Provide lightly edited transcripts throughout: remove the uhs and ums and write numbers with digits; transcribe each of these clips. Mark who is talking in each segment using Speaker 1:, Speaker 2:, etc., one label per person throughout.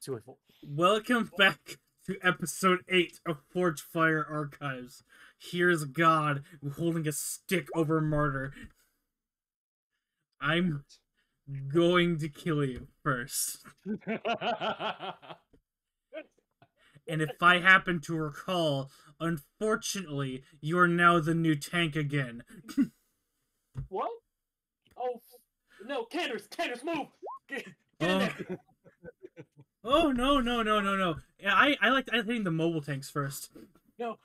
Speaker 1: Joyful.
Speaker 2: Welcome back to episode 8 of ForgeFire Archives. Here's God holding a stick over martyr. I'm going to kill you first. And if I happen to recall, unfortunately, you are now the new tank again.
Speaker 1: What? Oh, no, Canners, move! Get in there!
Speaker 2: Oh, no. I like hitting the mobile tanks first.
Speaker 1: No!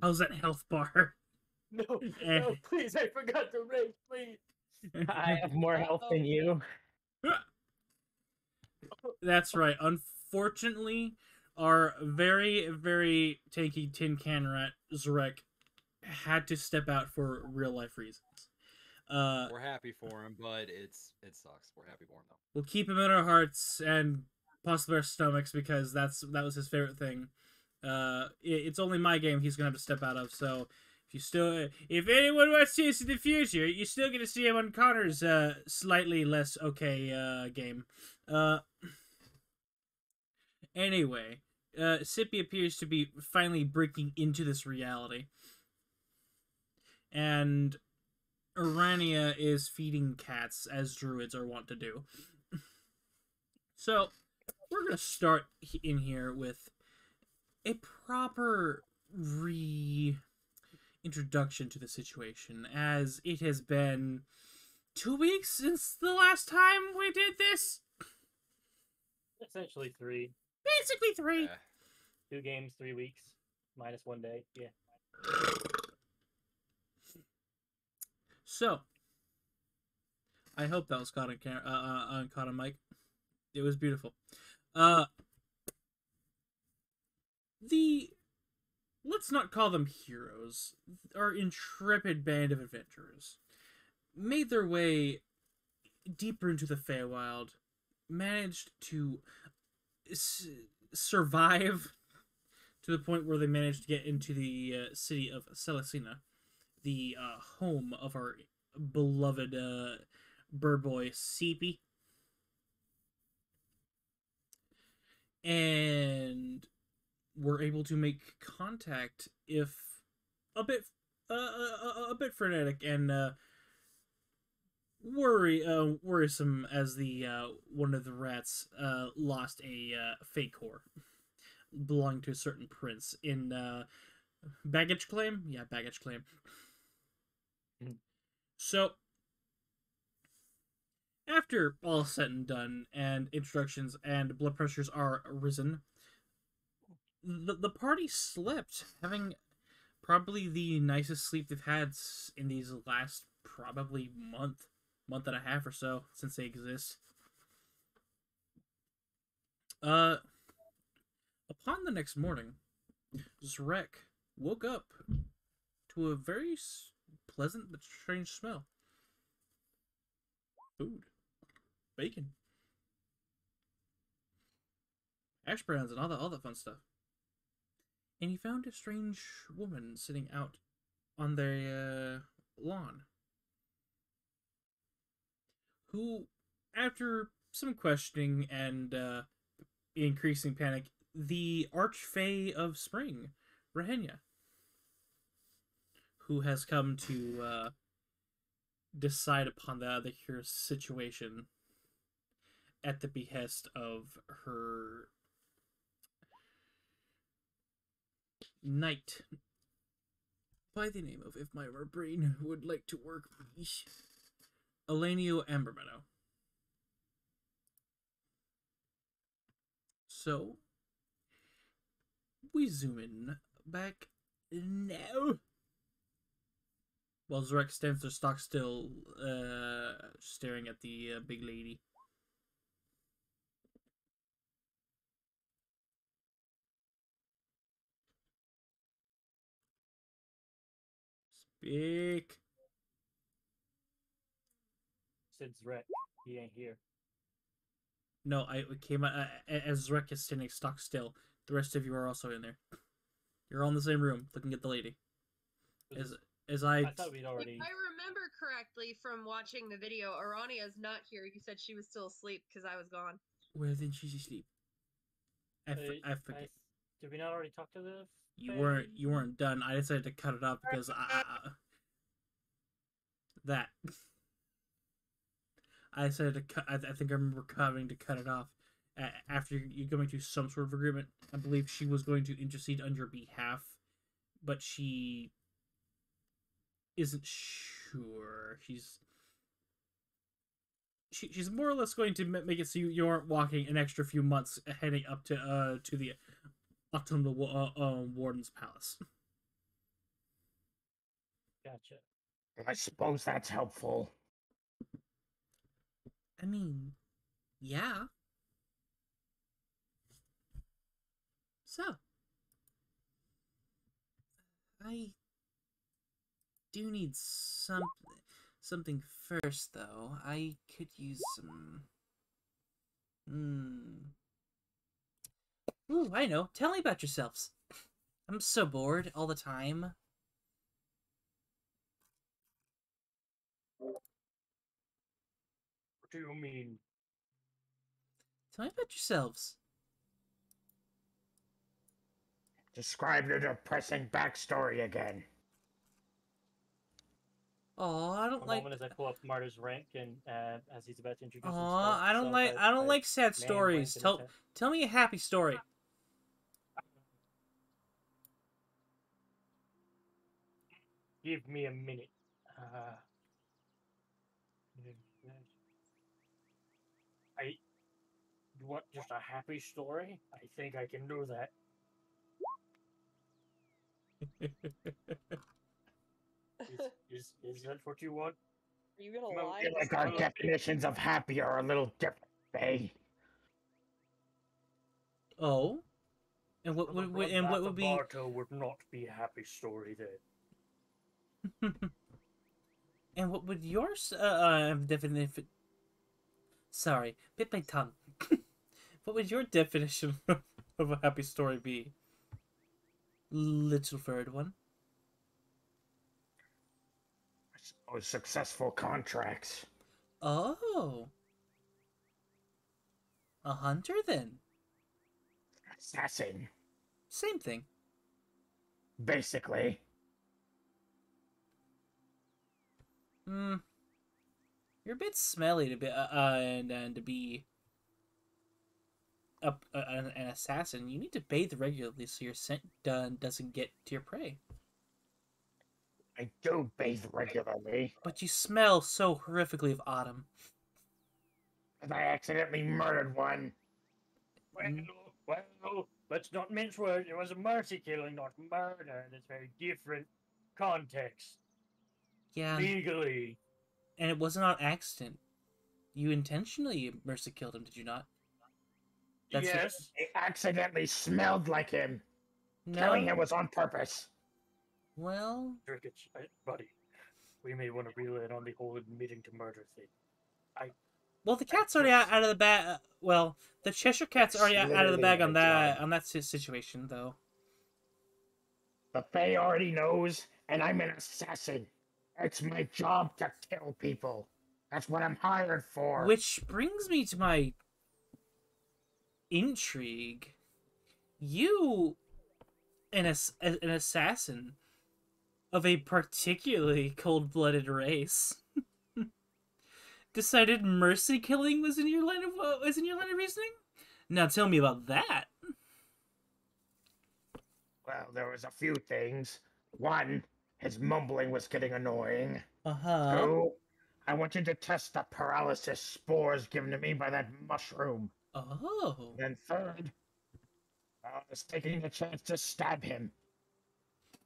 Speaker 2: How's that health bar?
Speaker 1: No, please, I forgot to rage, please!
Speaker 3: I have more health than you.
Speaker 2: That's right. Unfortunately, our very, very tanky tin can rat, Zarek, had to step out for real-life reasons.
Speaker 4: We're happy for him, but it sucks. We're happy for him, though.
Speaker 2: We'll keep him in our hearts and possibly our stomachs because that was his favorite thing. It's only my game he's gonna have to step out of. So if anyone wants to see us in the future, you're still gonna see him on Connor's slightly less okay game. Anyway, Sippy appears to be finally breaking into this reality, and Urania is feeding cats as druids are wont to do. So, we're going to start in here with a proper reintroduction to the situation, as it has been 2 weeks since the last time we did this.
Speaker 1: Essentially 3.
Speaker 2: Basically 3.
Speaker 4: Yeah.
Speaker 1: 2 games, 3 weeks, minus 1 day, yeah.
Speaker 2: So, I hope that was caught on mic. It was beautiful. Let's not call them heroes, our intrepid band of adventurers made their way deeper into the Feywild, managed to survive to the point where they managed to get into the city of Celestina, the home of our beloved bird boy Seppi, and were able to make contact, if a bit frenetic and worrisome, as the one of the rats lost a fake core belonging to a certain prince in baggage claim. Yeah, baggage claim. So, after all said and done, and introductions and blood pressures are risen, the party slept, having probably the nicest sleep they've had in these last probably month and a half or so since they exist. Upon the next morning, Zrek woke up to a very pleasant but strange smell. Food. Bacon. Hash browns and all that fun stuff. And he found a strange woman sitting out on their lawn, who, after some questioning and increasing panic, the Archfey of Spring, Rahenya, who has come to decide upon the cure situation at the behest of her knight by the name of, if my brain would like to work, Elenio Ambermeadow. So, we zoom in back now. While Zrek stands there stock still, staring at the big lady. Speak.
Speaker 1: Said Zrek, he ain't here.
Speaker 2: No, I came out as Zrek is standing stock still. The rest of you are also in there. You're all in the same room, looking at the lady. As I
Speaker 1: thought we'd already.
Speaker 5: If I remember correctly from watching the video, Arania's not here. You said she was still asleep because I was gone.
Speaker 2: Where did she sleep? I forget.
Speaker 1: Did we not already talk to the?
Speaker 2: You weren't done. I decided to cut it off because that. I decided to cut. I think I remember having to cut it off after you going to some sort of agreement. I believe she was going to intercede on your behalf, but she isn't sure. She's more or less going to make it so you aren't walking an extra few months heading up to the Autumnal Warden's Palace.
Speaker 1: Gotcha.
Speaker 3: I suppose that's helpful.
Speaker 2: I mean, yeah. So, I do need something first, though. I could use some. Ooh, I know. Tell me about yourselves. I'm so bored all the time.
Speaker 1: What do you mean?
Speaker 2: Tell me about yourselves.
Speaker 3: Describe your depressing backstory again.
Speaker 2: Oh, I don't
Speaker 1: A
Speaker 2: like.
Speaker 1: moment as I pull up Marta's rank and as he's about to introduce
Speaker 2: Oh,
Speaker 1: himself.
Speaker 2: I don't like sad
Speaker 1: name,
Speaker 2: stories.
Speaker 1: rank, and
Speaker 2: Tell me a happy story.
Speaker 1: Give me a minute. You want just a happy story? I think I can do that. Is that what you want?
Speaker 5: Are you gonna
Speaker 1: Well,
Speaker 5: lie?
Speaker 3: I feel like our definitions of happy are a little different, eh?
Speaker 2: Oh, and what would be?
Speaker 1: Barto would not be a happy story then.
Speaker 2: And what would yours definition? Sorry, bit my tongue. What would your definition of a happy story be? Little third one.
Speaker 3: I suppose successful contracts.
Speaker 2: Oh, a hunter then.
Speaker 3: Assassin,
Speaker 2: Same thing.
Speaker 3: basically.
Speaker 2: You're a bit smelly to be and to be an assassin. You need to bathe regularly so your scent doesn't get to your prey.
Speaker 3: I do bathe regularly.
Speaker 2: But you smell so horrifically of autumn.
Speaker 3: And I accidentally murdered one.
Speaker 1: Well, let's not mince words. It was a mercy killing, not murder. That's very different context.
Speaker 2: Yeah.
Speaker 1: Legally.
Speaker 2: And it wasn't on accident. You intentionally mercy killed him, did you not?
Speaker 1: Yes.
Speaker 3: I accidentally smelled like him.
Speaker 2: No.
Speaker 3: Killing him was on purpose.
Speaker 2: Well,
Speaker 1: Crickets, buddy, we may want to reel in on the whole admitting to murder thing.
Speaker 2: the cat's already out of the bag. Well, the Cheshire cat's already out of the bag on that situation, though.
Speaker 3: The Fae already knows, and I'm an assassin. It's my job to kill people. That's what I'm hired for.
Speaker 2: Which brings me to my intrigue. You, an assassin of a particularly cold-blooded race, decided mercy killing was in your line of reasoning? Now tell me about that.
Speaker 3: Well, there was a few things. One, his mumbling was getting annoying.
Speaker 2: Uh-huh.
Speaker 3: Two, I wanted to test the paralysis spores given to me by that mushroom.
Speaker 2: Oh.
Speaker 3: Then third, I was taking a chance to stab him.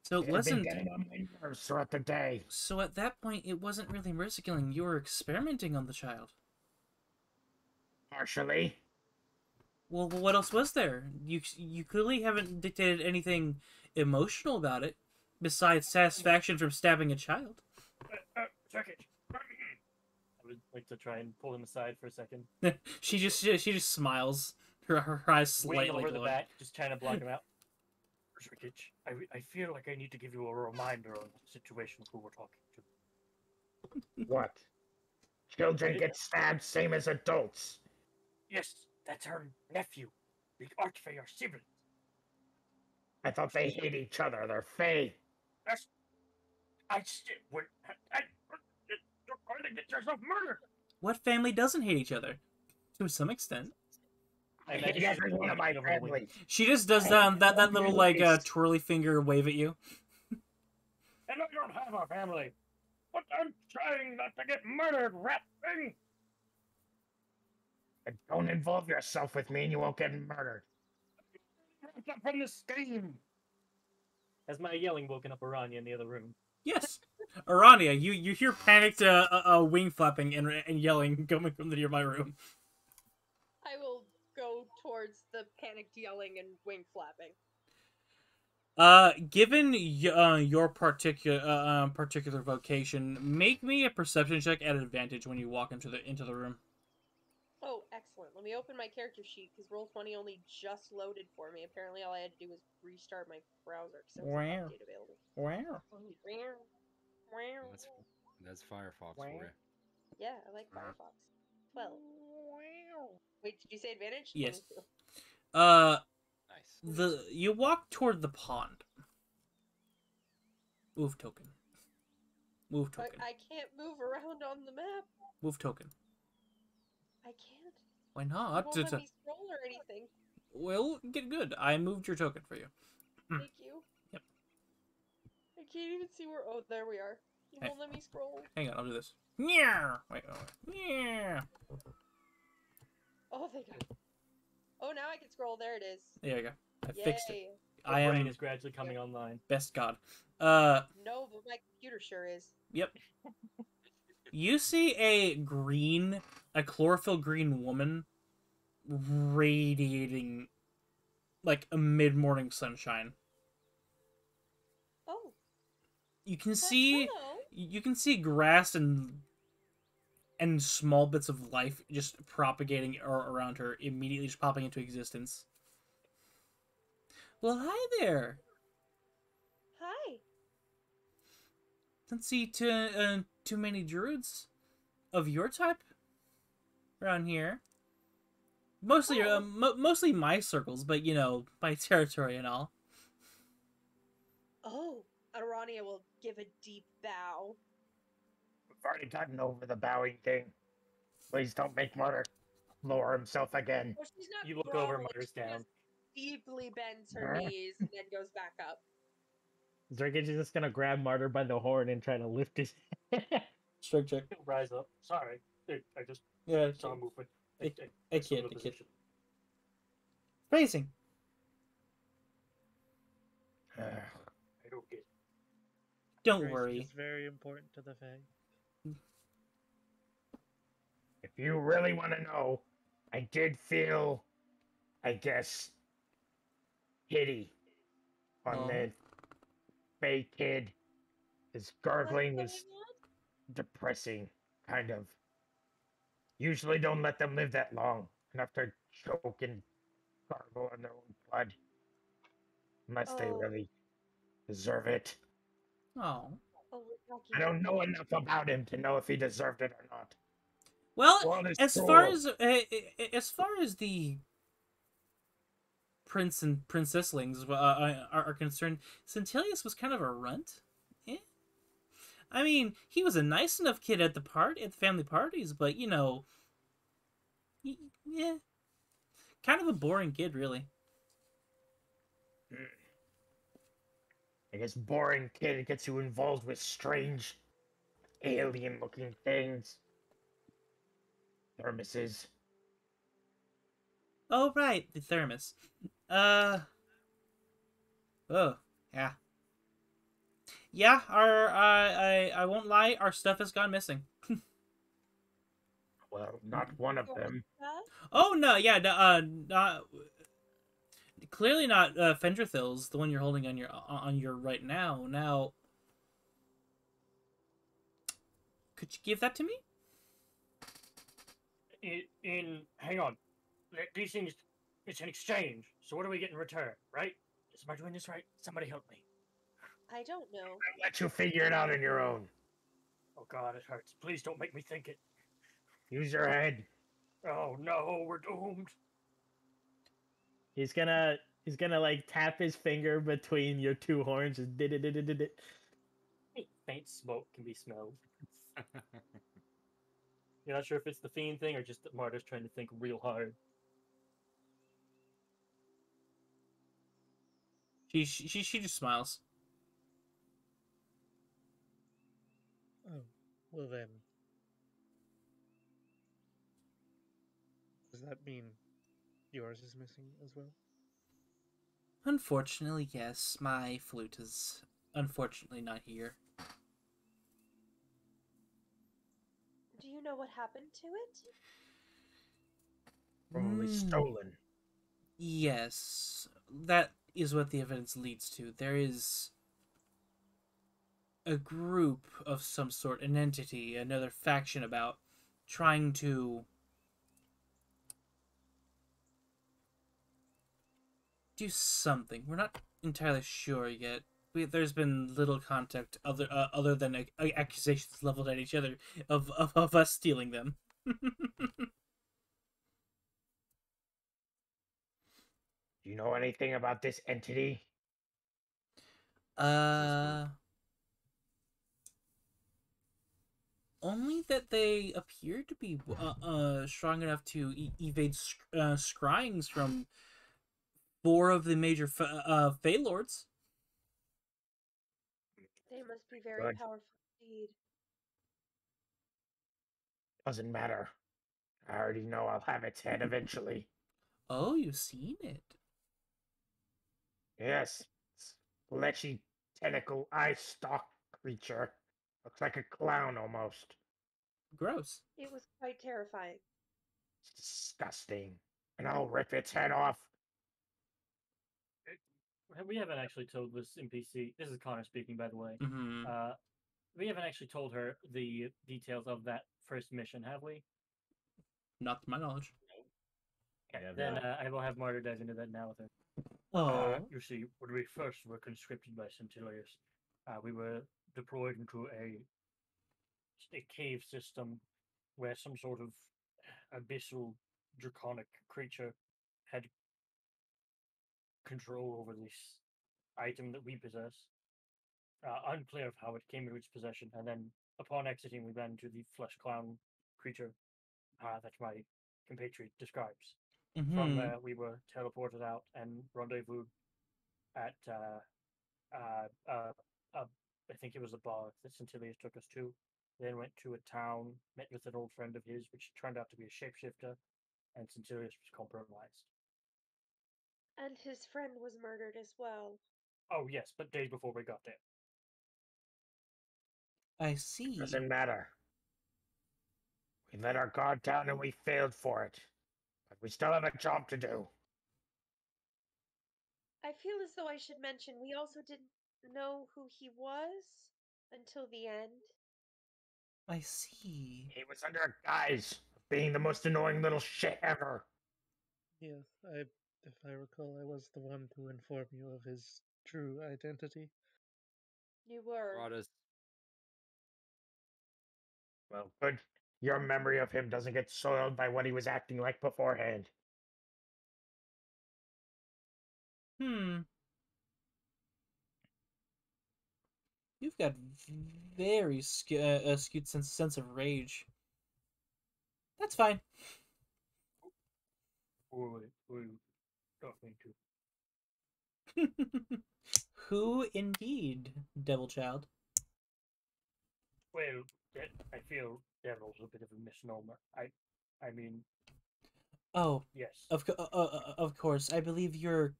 Speaker 2: So it wasn't
Speaker 3: been getting on my nerves throughout the day.
Speaker 2: So at that point, it wasn't really mercy killing. You were experimenting on the child.
Speaker 3: Partially.
Speaker 2: Well, what else was there? You clearly haven't dictated anything emotional about it, besides satisfaction from stabbing a child.
Speaker 1: Circuit. I would like to try and pull him aside for a second.
Speaker 2: she just smiles. Her eyes slightly
Speaker 1: Wing over the
Speaker 2: glowing.
Speaker 1: back, just trying to block him out. Rickich, I feel like I need to give you a reminder on the situation who we're talking to.
Speaker 3: What? Children get stabbed same as adults.
Speaker 1: Yes, That's her nephew. The Archfey are siblings.
Speaker 3: I thought they hate each other. They're Fae.
Speaker 1: That's... I still... You're going to get yourself murdered!
Speaker 2: What family doesn't hate each other? To some extent.
Speaker 3: I hate every one of my family.
Speaker 2: She just does that little, like, twirly finger wave at you.
Speaker 1: And I don't have a family. But I'm trying not to get murdered, rat thing!
Speaker 3: Don't involve yourself with me and you won't get murdered.
Speaker 1: Wrapped up in this scheme! Has my yelling woken up Aranya in the other room?
Speaker 2: Yes. Arania, you hear panicked wing flapping and yelling coming from the nearby room.
Speaker 5: I will go towards the panicked yelling and wing flapping.
Speaker 2: Given your particular vocation, make me a perception check at advantage when you walk into the room.
Speaker 5: Oh, excellent. Let me open my character sheet, because Roll20 only just loaded for me. Apparently all I had to do was restart my browser, because there was an update available.
Speaker 2: Wow.
Speaker 4: That's Firefox for you.
Speaker 5: Yeah, I like Firefox. 12. Wait, did you say advantage?
Speaker 2: Yes.
Speaker 5: 22.
Speaker 4: Nice.
Speaker 2: You walk toward the pond. Move token. Move
Speaker 5: But
Speaker 2: token.
Speaker 5: I can't move around on the map.
Speaker 2: Move token.
Speaker 5: I can't.
Speaker 2: Why
Speaker 5: It
Speaker 2: not?
Speaker 5: won't let me scroll or anything.
Speaker 2: Well, get good. I moved your token for you.
Speaker 5: Thank you.
Speaker 2: Yep.
Speaker 5: I can't even see where... Oh, there we are. It won't let me scroll.
Speaker 2: Hang on, I'll do this. Yeah. Wait. Yeah.
Speaker 5: Oh, thank God. Oh, now I can scroll. There it is.
Speaker 2: There you go. I
Speaker 5: Yay.
Speaker 2: fixed it.
Speaker 1: My
Speaker 2: I
Speaker 1: brain
Speaker 2: am
Speaker 1: is gradually coming online.
Speaker 2: best god.
Speaker 5: No, but my computer sure is.
Speaker 2: Yep. You see a chlorophyll green woman radiating like a mid-morning sunshine.
Speaker 5: Oh.
Speaker 2: You can see
Speaker 5: Hello.
Speaker 2: grass and small bits of life just propagating around her, immediately just popping into existence. Well, hi there.
Speaker 5: Hi.
Speaker 2: Don't see too many druids of your type around here. Mostly, mostly my circles, but you know, my territory and all.
Speaker 5: Oh, Arania will give a deep bow.
Speaker 3: We've already gotten over the bowing thing. Please don't make Murder lower himself again.
Speaker 5: Oh, she's not
Speaker 1: You look over,
Speaker 5: groveling,
Speaker 1: mutters
Speaker 5: she
Speaker 1: down.
Speaker 5: just deeply bends her
Speaker 3: Huh?
Speaker 5: knees and then goes back up.
Speaker 6: Zergage is just gonna grab Martyr by the horn and try to lift his.
Speaker 2: Strike check.
Speaker 1: Rise up. Sorry. I just
Speaker 2: Yeah,
Speaker 1: saw movement.
Speaker 2: I
Speaker 1: assumed
Speaker 2: can't.
Speaker 1: the position.
Speaker 2: Phrasing.
Speaker 1: I don't get it.
Speaker 2: Don't
Speaker 6: Phrasing
Speaker 2: worry.
Speaker 6: is very important to the Fae.
Speaker 3: If you really want to know, I did feel, I guess, pity on the Fae kid. His gargling
Speaker 5: What's
Speaker 3: was
Speaker 5: going on?
Speaker 3: depressing, kind of. Usually don't let them live that long, enough to choke and gargle on their own blood. Unless they
Speaker 5: Oh.
Speaker 3: really deserve it.
Speaker 2: Oh.
Speaker 5: Oh, we're lucky.
Speaker 3: I don't know enough about him to know if he deserved it or not.
Speaker 2: Well,
Speaker 3: World is
Speaker 2: as far
Speaker 3: cruel.
Speaker 2: as the prince and princesslings are concerned, Centilius was kind of a runt. Eh? I mean, he was a nice enough kid at the family parties, but you know, yeah, kind of a boring kid, really.
Speaker 3: I guess boring kid gets you involved with strange, alien-looking things. Thermoses.
Speaker 2: Oh right, the thermos. Oh yeah. Yeah, I won't lie, our stuff has gone missing.
Speaker 3: Well, not one of them.
Speaker 5: Huh?
Speaker 2: Oh no, yeah, not clearly not Fendrathil's, the one you're holding on your right now. Now, could you give that to me?
Speaker 1: Hang on. These things, it's an exchange. So what do we get in return, right? Am I doing this right? Somebody help me.
Speaker 5: I don't know.
Speaker 3: I'll let you figure it out on your own.
Speaker 1: Oh God, it hurts. Please don't make me think it.
Speaker 3: Use your head.
Speaker 1: Oh no, we're doomed.
Speaker 6: He's gonna like tap his finger between your two horns. Just did it.
Speaker 1: Faint smoke can be smelled. You're not sure if it's the fiend thing or just that Marta's trying to think real hard.
Speaker 2: She just smiles.
Speaker 7: Oh, well then. Does that mean yours is missing as well?
Speaker 2: Unfortunately, yes. My flute is unfortunately not here.
Speaker 5: Do you know what happened to it?
Speaker 3: Probably stolen.
Speaker 2: Yes, that is what the evidence leads to. There is a group of some sort, an entity, another faction about trying to do something. We're not entirely sure yet. There's been little contact other than accusations leveled at each other of us stealing them.
Speaker 3: Do you know anything about this entity?
Speaker 2: Only that they appear to be strong enough to evade scryings from 4 of the major Fey Lords.
Speaker 5: They must be very
Speaker 3: Good.
Speaker 5: powerful indeed.
Speaker 3: Doesn't matter. I already know I'll have its head eventually.
Speaker 2: Oh, you've seen it.
Speaker 3: Yes. It's fleshy tentacle eye stalk creature. Looks like a clown almost.
Speaker 2: Gross.
Speaker 5: It was quite terrifying.
Speaker 3: It's disgusting. And I'll rip its head off.
Speaker 1: We haven't actually told this NPC. This is Connor speaking, by the way.
Speaker 2: Mm-hmm.
Speaker 1: We haven't actually told her the details of that first mission, have we?
Speaker 2: Not to my knowledge.
Speaker 1: Okay, then I will have Marta dive into that now with her.
Speaker 2: Oh.
Speaker 1: You see, when we first were conscripted by Centurions, we were deployed into a cave system where some sort of abyssal draconic creature had control over this item that we possess. Unclear of how it came into its possession, and then upon exiting, we ran into the flesh clown creature that my compatriot describes.
Speaker 2: Mm-hmm.
Speaker 1: From there, we were teleported out and rendezvoused at I think it was a bar that Centilius took us to. Then went to a town, met with an old friend of his, which turned out to be a shapeshifter, and Centilius was compromised.
Speaker 5: And his friend was murdered as well.
Speaker 1: Oh yes, but days before we got there.
Speaker 2: I see.
Speaker 3: Doesn't matter. We let our guard down and we failed for it. But we still have a job to do.
Speaker 5: I feel as though I should mention we also didn't know who he was until the end.
Speaker 2: I see.
Speaker 3: He was under a guise of being the most annoying little shit ever.
Speaker 7: Yes, if I recall, I was the one to inform you of his true identity.
Speaker 5: You were.
Speaker 3: Well, good. Your memory of him doesn't get soiled by what he was acting like beforehand.
Speaker 2: You've got very skewed sense of rage. That's fine.
Speaker 1: Who are you talking to?
Speaker 2: Who indeed, Devil Child?
Speaker 1: Well, I feel devil's a bit of a misnomer. I mean.
Speaker 2: Oh,
Speaker 1: yes.
Speaker 2: Of course. I believe your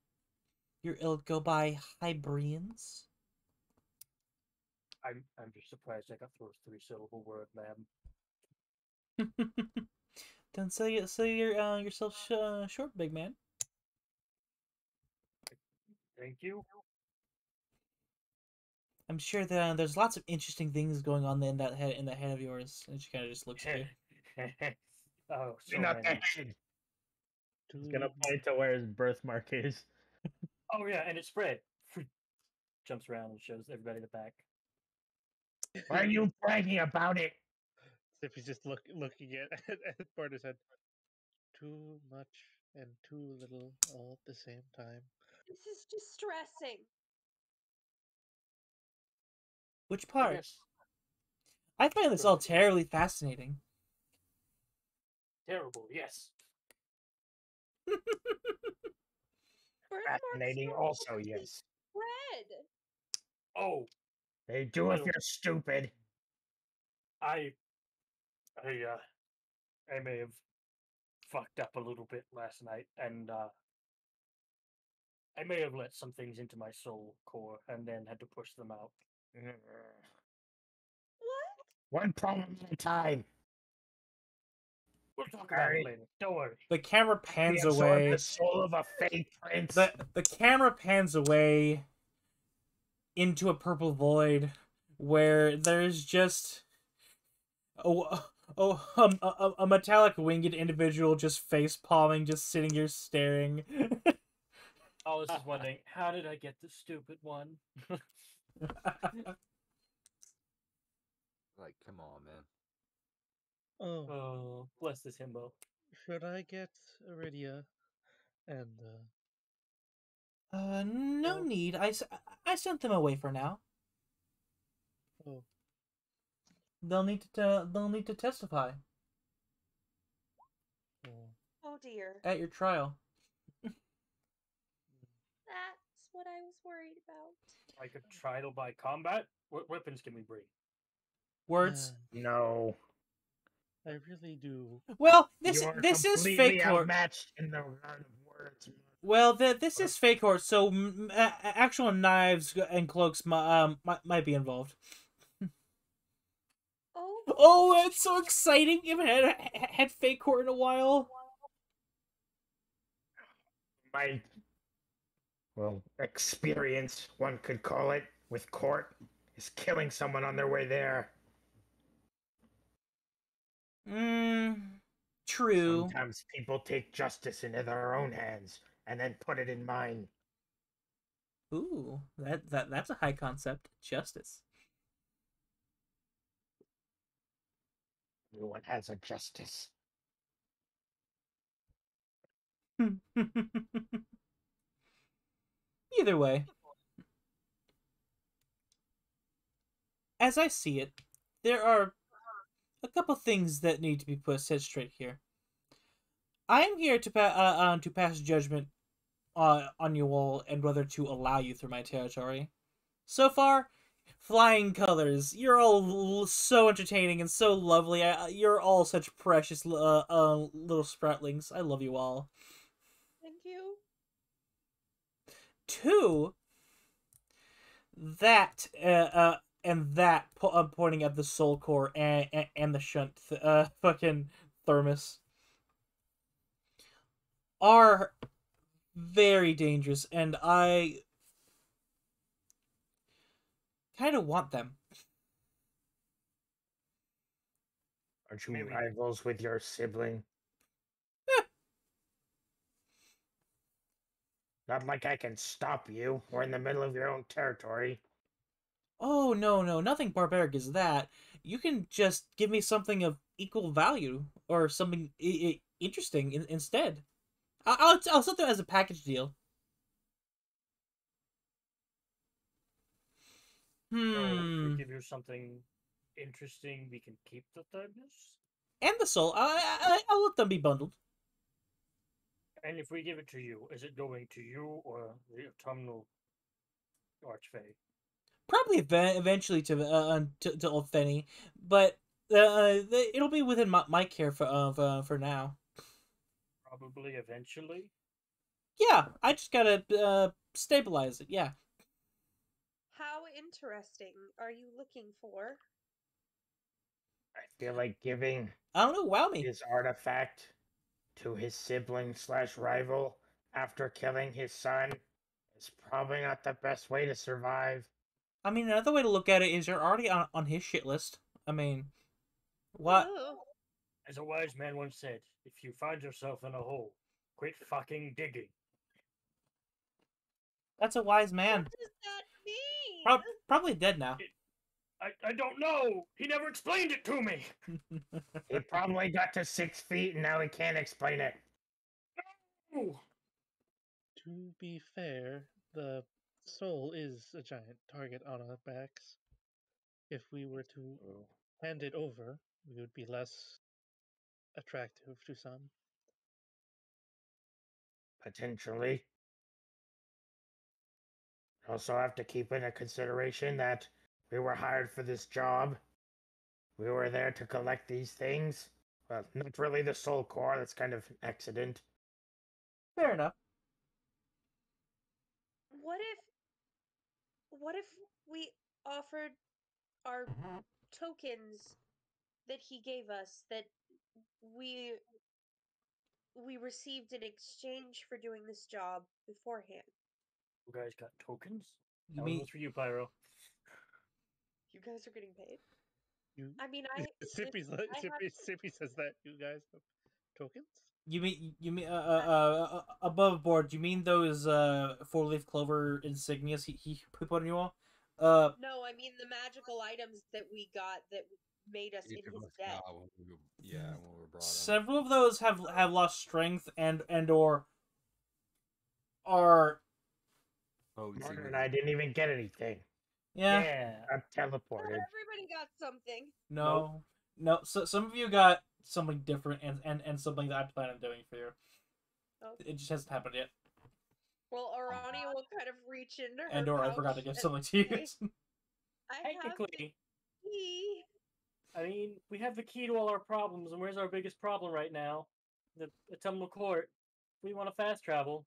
Speaker 2: ilk go by Hybrians.
Speaker 1: I'm just surprised I got through a 3-syllable word, ma'am.
Speaker 2: Don't sell yourself short, big man.
Speaker 1: Thank you.
Speaker 2: I'm sure that there's lots of interesting things going on in that head of yours. And she kind of just looks at you.
Speaker 1: Oh, so
Speaker 3: You're not
Speaker 1: many.
Speaker 3: that head.
Speaker 6: He's gonna point to where his birthmark is.
Speaker 1: Oh yeah, and it spread. Jumps around and shows everybody the back.
Speaker 3: Why are you bragging about it?
Speaker 7: If he's just looking at Barter's head. Too much and too little all at the same time.
Speaker 5: This is distressing.
Speaker 2: Which
Speaker 1: I
Speaker 2: part?
Speaker 1: guess
Speaker 2: I find this all terribly fascinating.
Speaker 1: terrible. Yes.
Speaker 5: Birthmarks
Speaker 3: Fascinating
Speaker 5: don't
Speaker 3: also,
Speaker 5: typically
Speaker 3: yes.
Speaker 5: spread.
Speaker 1: Oh,
Speaker 3: They do if
Speaker 1: Well-
Speaker 3: you're stupid.
Speaker 1: I may have fucked up a little bit last night, and I may have let some things into my soul core and then had to push them out.
Speaker 5: What?
Speaker 3: One problem at a time.
Speaker 1: We'll talk about
Speaker 3: Alright.
Speaker 1: it later. Don't worry.
Speaker 2: The camera
Speaker 3: We
Speaker 2: pans
Speaker 3: absorb
Speaker 2: away.
Speaker 3: the soul of a fey prince.
Speaker 2: The camera pans away into a purple void where there's just a metallic winged individual just face palming, just sitting here staring.
Speaker 1: I was just wondering, how did I get the stupid one?
Speaker 4: Like, come on, man.
Speaker 7: Oh,
Speaker 1: Oh, bless this himbo.
Speaker 7: should I get Iridia and
Speaker 2: No
Speaker 1: Oh.
Speaker 2: need. I sent them away for now.
Speaker 7: oh,
Speaker 2: They'll need to testify
Speaker 7: oh,
Speaker 5: Oh dear.
Speaker 2: at your trial.
Speaker 5: That's what I was worried about.
Speaker 1: Like a trial by combat? What weapons can we bring?
Speaker 2: Words.
Speaker 3: No.
Speaker 7: I really do.
Speaker 2: Well,
Speaker 3: You
Speaker 2: this
Speaker 3: are
Speaker 2: this is
Speaker 3: completely
Speaker 2: fake court.
Speaker 3: outmatched in the regard of words.
Speaker 2: Well, this is fake court, so actual knives and cloaks might be involved.
Speaker 5: Oh,
Speaker 2: Oh, that's so exciting! You haven't had fake court in a while.
Speaker 3: My, well, experience, one could call it, with court is killing someone on their way there.
Speaker 2: True.
Speaker 3: Sometimes people take justice into their own hands and then put it in mine.
Speaker 2: Ooh, that's a high concept. Justice.
Speaker 3: Everyone has a justice.
Speaker 2: Either way, as I see it, there are a couple things that need to be set straight here. I am here to pass judgment on you all and whether to allow you through my territory. So far, flying colors. You're all so entertaining and so lovely. You're all such precious little sproutlings. I love you all.
Speaker 5: thank you.
Speaker 2: Two, that and that pointing at the soul core and the shunt fucking thermos are very dangerous, and I kind of want them.
Speaker 3: Aren't you
Speaker 1: Maybe.
Speaker 3: rivals with your sibling? Not like I can stop you. We're in the middle of your own territory.
Speaker 2: Oh, no, nothing barbaric is that. You can just give me something of equal value or something interesting instead. I'll set them as a package deal.
Speaker 1: So, if we
Speaker 2: Hmm.
Speaker 1: give you something interesting, we can keep the thirdness?
Speaker 2: And the soul. I'll let them be bundled.
Speaker 1: And if we give it to you, is it going to you or the autumnal archfey?
Speaker 2: Probably eventually to old Fenny, but it'll be within my care for now.
Speaker 1: Probably eventually.
Speaker 2: Yeah, I just gotta stabilize it. Yeah.
Speaker 5: How interesting are you looking for?
Speaker 3: I feel like giving
Speaker 2: I don't know. Wow me.
Speaker 3: his artifact to his sibling slash rival after killing his son is probably not the best way to survive.
Speaker 2: I mean, another way to look at it is you're already on his shit list. I mean, what?
Speaker 5: Oh,
Speaker 1: As a wise man once said, if you find yourself in a hole, quit fucking digging.
Speaker 2: That's a wise man.
Speaker 5: what does that mean?
Speaker 2: Probably dead now.
Speaker 1: I don't know. He never explained it to me.
Speaker 3: He probably got to 6 feet and now he can't explain it.
Speaker 1: Oh,
Speaker 7: To be fair, the soul is a giant target on our backs. If we were to hand it over, we would be less attractive to some.
Speaker 3: Potentially. Also have to keep into consideration that we were hired for this job. We were there to collect these things. Well, not really the soul core, that's kind of an accident.
Speaker 2: Fair enough.
Speaker 5: What if we offered our tokens that he gave us that we we received in exchange for doing this job beforehand?
Speaker 1: you guys got tokens?
Speaker 2: You
Speaker 1: That
Speaker 2: mean
Speaker 1: was for you, Pyro.
Speaker 5: You guys are getting paid?
Speaker 7: You,
Speaker 5: I mean,
Speaker 7: Sippy says that you guys have tokens.
Speaker 2: you mean above board? You mean those 4-leaf clover insignias he put on you all?
Speaker 5: No, I mean the magical items that we got that made us in
Speaker 4: Each of
Speaker 5: his
Speaker 4: us
Speaker 5: debt.
Speaker 4: got when we were brought in.
Speaker 2: Several of those have lost strength and or are
Speaker 3: Martin and I didn't even get anything.
Speaker 2: yeah.
Speaker 3: I'm teleported.
Speaker 5: Everybody got something.
Speaker 2: No. No, so some of you got something different and something that I plan on doing for you.
Speaker 5: Okay.
Speaker 2: It just hasn't happened yet.
Speaker 5: Well, Arania will kind of reach into her
Speaker 2: And or I forgot to
Speaker 5: pouch
Speaker 2: give
Speaker 5: and
Speaker 2: something to you.
Speaker 5: say, I have the
Speaker 1: Technically,
Speaker 5: key.
Speaker 1: I mean, we have the key to all our problems, and where's our biggest problem right now? The autumnal court. We want to fast travel.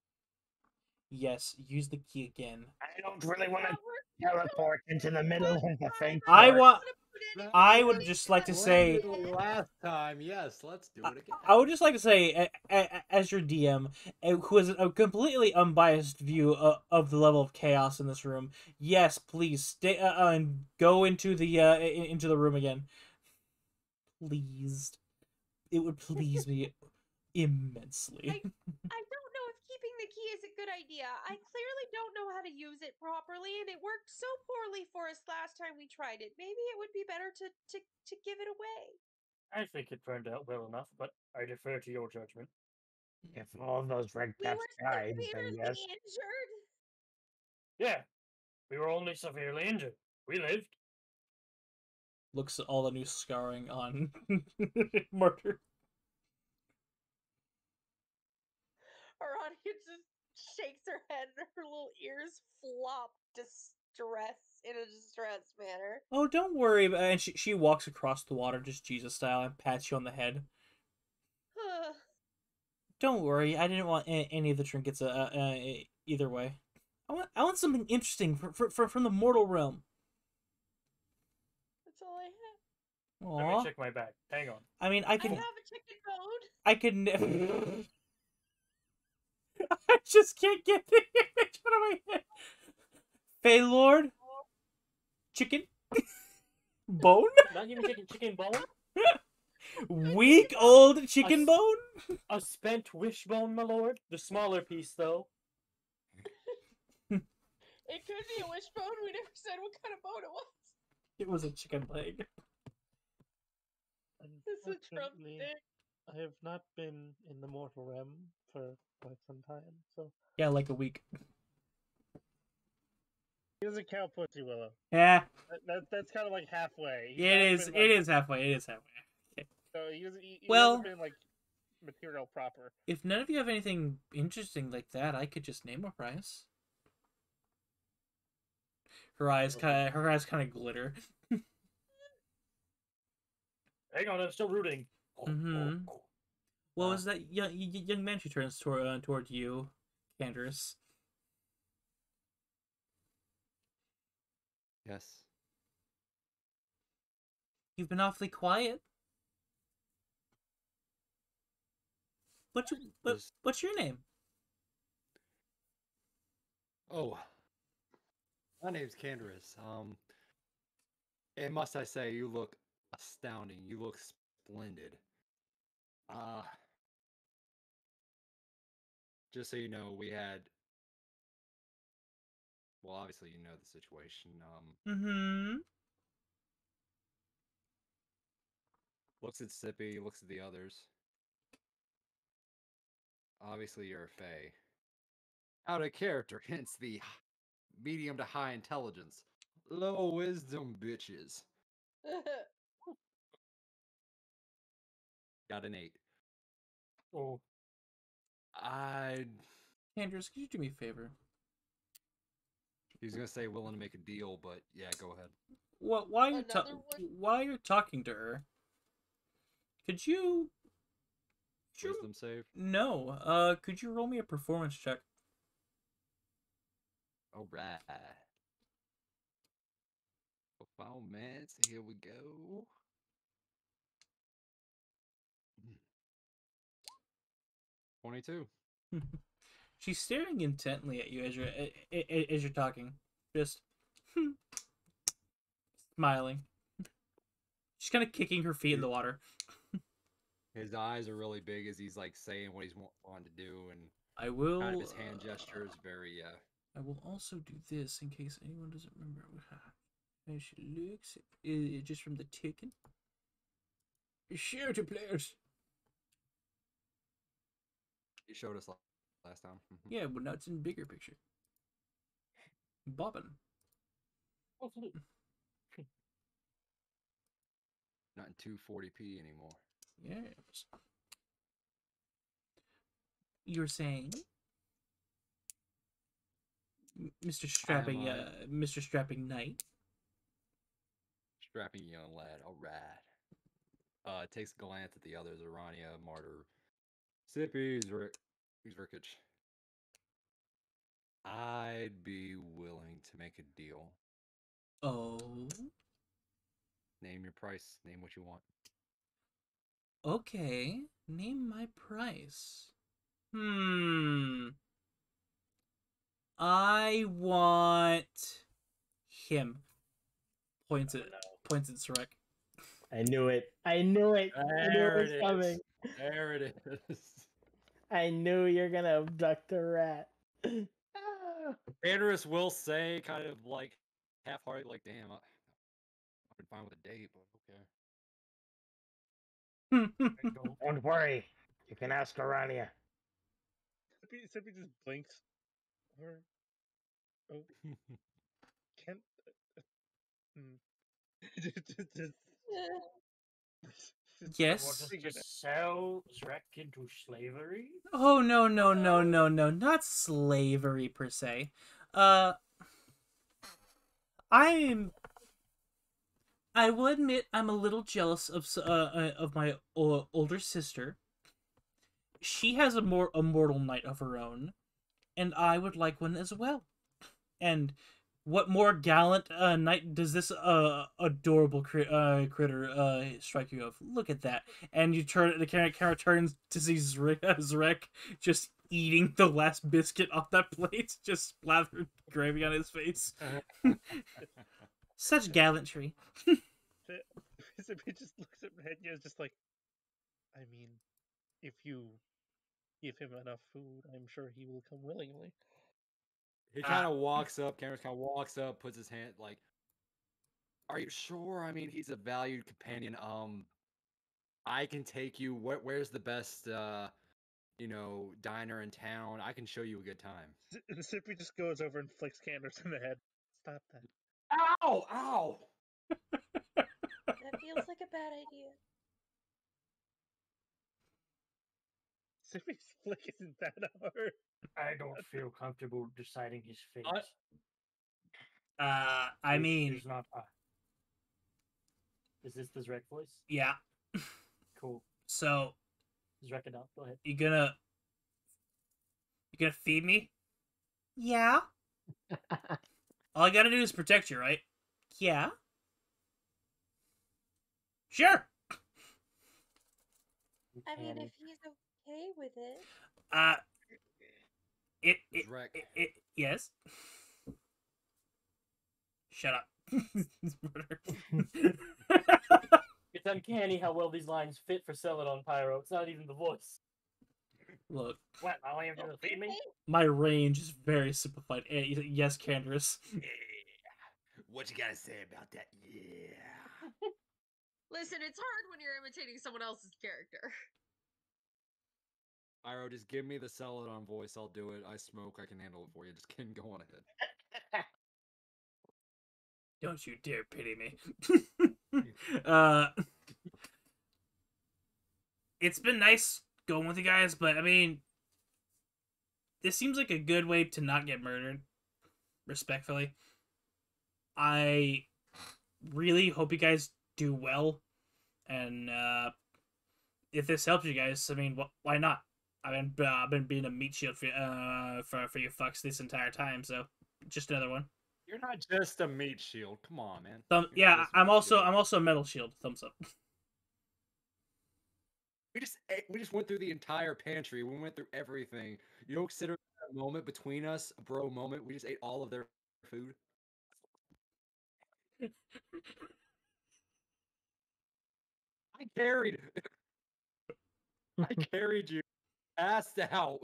Speaker 2: Yes, use the key again.
Speaker 3: I don't really want to
Speaker 5: But we're
Speaker 3: teleport into the middle of the thing.
Speaker 2: I
Speaker 3: court.
Speaker 2: want.
Speaker 5: put
Speaker 2: I would just like to say.
Speaker 4: last time, yes, let's do it again.
Speaker 2: I would just like to say, as your DM, who has a completely unbiased view of the level of chaos in this room, yes, please stay and go into the room again. Please, it would please me immensely.
Speaker 5: I don't know if keeping the key is a good idea. I clearly don't know how to use it properly, and it worked so poorly for us last time we tried it. Maybe it would be better to give it away.
Speaker 1: I think it turned out well enough, but I defer to your judgment.
Speaker 3: If all of those red
Speaker 5: We
Speaker 3: caps
Speaker 5: were
Speaker 3: died, then
Speaker 5: severely
Speaker 3: yes.
Speaker 5: injured.
Speaker 1: Yeah, we were only severely injured. We lived.
Speaker 2: Looks at all the new scarring on Martyr.
Speaker 5: Arania just shakes her head and her little ears flop in a distressed manner.
Speaker 2: Oh, don't worry. And she walks across the water, just Jesus style, and pats you on the head. Don't worry, I didn't want any of the trinkets either way. I want something interesting from the mortal realm.
Speaker 5: That's all I have.
Speaker 1: Let
Speaker 2: Aww.
Speaker 1: me check my bag. Hang on.
Speaker 2: I mean,
Speaker 5: I have a chicken bone.
Speaker 2: I could. I just can't get the image out of my head. Feylord? Chicken? Bone?
Speaker 1: Not even chicken bone?
Speaker 2: Weak old chicken bone?
Speaker 1: A spent wishbone, my lord. The smaller piece, though.
Speaker 5: It could be a wishbone. We never said what kind of bone it was.
Speaker 2: It was a chicken leg.
Speaker 5: It's a
Speaker 7: Unfortunately,
Speaker 5: drumstick.
Speaker 7: I have not been in the mortal realm for quite some time, so
Speaker 2: Yeah, like a week.
Speaker 7: he doesn't count Pussy Willow.
Speaker 2: Yeah,
Speaker 7: That's kind of like halfway.
Speaker 2: it is. It is halfway. It is halfway. Okay.
Speaker 7: So he
Speaker 2: Well-
Speaker 7: hasn't been like material proper.
Speaker 2: If none of you have anything interesting like that, I could just name a price. Her eyes kind of glitter.
Speaker 1: Hang on, I'm still rooting.
Speaker 2: Mm-hmm. Well, is that young man she turns toward you, Candace?
Speaker 4: Yes.
Speaker 2: You've been awfully quiet. What's your name?
Speaker 4: Oh, my name's Candaris. And must I say, you look astounding. You look splendid. Just so you know, we had. Well, obviously, you know the situation.
Speaker 2: Mm-hmm.
Speaker 4: Looks at Sippy, looks at the others. obviously you're a fae. Out of character, hence the medium to high intelligence. Low wisdom, bitches. Got an 8.
Speaker 1: Oh,
Speaker 4: I.
Speaker 2: Andrews, could you do me a favor?
Speaker 4: He was gonna say willing to make a deal, but yeah, go ahead.
Speaker 2: Well,
Speaker 5: Another one?
Speaker 2: while you're talking to her, could you
Speaker 4: Wisdom save.
Speaker 2: no, could you roll me a performance check?
Speaker 4: All right. Performance. Here we go. 22.
Speaker 2: She's staring intently at you as you're talking, just smiling. She's kind of kicking her feet in the water.
Speaker 4: His eyes are really big as he's like saying what he's wanting to do, and
Speaker 2: I will.
Speaker 4: kind of his hand gesture is very
Speaker 2: I will also do this in case anyone doesn't remember how she looks just from the token. Share to players.
Speaker 4: He showed us last time.
Speaker 2: Yeah, but now it's in bigger picture. Bobbin.
Speaker 4: Not in 240p anymore.
Speaker 2: Yes. You're saying, Mr. Strapping, Mr. Strapping Knight.
Speaker 4: Strapping young lad. All right. Takes a glance at the others. Arania, Martyr, Sippy, Zrkic. I'd be willing to make a deal.
Speaker 2: Oh.
Speaker 4: Name your price. Name what you want.
Speaker 2: Okay. Name my price. I want him. Points at Sarek.
Speaker 6: I knew it. I knew it. I knew it was coming.
Speaker 4: There it is.
Speaker 6: I knew you're gonna abduct a rat.
Speaker 4: Andrus will say, kind of like half-hearted, like, "Damn, I've been fine with a date, but okay."
Speaker 3: Don't worry. You can ask Arania.
Speaker 7: Sippy just blinks. Or oh, can't. Just-
Speaker 2: Yes.
Speaker 1: Want us to sell Zrek into slavery?
Speaker 2: Oh no, not slavery per se. I will admit I'm a little jealous of my older sister. She has a more immortal knight of her own, and I would like one as well. And what more gallant knight does this adorable critter strike you of? Look at that! And you turn the camera turns to see Zrek just eating the last biscuit off that plate, just slathered gravy on his face. Such gallantry.
Speaker 7: Sippy just looks at Renya, just like, I mean, if you give him enough food, I'm sure he will come willingly.
Speaker 4: He kind of walks up. Cameron kind of walks up, puts his hand like, "Are you sure? I mean, he's a valued companion. I can take you. Where's the best, diner in town? I can show you a good time."
Speaker 7: Sippy just goes over and flicks Candace in the head. Stop that.
Speaker 4: Ow! Ow!
Speaker 5: That feels like a bad idea.
Speaker 7: Sippy's flick isn't that hard.
Speaker 1: I don't feel comfortable deciding his fate.
Speaker 2: I mean,
Speaker 1: There's not. Is this the Zrek voice?
Speaker 2: yeah.
Speaker 1: Cool.
Speaker 2: So,
Speaker 1: Zrek it up. Go ahead.
Speaker 2: you gonna feed me? Yeah. All I gotta do is protect you, right? Yeah. Sure.
Speaker 5: I mean, if he's okay with it.
Speaker 2: Yes. Shut up.
Speaker 1: It's uncanny how well these lines fit for Celadon Pyro. It's not even the voice.
Speaker 2: Look.
Speaker 1: What? All I have to do is feed me?
Speaker 2: My range is very simplified. Yes, Candace.
Speaker 4: Yeah. What you gotta say about that? Yeah.
Speaker 8: Listen, it's hard when you're imitating someone else's character.
Speaker 4: Iro, just give me the Celadon voice. I'll do it. I smoke. I can handle it for you. Just kidding. Go on ahead.
Speaker 2: Don't you dare pity me. It's been nice going with you guys, but I mean, this seems like a good way to not get murdered. Respectfully, I really hope you guys do well, and if this helps you guys, I mean, why not? I've been being a meat shield for you fucks this entire time, so just another one.
Speaker 4: You're not just a meat shield. Come on, man.
Speaker 2: Yeah, I'm also a metal shield. Thumbs up.
Speaker 4: We just went through the entire pantry. We went through everything. You don't consider that moment between us a bro moment. We just ate all of their food. I carried. I carried you. Passed out.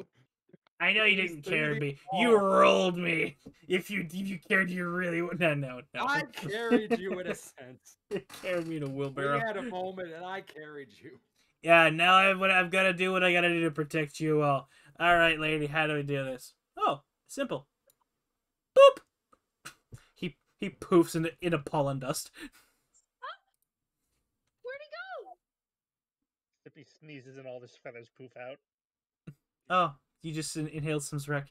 Speaker 2: I know you didn't carry me. You rolled me. If you cared, you really would. No.
Speaker 4: I carried you in a sense.
Speaker 2: You carried me in a wheelbarrow.
Speaker 4: We had a moment, and I carried you.
Speaker 2: Yeah, now I've got to do what I got to do to protect you all. All right, lady, how do we do this? Oh, simple. Boop. He poofs into pollen dust.
Speaker 5: Where'd he go?
Speaker 7: Sippy sneezes and all his feathers poof out.
Speaker 2: Oh, you just inhaled some Zrek.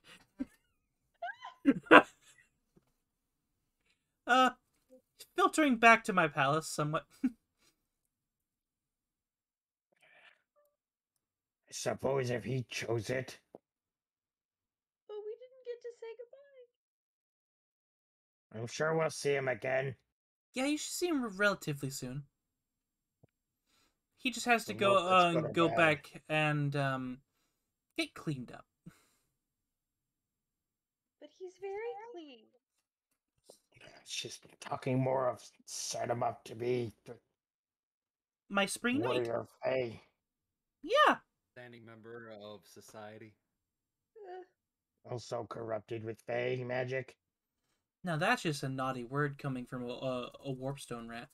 Speaker 2: Filtering back to my palace somewhat.
Speaker 3: I suppose if he chose it.
Speaker 5: But we didn't get to say goodbye.
Speaker 3: I'm sure we'll see him again.
Speaker 2: Yeah, you should see him relatively soon. He just has to
Speaker 3: I don't know if that's good or
Speaker 2: go
Speaker 3: bad.
Speaker 2: back and get cleaned up.
Speaker 5: But he's very clean.
Speaker 3: It's just talking more of set him up to be the
Speaker 2: My spring night.
Speaker 3: warrior of Fae.
Speaker 2: Yeah.
Speaker 4: Standing member of society.
Speaker 3: Also corrupted with Fae magic.
Speaker 2: Now that's just a naughty word coming from a warpstone rat.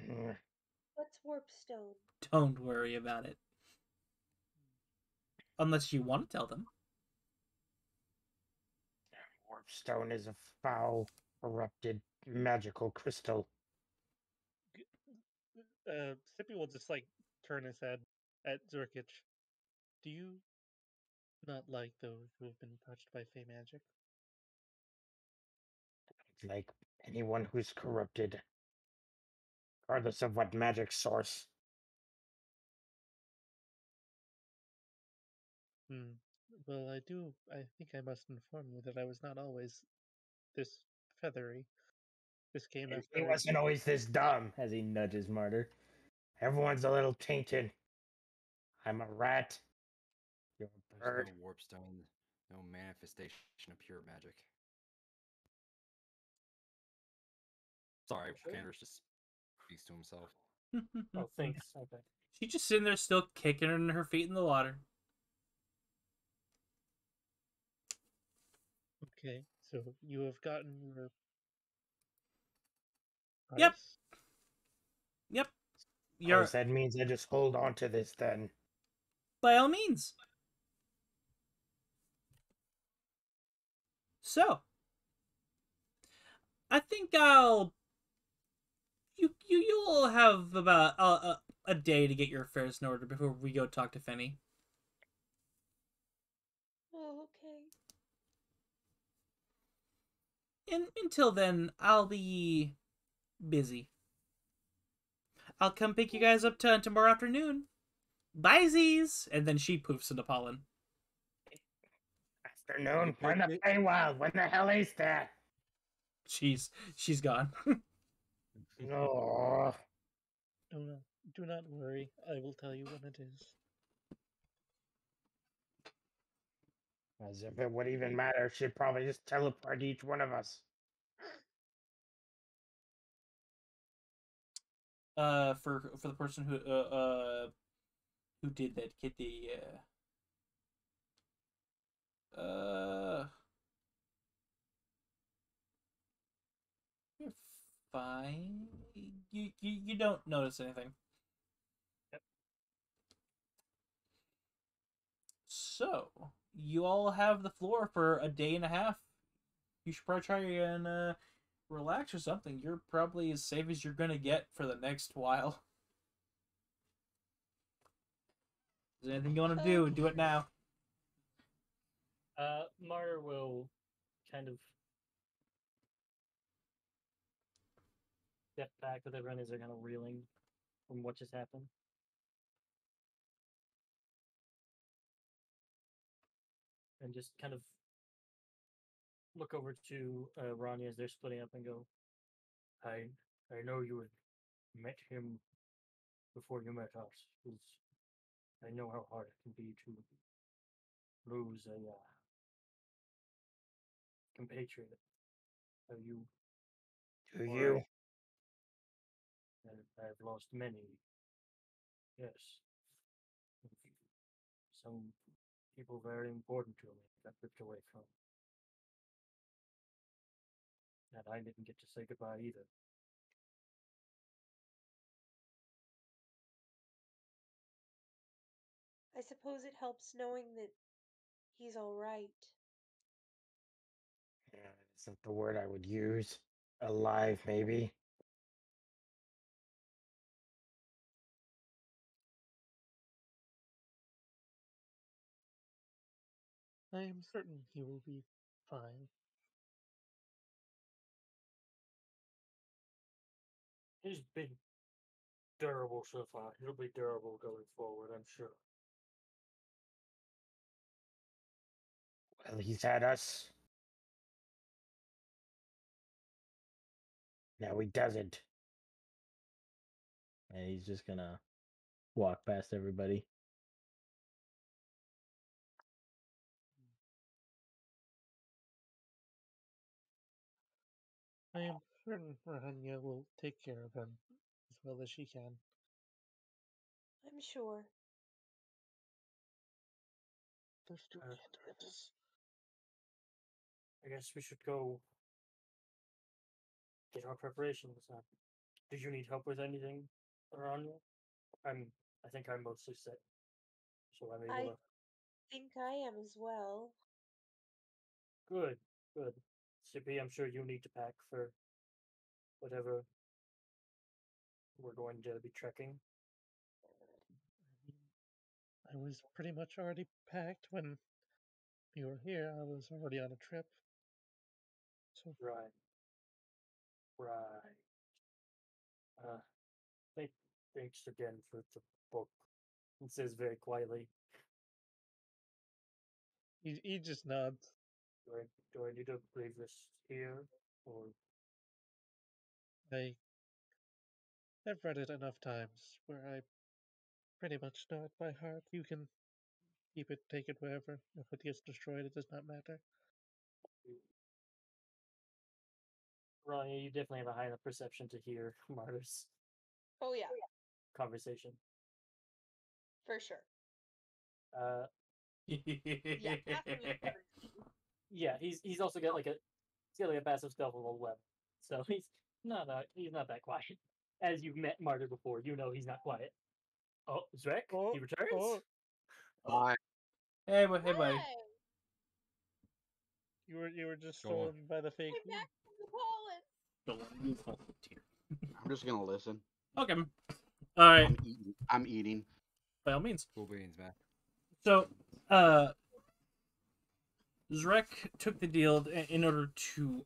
Speaker 3: Mm,
Speaker 5: What's Warpstone?
Speaker 2: Don't worry about it. Unless you want to tell them.
Speaker 3: Warpstone is a foul, corrupted magical crystal.
Speaker 7: Sippy will just like turn his head at Zurkich. Do you not like those who have been touched by Fey magic?
Speaker 3: Like anyone who's corrupted, regardless of what magic source.
Speaker 7: Well, I think I must inform you that I was not always this feathery. This came
Speaker 3: He
Speaker 7: after.
Speaker 3: wasn't always this dumb, as he nudges Martyr. Everyone's a little tainted. I'm a rat. You're a
Speaker 4: There's
Speaker 3: bird.
Speaker 4: no warpstone, no manifestation of pure magic. Sorry, Candace just speaks to himself.
Speaker 1: Oh, thanks. Okay.
Speaker 2: She's just sitting there still kicking her feet in the water.
Speaker 7: Okay, so you have gotten your.
Speaker 2: Yep.
Speaker 7: ice?
Speaker 2: Yep.
Speaker 3: Oh, that means I just hold on to this then.
Speaker 2: By all means. So, I think you'll have about a day to get your affairs in order before we go talk to Fenny.
Speaker 5: Oh, okay.
Speaker 2: And until then, I'll be busy. I'll come pick you guys up tomorrow afternoon. Bye-sies! And then she poofs into pollen.
Speaker 3: Afternoon? We're in the Feywild. When the hell is that?
Speaker 2: She's gone.
Speaker 3: Oh,
Speaker 7: Do not worry. I will tell you when it is.
Speaker 3: as if it would even matter. She'd probably just teleport each one of us.
Speaker 2: For the person who did that, get the you're fine. You don't notice anything.
Speaker 1: Yep.
Speaker 2: So, you all have the floor for a day and a half. You should probably try and relax or something. You're probably as safe as you're gonna get for the next while. Is there anything you want to do? Do it now.
Speaker 1: Martyr will kind of step back with everyone as they're kind of reeling from what just happened. And just kind of look over to Ronnie as they're splitting up and go, I know you had met him before you met us. 'Cause I know how hard it can be to lose a compatriot. You
Speaker 3: Do you?
Speaker 1: I've lost many. Yes. Some people very important to me got ripped away from. And I didn't get to say goodbye either.
Speaker 5: I suppose it helps knowing that he's all right.
Speaker 3: Yeah, isn't the word I would use. Alive, maybe.
Speaker 7: I am certain he will be fine.
Speaker 1: He's been durable so far. He'll be durable going forward, I'm sure.
Speaker 3: Well, he's had us. Now he doesn't.
Speaker 6: And he's just gonna walk past everybody.
Speaker 7: I am certain Rahanya will take care of him as well as she can.
Speaker 5: I'm sure.
Speaker 7: There's two candidates.
Speaker 1: I guess we should go get our preparations up. Do you need help with anything around you? I think I'm mostly set. So I'm able
Speaker 5: I
Speaker 1: to.
Speaker 5: think I am as well.
Speaker 1: Good, good. Sippy, I'm sure you need to pack for whatever we're going to be trekking.
Speaker 7: I was pretty much already packed when you were here. I was already on a trip. So
Speaker 1: Right. Right. Uh, thanks again for the book. He says very quietly.
Speaker 7: he just nods.
Speaker 1: Do I need to leave this here? Or
Speaker 7: I've read it enough times where I pretty much know it by heart. You can keep it, take it wherever. If it gets destroyed, it does not matter.
Speaker 1: Ronnie, you definitely have a high enough perception to hear Martyr's
Speaker 5: Oh yeah,
Speaker 1: conversation.
Speaker 5: for sure.
Speaker 1: Uh,
Speaker 5: Yeah,
Speaker 1: yeah, he's also got like a passive stealth level 11, so he's not that quiet. As you've met Martyr before, you know he's not quiet. Oh, Zrek,
Speaker 7: Oh,
Speaker 1: he returns.
Speaker 7: oh.
Speaker 4: Hi.
Speaker 2: Hey, hey, buddy.
Speaker 5: Hi,
Speaker 7: You were just
Speaker 4: Go on.
Speaker 7: stolen by the fake.
Speaker 5: I'm back from the pollen.
Speaker 8: I'm just gonna listen.
Speaker 2: Okay. All right.
Speaker 8: I'm eating.
Speaker 2: By all means.
Speaker 4: Cool beans, man.
Speaker 2: So, Zrek took the deal in order to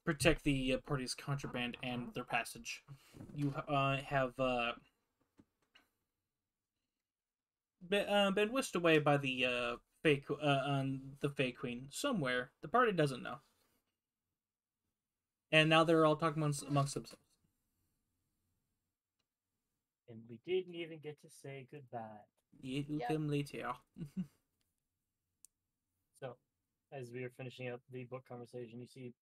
Speaker 2: protect the party's contraband and their passage. You have been whisked away by the Fey Queen somewhere. The party doesn't know, and now they're all talking amongst themselves.
Speaker 1: And we didn't even get to say goodbye.
Speaker 2: You
Speaker 5: Yep.
Speaker 2: come later.
Speaker 1: So, as we are finishing up the book conversation, you see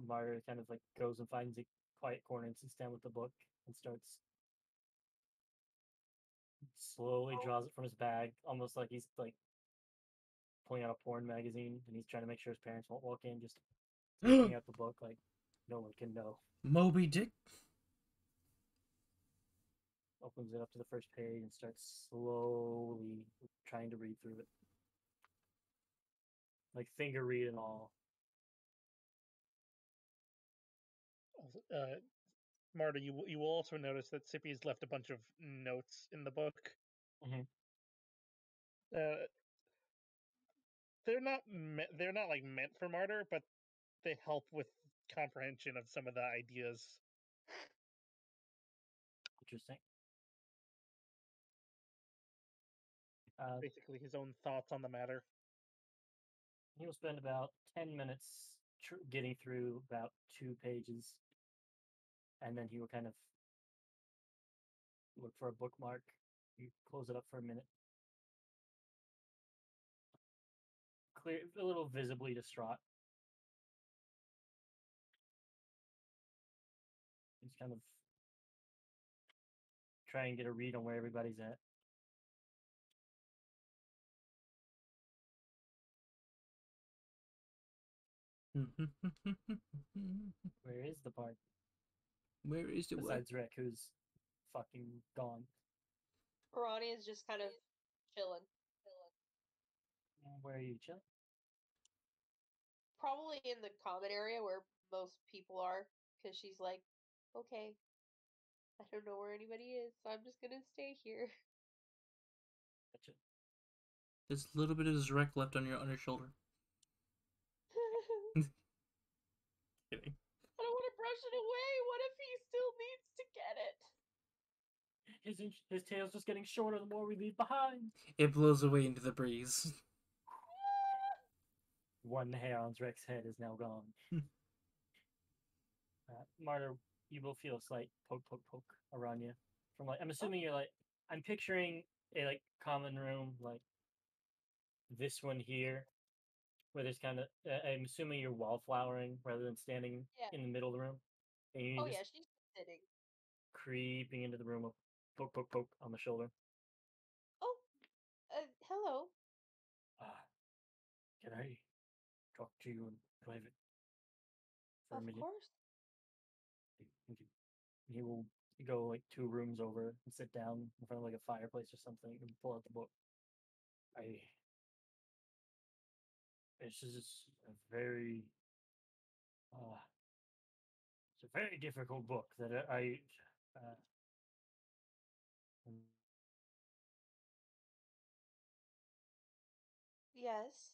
Speaker 1: Martyr kind of like goes and finds a quiet corner and sits down with the book and starts slowly draws it from his bag, almost like he's like pulling out a porn magazine, and he's trying to make sure his parents won't walk in. Just taking out the book, like no one can know.
Speaker 2: Moby Dick.
Speaker 1: Opens it up to the first page and starts slowly trying to read through it. like finger read and all.
Speaker 7: Marta, you will also notice that Sippy's left a bunch of notes in the book.
Speaker 1: Mhm.
Speaker 7: They're not like meant for Martyr, but they help with comprehension of some of the ideas.
Speaker 1: Interesting.
Speaker 7: Basically, his own thoughts on the matter.
Speaker 1: He'll spend about 10 minutes getting through about 2 pages, and then he will kind of look for a bookmark. You close it up for a minute. Clear, a little visibly distraught. He's kind of trying to get a read on where everybody's at. Where is the party?
Speaker 2: Where is the what?
Speaker 1: Besides Rick, who's fucking gone.
Speaker 5: Ronnie is just kind of chilling.
Speaker 1: Where are you chilling?
Speaker 5: Probably in the common area where most people are, because she's like, okay, I don't know where anybody is, so I'm just gonna stay here.
Speaker 1: Gotcha.
Speaker 2: There's a little bit of Zrek left on your shoulder. Kidding.
Speaker 5: I don't want to brush it away. What if he still needs to get it?
Speaker 1: His tail's just getting shorter the more we leave behind.
Speaker 2: It blows away into the breeze.
Speaker 1: One hair on Zrek's head is now gone. Martyr, you will feel a slight poke around you. From like, I'm assuming you're like, I'm picturing a like common room like this one here, where there's kind of. I'm assuming you're wallflowering rather than standing in the middle of the room. And you
Speaker 5: Yeah, she's sitting.
Speaker 1: Creeping into the room, poke on the shoulder.
Speaker 5: Oh, hello.
Speaker 1: Can I talk to you in private for a minute?
Speaker 5: Of course.
Speaker 1: Thank you. He will go like 2 rooms over and sit down in front of like a fireplace or something and pull out the book. This is a very it's a very difficult book that
Speaker 5: Yes.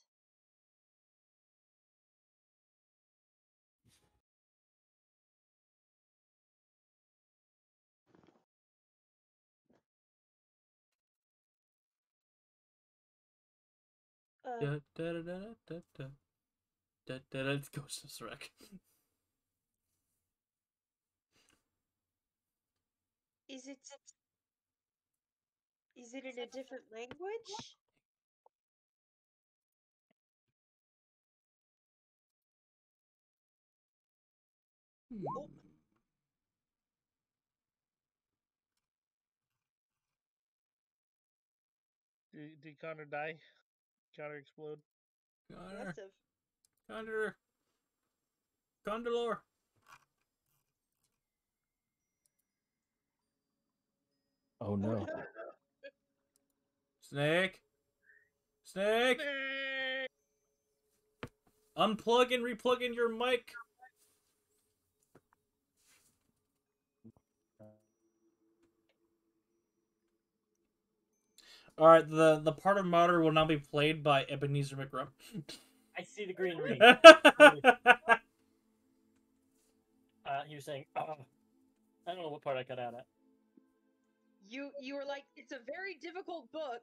Speaker 2: Da da da da da da da da da. Ghost of Zrek.
Speaker 5: Is it in a different language? Oh.
Speaker 7: Did Connor die? Connor explode?
Speaker 2: Connor.
Speaker 5: Must have.
Speaker 2: Condor.
Speaker 6: Oh no.
Speaker 2: Snake. Unplug and replug in your mic. All right, the part of Martyr will now be played by Ebenezer McGrum.
Speaker 1: I see the green ring. He was saying, I don't know what part I cut out at.
Speaker 5: You were like, it's a very difficult book,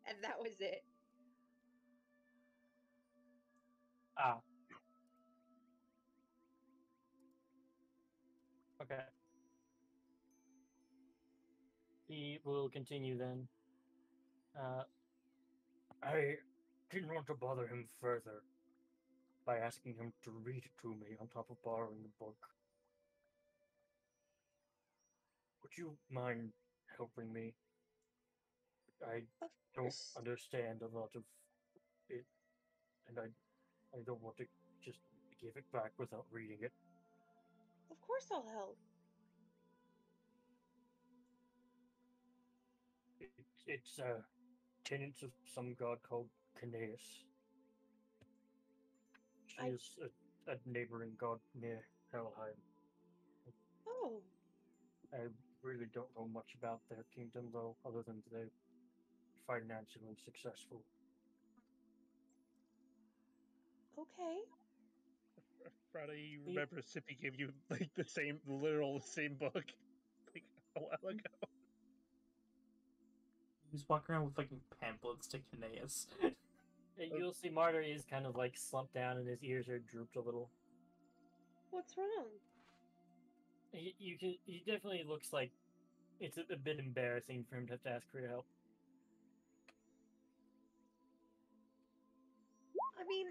Speaker 5: and that was it.
Speaker 1: Okay. He will continue then. I didn't want to bother him further by asking him to read it to me on top of borrowing the book. Would you mind helping me? I don't understand a lot of it, and I don't want to just give it back without reading it.
Speaker 5: Of course I'll help.
Speaker 1: It's tenets of some god called Kineas. She is a neighboring god near Helheim.
Speaker 5: Oh,
Speaker 1: I really don't know much about their kingdom, though, other than they're financially successful.
Speaker 5: okay.
Speaker 7: Friday, you remember Sippy gave you like the same book like a while ago.
Speaker 2: He's walking around with fucking pamphlets to Kineas.
Speaker 1: And you'll see Martyr is kind of like slumped down and his ears are drooped a little.
Speaker 5: What's wrong?
Speaker 1: He definitely looks like it's a bit embarrassing for him to have to ask for your help.
Speaker 5: I mean,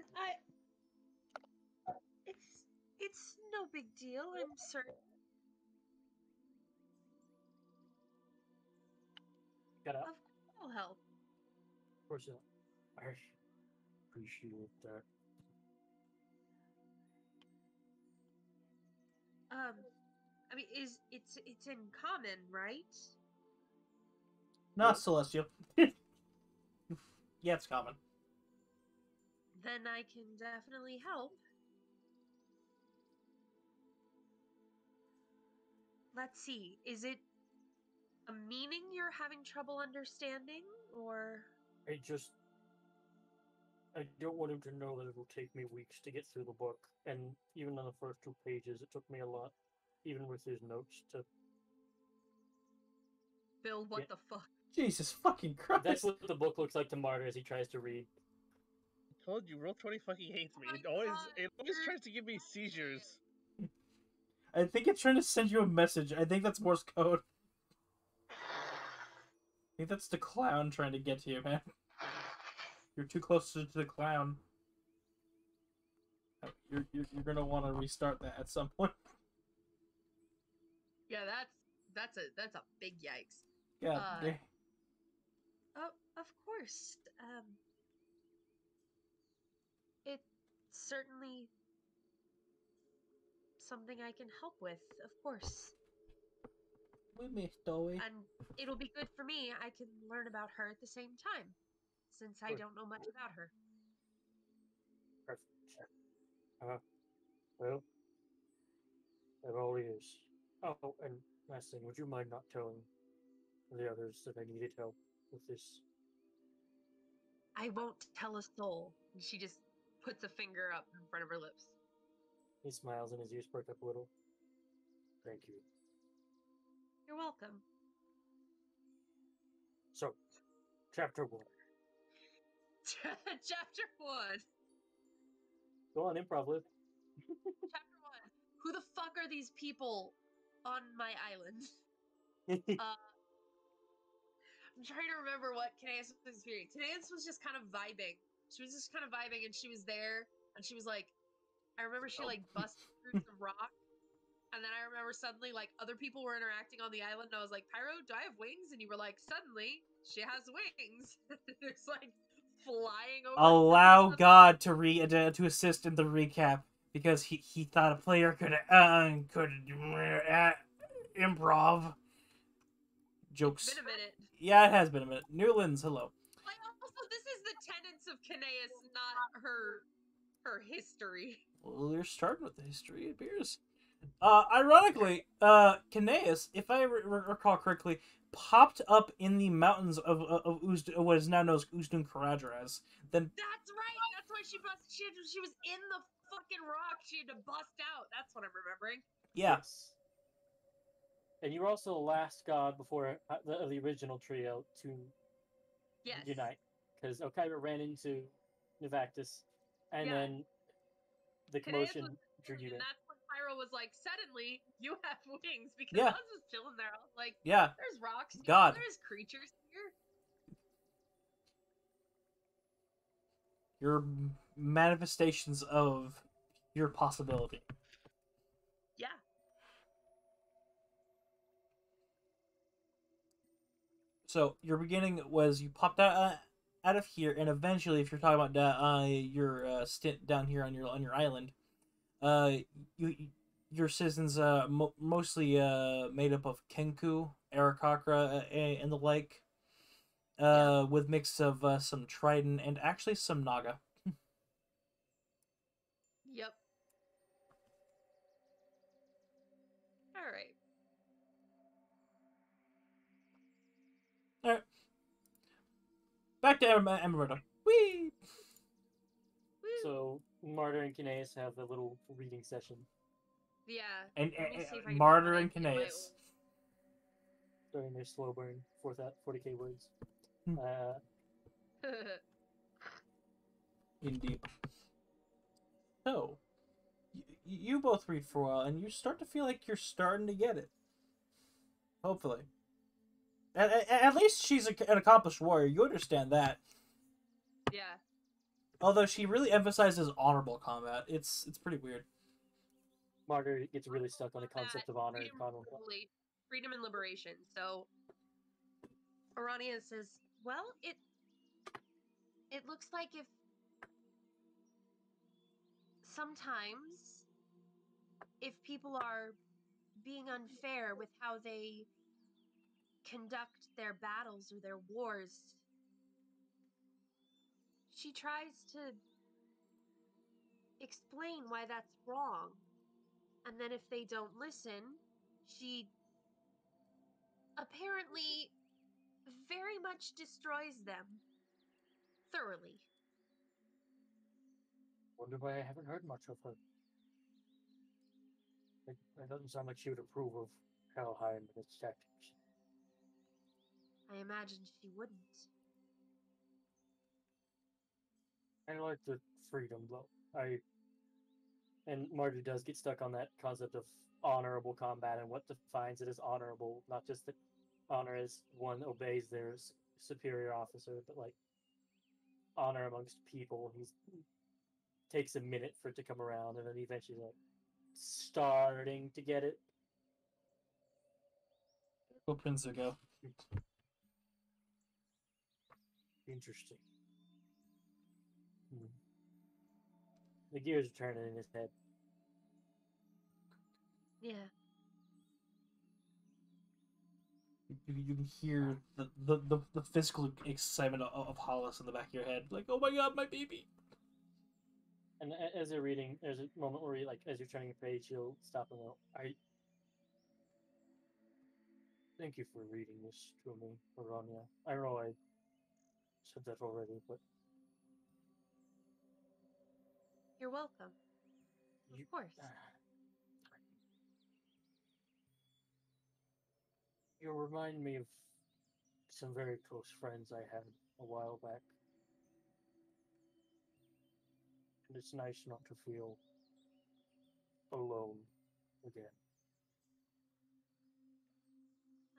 Speaker 5: it's no big deal. I'm certain.
Speaker 1: Got up.
Speaker 5: Of course, I'll help.
Speaker 1: Of course, I appreciate that.
Speaker 5: I mean, it's in common, right?
Speaker 2: Not celestial. Yeah, it's common.
Speaker 5: Then I can definitely help. Let's see. Is it a meaning you're having trouble understanding, or?
Speaker 1: I don't want him to know that it'll take me weeks to get through the book, and even on the first 2 pages, it took me a lot, even with his notes, to.
Speaker 5: Bill, what the fuck?
Speaker 2: Jesus fucking Christ!
Speaker 1: That's what the book looks like to Martyr as he tries to read.
Speaker 7: I told you, Roll20 fucking hates me.
Speaker 5: Oh
Speaker 7: It
Speaker 5: my
Speaker 7: always
Speaker 5: God,
Speaker 7: tries to give me seizures.
Speaker 2: I think it's trying to send you a message. I think that's Morse code. I think that's the clown trying to get to you, man. You're too close to the clown. You're gonna want to restart that at some point.
Speaker 5: Yeah, that's a big yikes.
Speaker 2: Yeah.
Speaker 5: Oh, of course. It's certainly something I can help with, of course.
Speaker 2: We miss Dowie.
Speaker 5: And it'll be good for me. I can learn about her at the same time, since I don't know much about her.
Speaker 1: Perfect. Well, that all is. Oh, and last thing, would you mind not telling the others that I needed help with this?
Speaker 5: I won't tell a soul. And she just puts a finger up in front of her lips.
Speaker 1: He smiles and his ears perk up a little. Thank you.
Speaker 5: You're welcome.
Speaker 1: So, chapter 1.
Speaker 5: Chapter 1.
Speaker 1: Go on, improv, Liv.
Speaker 5: Chapter 1. Who the fuck are these people on my island? I'm trying to remember what Kineas was experiencing. Kineas was just kind of vibing. She was just kind of vibing, and she was there, and she was like, I remember she like busted through some rock, and then I remember suddenly like other people were interacting on the island, and I was like, Pyro, do I have wings? And you were like, suddenly she has wings. It's like flying over.
Speaker 2: Allow God to assist in the recap because he thought a player could improv. Jokes.
Speaker 5: It's been a minute.
Speaker 2: Yeah, it has been a minute. Newlands, hello.
Speaker 5: Like, also, this is the tenets of Kineas, not her history.
Speaker 2: Well, you're starting with the history, it appears. Ironically, Kineas, if I recall correctly, popped up in the mountains of what is now known as Uzdun Karadras. Then
Speaker 5: that's right. That's why she busted. She was in the fucking rock. She had to bust out. That's what I'm remembering.
Speaker 2: Yeah.
Speaker 1: Yes. And you were also the last god before the original trio to unite. Because Okaira ran into Nivactus, and then the commotion drew you in.
Speaker 5: And that's when Pyro was like, suddenly, you have wings. Because
Speaker 2: Yeah.
Speaker 5: I was just chilling there. I was like,
Speaker 2: yeah,
Speaker 5: there's rocks here.
Speaker 2: God.
Speaker 5: There's creatures here.
Speaker 2: your manifestations of your possibility.
Speaker 5: Yeah.
Speaker 2: So your beginning was you popped out of here, and eventually, if you're talking about your stint down here on your island, your citizens mostly made up of Kenku, Arakakra, and the like, with mix of some Trident and actually some Naga.
Speaker 5: Yep. All right.
Speaker 2: Alright. Back to Emerald. Whee!
Speaker 5: Woo.
Speaker 1: So Martyr and Kineas have a little reading session.
Speaker 5: Yeah.
Speaker 2: And
Speaker 5: let me see if I can
Speaker 2: Martyr
Speaker 5: find
Speaker 2: and
Speaker 5: it in my
Speaker 2: Kineas.
Speaker 1: During their slow burn, 40k words.
Speaker 2: Hmm.
Speaker 5: old-
Speaker 2: Indeed. So, you both read for a while, and you start to feel like you're starting to get it. Hopefully. At least she's an accomplished warrior. You understand that.
Speaker 5: yeah.
Speaker 2: Although she really emphasizes honorable combat. It's pretty weird.
Speaker 1: Martyr gets really stuck on the concept of honor.
Speaker 5: Freedom and liberation. So Arania says, well, it looks like if sometimes if people are being unfair with how they conduct their battles or their wars, she tries to explain why that's wrong. And then if they don't listen, she apparently very much destroys them thoroughly.
Speaker 1: Wonder why I haven't heard much of her. It doesn't sound like she would approve of Helheim and its tactics.
Speaker 5: I imagine she wouldn't.
Speaker 1: I like the freedom, though. And Marty does get stuck on that concept of honorable combat and what defines it as honorable. Not just that honor is one obeys their superior officer, but like honor amongst people. He takes a minute for it to come around, and then eventually like starting to get it.
Speaker 2: Go Prince go.
Speaker 1: Interesting. The gears are turning in his head.
Speaker 5: Yeah.
Speaker 2: You can hear the physical excitement of Hollis in the back of your head. Like, oh my god, my baby!
Speaker 1: And as they're reading, there's a moment where, as you're turning a page, you'll stop and go, thank you for reading this to me, Aranya. I know I said that already, but
Speaker 5: You're welcome.
Speaker 1: you,
Speaker 5: Of course.
Speaker 1: You remind me of some very close friends I had a while back. And it's nice not to feel alone again.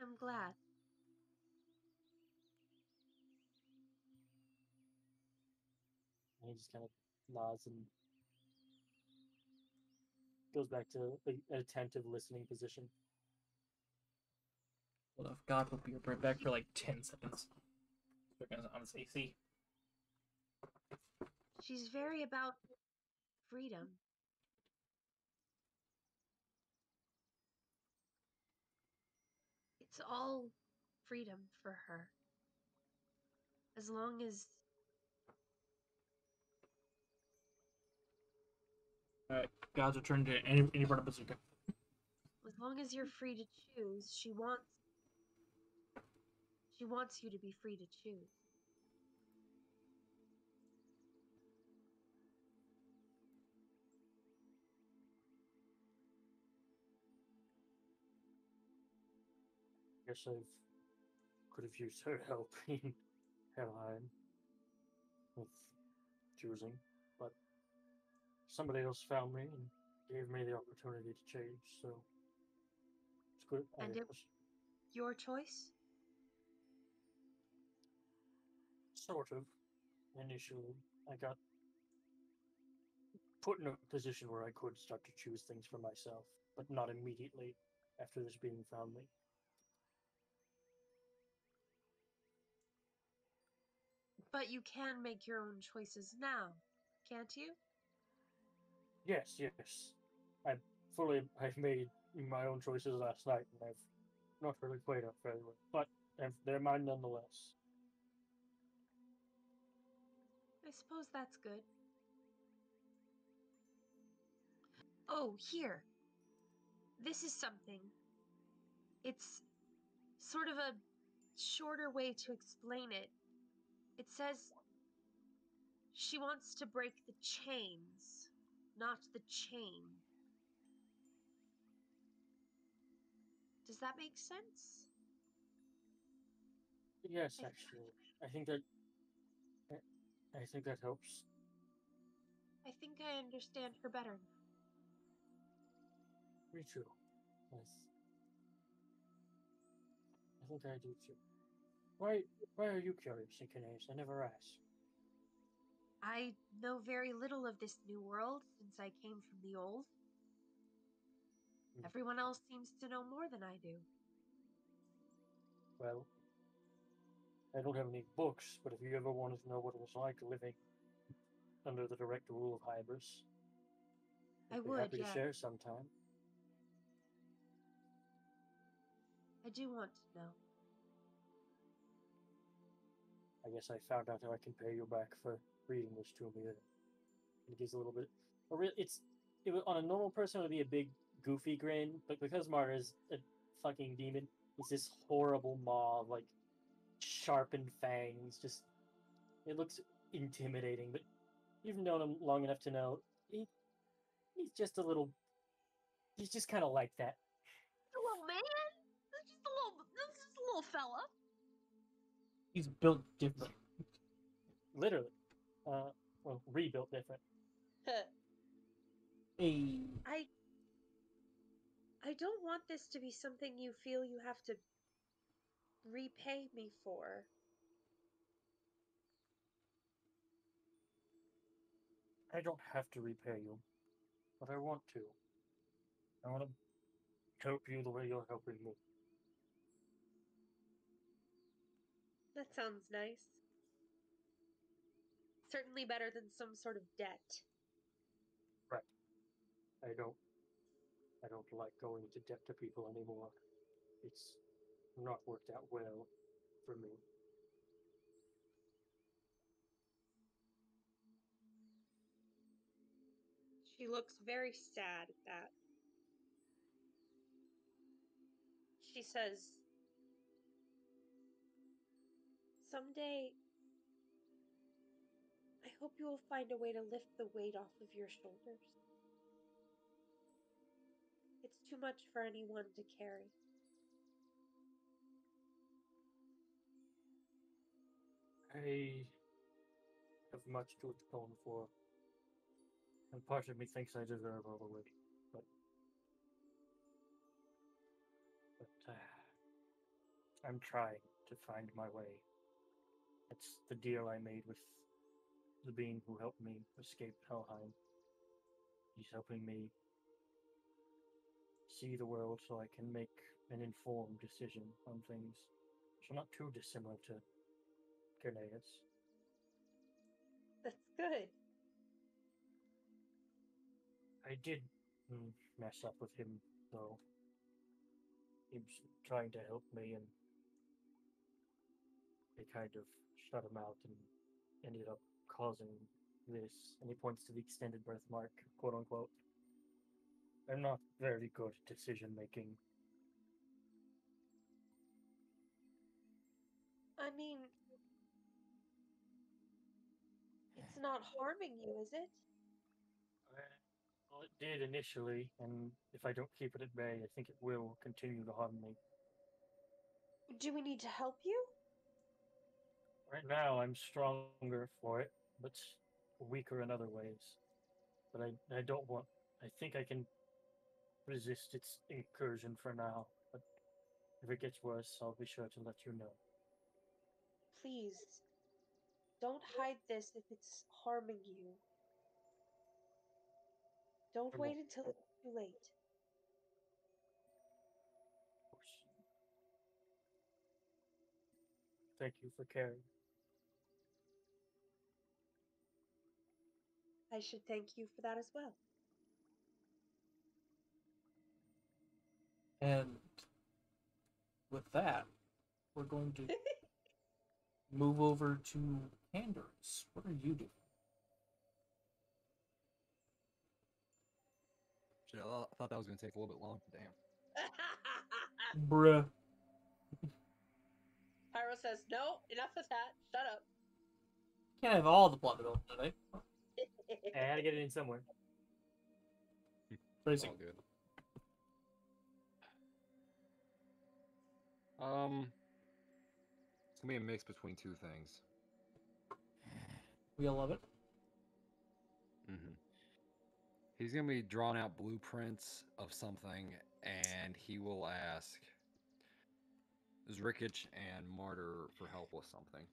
Speaker 5: I'm glad.
Speaker 1: And he just kind of nods and goes back to an attentive listening position.
Speaker 2: Well, if God will be right back for like 10 seconds. On his AC.
Speaker 5: She's very about freedom. It's all freedom for her. As long as
Speaker 2: Alright, God's return to any part of Bazooka.
Speaker 5: you're free to choose, she wants you to be free to choose.
Speaker 1: Guess I could have used her help in Helheim with choosing, but somebody else found me and gave me the opportunity to change, so it's good.
Speaker 5: And it was your choice?
Speaker 1: Sort of. Initially, I got put in a position where I could start to choose things for myself, but not immediately after this being found me.
Speaker 5: But you can make your own choices now, can't you?
Speaker 1: Yes. I made my own choices last night, and I've not really played up very well, but they're mine nonetheless.
Speaker 5: I suppose that's good. Oh, here. This is something. It's sort of a shorter way to explain it. It says she wants to break the chains, not the chain. Does that make sense?
Speaker 1: Yes,
Speaker 5: I-
Speaker 1: actually, I think that I think that helps.
Speaker 5: I think I understand her better now.
Speaker 1: Me too. Yes, I think I do too. Why are you curious, Incarnate? I never asked.
Speaker 5: I know very little of this new world since I came from the old.
Speaker 1: Hmm.
Speaker 5: Everyone else seems to know more than I do.
Speaker 1: Well, I don't have any books, but if you ever wanted to know what it was like living under the direct rule of Hybris,
Speaker 5: I
Speaker 1: I'd be
Speaker 5: would,
Speaker 1: happy to
Speaker 5: yeah.
Speaker 1: share sometime.
Speaker 5: I do want to know.
Speaker 1: I guess I found out how I can pay you back for reading this to me. It gives a little bit. It was on a normal person it would be a big goofy grin, but because Marta is a fucking demon, it's this horrible maw of like sharpened fangs. Just it looks intimidating. But you've known him long enough to know he's just a little. He's just kind of like that.
Speaker 5: A little man? This is a little fella.
Speaker 2: He's built different.
Speaker 1: Literally. Well, rebuilt different.
Speaker 2: Hey,
Speaker 5: I don't want this to be something you feel you have to repay me for.
Speaker 1: I don't have to repay you, but I want to. I want to help you the way you're helping me.
Speaker 5: That sounds nice. Certainly better than some sort of debt.
Speaker 1: Right. I don't. I don't like going into debt to people anymore. It's not worked out well for me.
Speaker 5: She looks very sad at that. She says, "Someday, I hope you will find a way to lift the weight off of your shoulders. It's too much for anyone to carry."
Speaker 1: I have much to atone for, and part of me thinks I deserve all the weight. But I'm trying to find my way. It's the deal I made with the being who helped me escape Helheim. He's helping me see the world so I can make an informed decision on things. So not too dissimilar to Cornelius.
Speaker 5: That's good.
Speaker 1: I did mess up with him, though. He was trying to help me, and they kind of shut him out and ended up causing this. And he points to the extended birthmark, quote unquote. I'm not very good at decision making.
Speaker 5: I mean, it's not harming you, is it?
Speaker 1: Well, it did initially, and if I don't keep it at bay, I think it will continue to harm me.
Speaker 5: Do we need to help you?
Speaker 1: Right now, I'm stronger for it, but weaker in other ways. But I don't want. I think I can resist its incursion for now. But if it gets worse, I'll be sure to let you know.
Speaker 5: Please, don't hide this if it's harming you. Don't
Speaker 1: I
Speaker 5: wait
Speaker 1: won't,
Speaker 5: until it's too late.
Speaker 1: of course. Thank you for caring.
Speaker 5: I should thank you for that as well.
Speaker 2: and with that, we're going to move over to Candace. What are you doing?
Speaker 4: Shit, I thought that was gonna take a little bit longer. Damn.
Speaker 2: Bruh.
Speaker 5: Pyro says, "No, enough of that. Shut up."
Speaker 2: Can't have all the plot development today.
Speaker 1: I had to get it in somewhere.
Speaker 4: It's
Speaker 2: Phrasing.
Speaker 4: all good. It's gonna be a mix between two things.
Speaker 2: We all love it.
Speaker 4: Mm-hmm. He's gonna be drawing out blueprints of something, and he will ask Zrikich and Martyr for help with something.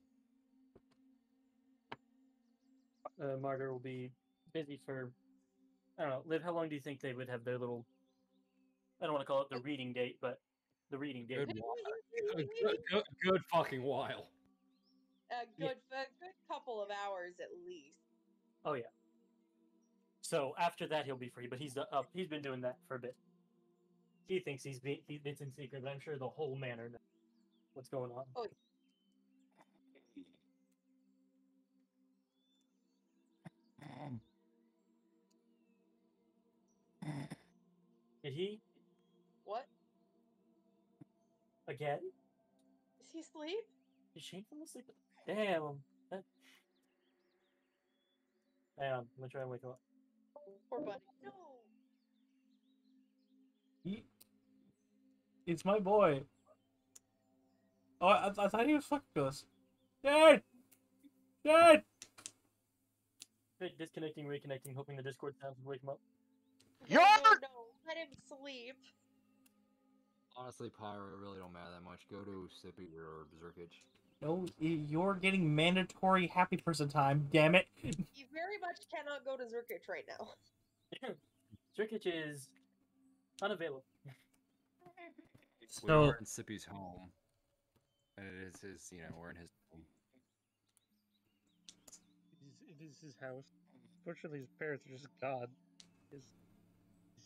Speaker 1: Martyr will be busy for, I don't know, Liv, how long do you think they would have their little, I don't want to call it the reading date, but the reading date.
Speaker 4: Good fucking while.
Speaker 5: A good couple of hours at least.
Speaker 1: Oh, yeah. So after that, he'll be free, but he's been doing that for a bit. He thinks it's in secret, but I'm sure the whole manor knows what's going on.
Speaker 5: Oh.
Speaker 1: Did he?
Speaker 5: What?
Speaker 1: Again?
Speaker 5: Is he asleep?
Speaker 1: Did Shane fall asleep? Damn. Hang on, I'm gonna try and wake him up.
Speaker 5: Poor buddy. No.
Speaker 2: It's my boy. Oh, I thought he was fucking with us. Dad! Dad!
Speaker 1: Good, disconnecting, reconnecting, hoping the Discord sounds will wake him up.
Speaker 5: No, no. Let him sleep.
Speaker 4: Honestly, Pyro, it really don't matter that much. Go to Sippy or Zrikich.
Speaker 2: No, you're getting mandatory happy person time, damn it.
Speaker 5: You very much cannot go to Zrikich right now.
Speaker 1: Zrikich is unavailable.
Speaker 4: We
Speaker 2: So,
Speaker 4: are in Sippy's home. And it is his, we're in his home.
Speaker 7: It is his house. Fortunately, his parents are just gone. He's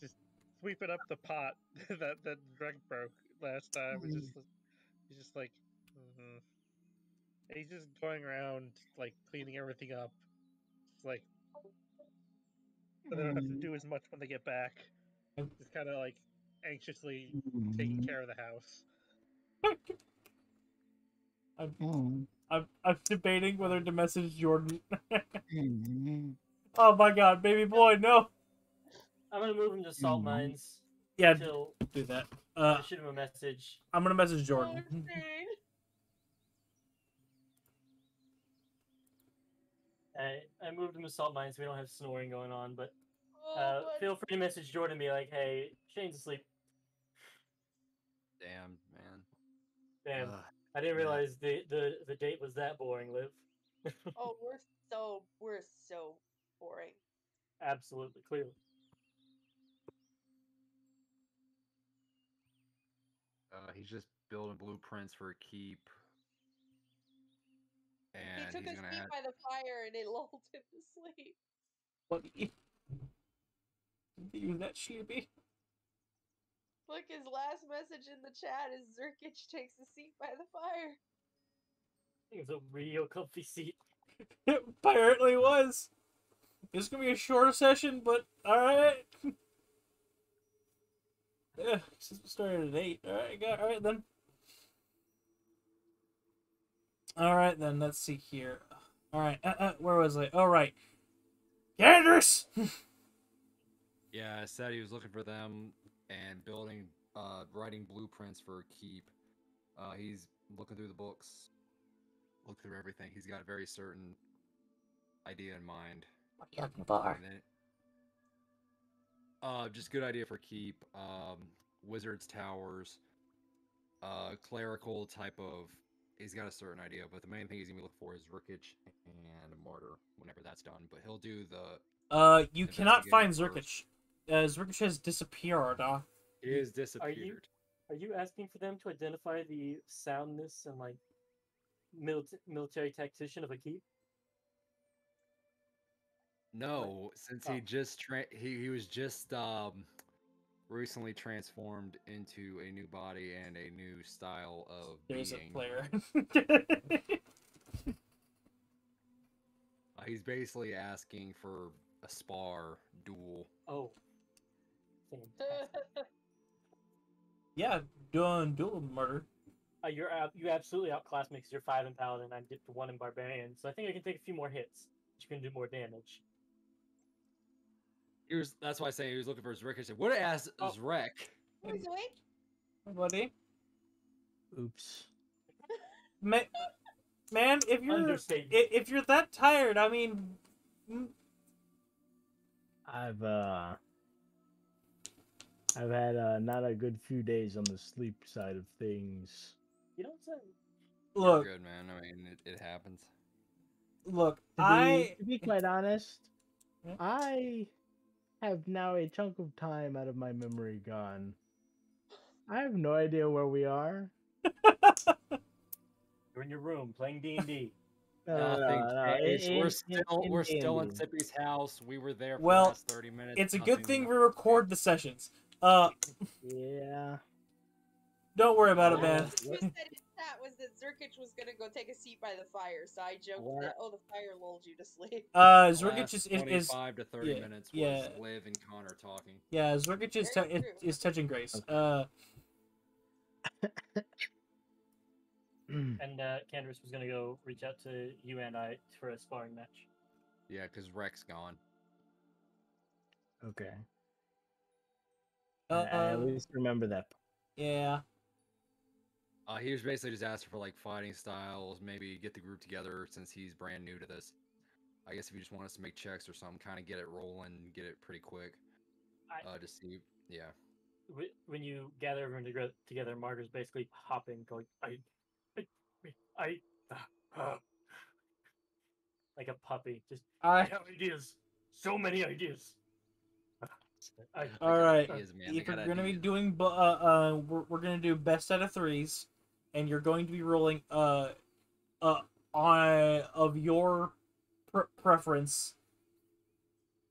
Speaker 7: just sweeping up the pot that Greg broke last time. He's just like, mm-hmm. He's just going around like cleaning everything up. It's like so they don't have to do as much when they get back. Just kind of like anxiously taking care of the house.
Speaker 2: I'm debating whether to message Jordan. Oh my god, baby boy, no!
Speaker 1: I'm gonna move him to salt mines.
Speaker 2: Yeah,
Speaker 1: Till
Speaker 2: do that.
Speaker 1: I shoot him a message.
Speaker 2: I'm gonna message Jordan.
Speaker 1: I moved him to salt mines. So we don't have snoring going on, but
Speaker 5: Oh,
Speaker 1: feel free to message Jordan and be like, "Hey, Shane's asleep."
Speaker 4: Damn, man.
Speaker 1: Damn, I didn't realize the date was that boring, Liv.
Speaker 5: Oh, we're so boring.
Speaker 1: Absolutely, clearly.
Speaker 4: He's just building blueprints for a keep. And
Speaker 5: He took
Speaker 4: he's
Speaker 5: a
Speaker 4: gonna
Speaker 5: seat
Speaker 4: add...
Speaker 5: by the fire and it lulled him to sleep.
Speaker 2: What? Use that sheepy.
Speaker 5: Look, his last message in the chat is Zrikich takes a seat by the fire.
Speaker 1: It was a real comfy seat.
Speaker 2: It apparently was. It's gonna be a shorter session, but alright. Yeah, since we started at 8. Alright then. Alright then, let's see here. Alright, where was I? Oh, right. Ganders!
Speaker 4: Yeah, I said he was looking for them and writing blueprints for a keep. He's looking through the books, look through everything. He's got a very certain idea in mind.
Speaker 2: What are you looking for?
Speaker 4: Just good idea for keep. Wizards towers. Clerical type of. He's got a certain idea, but the main thing he's gonna be looking for is Zrikich and Martyr. Whenever that's done, but he'll do the.
Speaker 2: You cannot find Zrikich. Zrikich has disappeared.
Speaker 4: He is disappeared.
Speaker 1: Are you asking for them to identify the soundness and like military tactician of a keep?
Speaker 4: No, since he just he was just recently transformed into a new body and a new style of
Speaker 2: There's
Speaker 4: being.
Speaker 2: A player.
Speaker 4: He's basically asking for a spar duel.
Speaker 1: Oh,
Speaker 2: Yeah, doing dual murder.
Speaker 1: You absolutely outclassed me because you're 5 in paladin. I dipped to 1 in barbarian, so I think I can take a few more hits. You can do more damage.
Speaker 4: That's why I say he was looking for his Rick. I said, "What ass is Rick?"
Speaker 5: Where's Zoe?
Speaker 2: Hey, buddy.
Speaker 6: Oops.
Speaker 2: Man,
Speaker 1: Understatement.
Speaker 2: if you're that tired, I mean,
Speaker 6: I've had not a good few days on the sleep side of things.
Speaker 1: You don't say.
Speaker 2: look,
Speaker 4: You're good, man. I mean, it happens.
Speaker 2: look.
Speaker 6: To be quite honest,
Speaker 2: Yeah.
Speaker 6: I have now a chunk of time out of my memory gone. I have no idea where we are.
Speaker 1: You're in your room playing D&D.
Speaker 4: Nothing changed. We're still in
Speaker 6: D&D.
Speaker 4: Sippy's house. We were there for
Speaker 2: Well,
Speaker 4: the last 30 minutes.
Speaker 2: It's a good thing
Speaker 4: Nothing-
Speaker 2: we record the sessions.
Speaker 6: Yeah.
Speaker 2: Don't worry about it,
Speaker 5: What
Speaker 2: man.
Speaker 5: you said in chat was that Zerkich was gonna go take a seat by the fire, so I joked that, oh, the fire lulled you to sleep.
Speaker 4: the
Speaker 2: Zergich
Speaker 4: last
Speaker 2: is
Speaker 4: 25 to 30
Speaker 2: yeah,
Speaker 4: minutes
Speaker 2: yeah.
Speaker 4: was Liv and Connor talking.
Speaker 2: Yeah, Zergich is
Speaker 5: Very true.
Speaker 2: is touching grace.
Speaker 1: And Candace was gonna go reach out to you and I for a sparring match.
Speaker 4: Yeah, because Rex gone.
Speaker 6: Okay. I at least remember that.
Speaker 2: Yeah.
Speaker 4: He was basically just asking for like fighting styles, maybe get the group together since he's brand new to this. I guess if you just want us to make checks or something, kind of get it rolling, get it pretty quick. To see, yeah.
Speaker 1: When you gather everyone together, Margaret's basically hopping, going, like a puppy. Just, I have ideas. So many ideas.
Speaker 2: All right.
Speaker 4: Ideas, man.
Speaker 2: If
Speaker 4: They
Speaker 2: we're
Speaker 4: got
Speaker 2: gonna be
Speaker 4: ideas.
Speaker 2: doing, we're gonna do best out of threes, and you're going to be rolling on of your preference.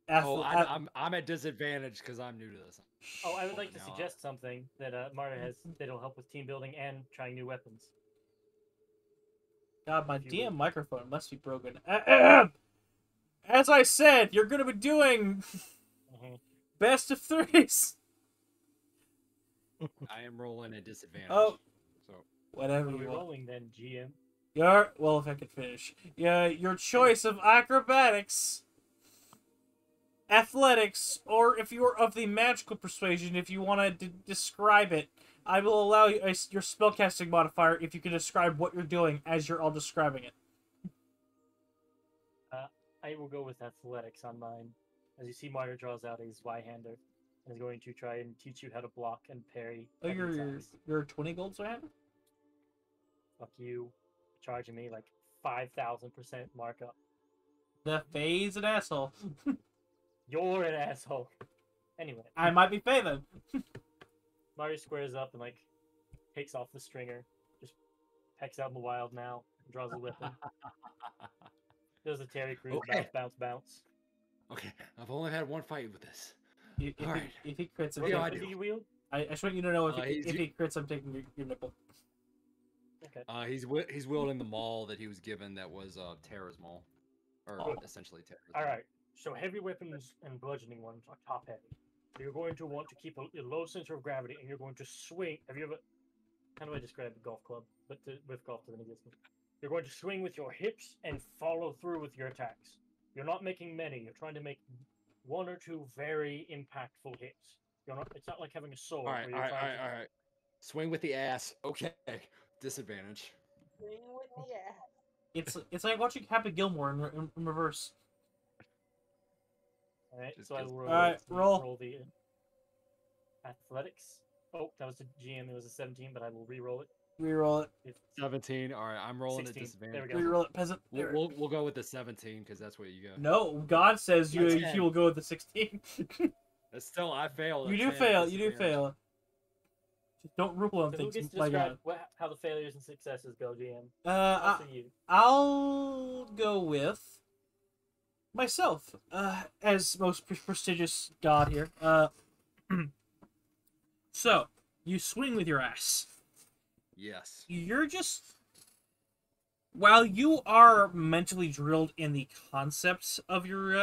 Speaker 4: I'm at disadvantage because I'm new to this.
Speaker 1: Oh, I would like to
Speaker 4: No,
Speaker 1: suggest something that Marta has that'll help with team building and trying new weapons.
Speaker 2: God, my
Speaker 1: If you
Speaker 2: DM
Speaker 1: would.
Speaker 2: microphone must be broken. As I said, you're gonna be doing best of threes.
Speaker 4: I am rolling at disadvantage.
Speaker 2: Oh.
Speaker 4: So
Speaker 2: Whatever
Speaker 1: What are we
Speaker 2: you want.
Speaker 1: rolling then, GM?
Speaker 2: Well, if I could finish. Yeah, your choice of acrobatics, athletics, or if you're of the magical persuasion, if you want to describe it, I will allow you your spellcasting modifier if you can describe what you're doing as you're all describing it.
Speaker 1: I will go with athletics on mine. As you see, Marta draws out a Zweihander and is going to try and teach you how to block and parry.
Speaker 2: Oh,
Speaker 1: heavy attacks.
Speaker 2: you're 20 gold, so I have?
Speaker 1: Fuck you, charging me like 5,000% markup.
Speaker 2: The Faye's an asshole.
Speaker 1: You're an asshole. Anyway,
Speaker 2: I might be Faye then.
Speaker 1: Marty squares up and like takes off the stringer, just pecks out in the wild now, and draws a weapon. Does a Terry Crews
Speaker 4: Okay.
Speaker 1: bounce.
Speaker 4: Okay, I've only had one fight with this.
Speaker 2: If he crits,
Speaker 4: What do I
Speaker 1: What
Speaker 4: do?
Speaker 1: do you wield?
Speaker 2: I just want you to know if
Speaker 4: he's-
Speaker 2: he crits, I'm taking your nipple.
Speaker 1: Okay.
Speaker 4: He's wielding the maul that he was given that was Terra's maul, or essentially Terra's.
Speaker 1: All right. So heavy weapons and bludgeoning ones are top heavy. So you're going to want to keep a low center of gravity, and you're going to swing. Have you ever? How do I describe a golf club? But with golf doesn't exist. You're going to swing with your hips and follow through with your attacks. You're not making many. You're trying to make one or two very impactful hits. You're not. It's not like having a sword.
Speaker 4: All right,
Speaker 1: where you're trying to-
Speaker 4: Swing with the ass. Okay, disadvantage.
Speaker 5: Swing with the ass.
Speaker 2: It's like watching Happy Gilmore in reverse.
Speaker 1: All right.
Speaker 4: Just
Speaker 1: So I
Speaker 4: gives-
Speaker 1: will
Speaker 2: All right, roll.
Speaker 1: roll the athletics. Oh, that was the GM. It was a 17, but I will re-roll it.
Speaker 2: Reroll it.
Speaker 1: It's
Speaker 4: 17. All right, I'm rolling at
Speaker 1: 16. There we
Speaker 4: disadvantage.
Speaker 1: go.
Speaker 2: Reroll it, peasant.
Speaker 4: We'll go with the 17 because that's what you got.
Speaker 2: No, God says you
Speaker 4: That's 10.
Speaker 2: will go with the 16.
Speaker 4: That's still, I failed.
Speaker 2: You
Speaker 4: at
Speaker 2: do
Speaker 4: 10
Speaker 2: fail. You do
Speaker 4: disadvantage.
Speaker 2: fail. Just don't rule on
Speaker 1: So who
Speaker 2: things.
Speaker 1: gets to
Speaker 2: My
Speaker 1: describe
Speaker 2: God.
Speaker 1: how the failures and successes go, GM?
Speaker 2: I,
Speaker 1: For you.
Speaker 2: I'll go with myself as most prestigious god here. So you swing with your ass.
Speaker 4: Yes.
Speaker 2: You're just, while you are mentally drilled in the concepts of your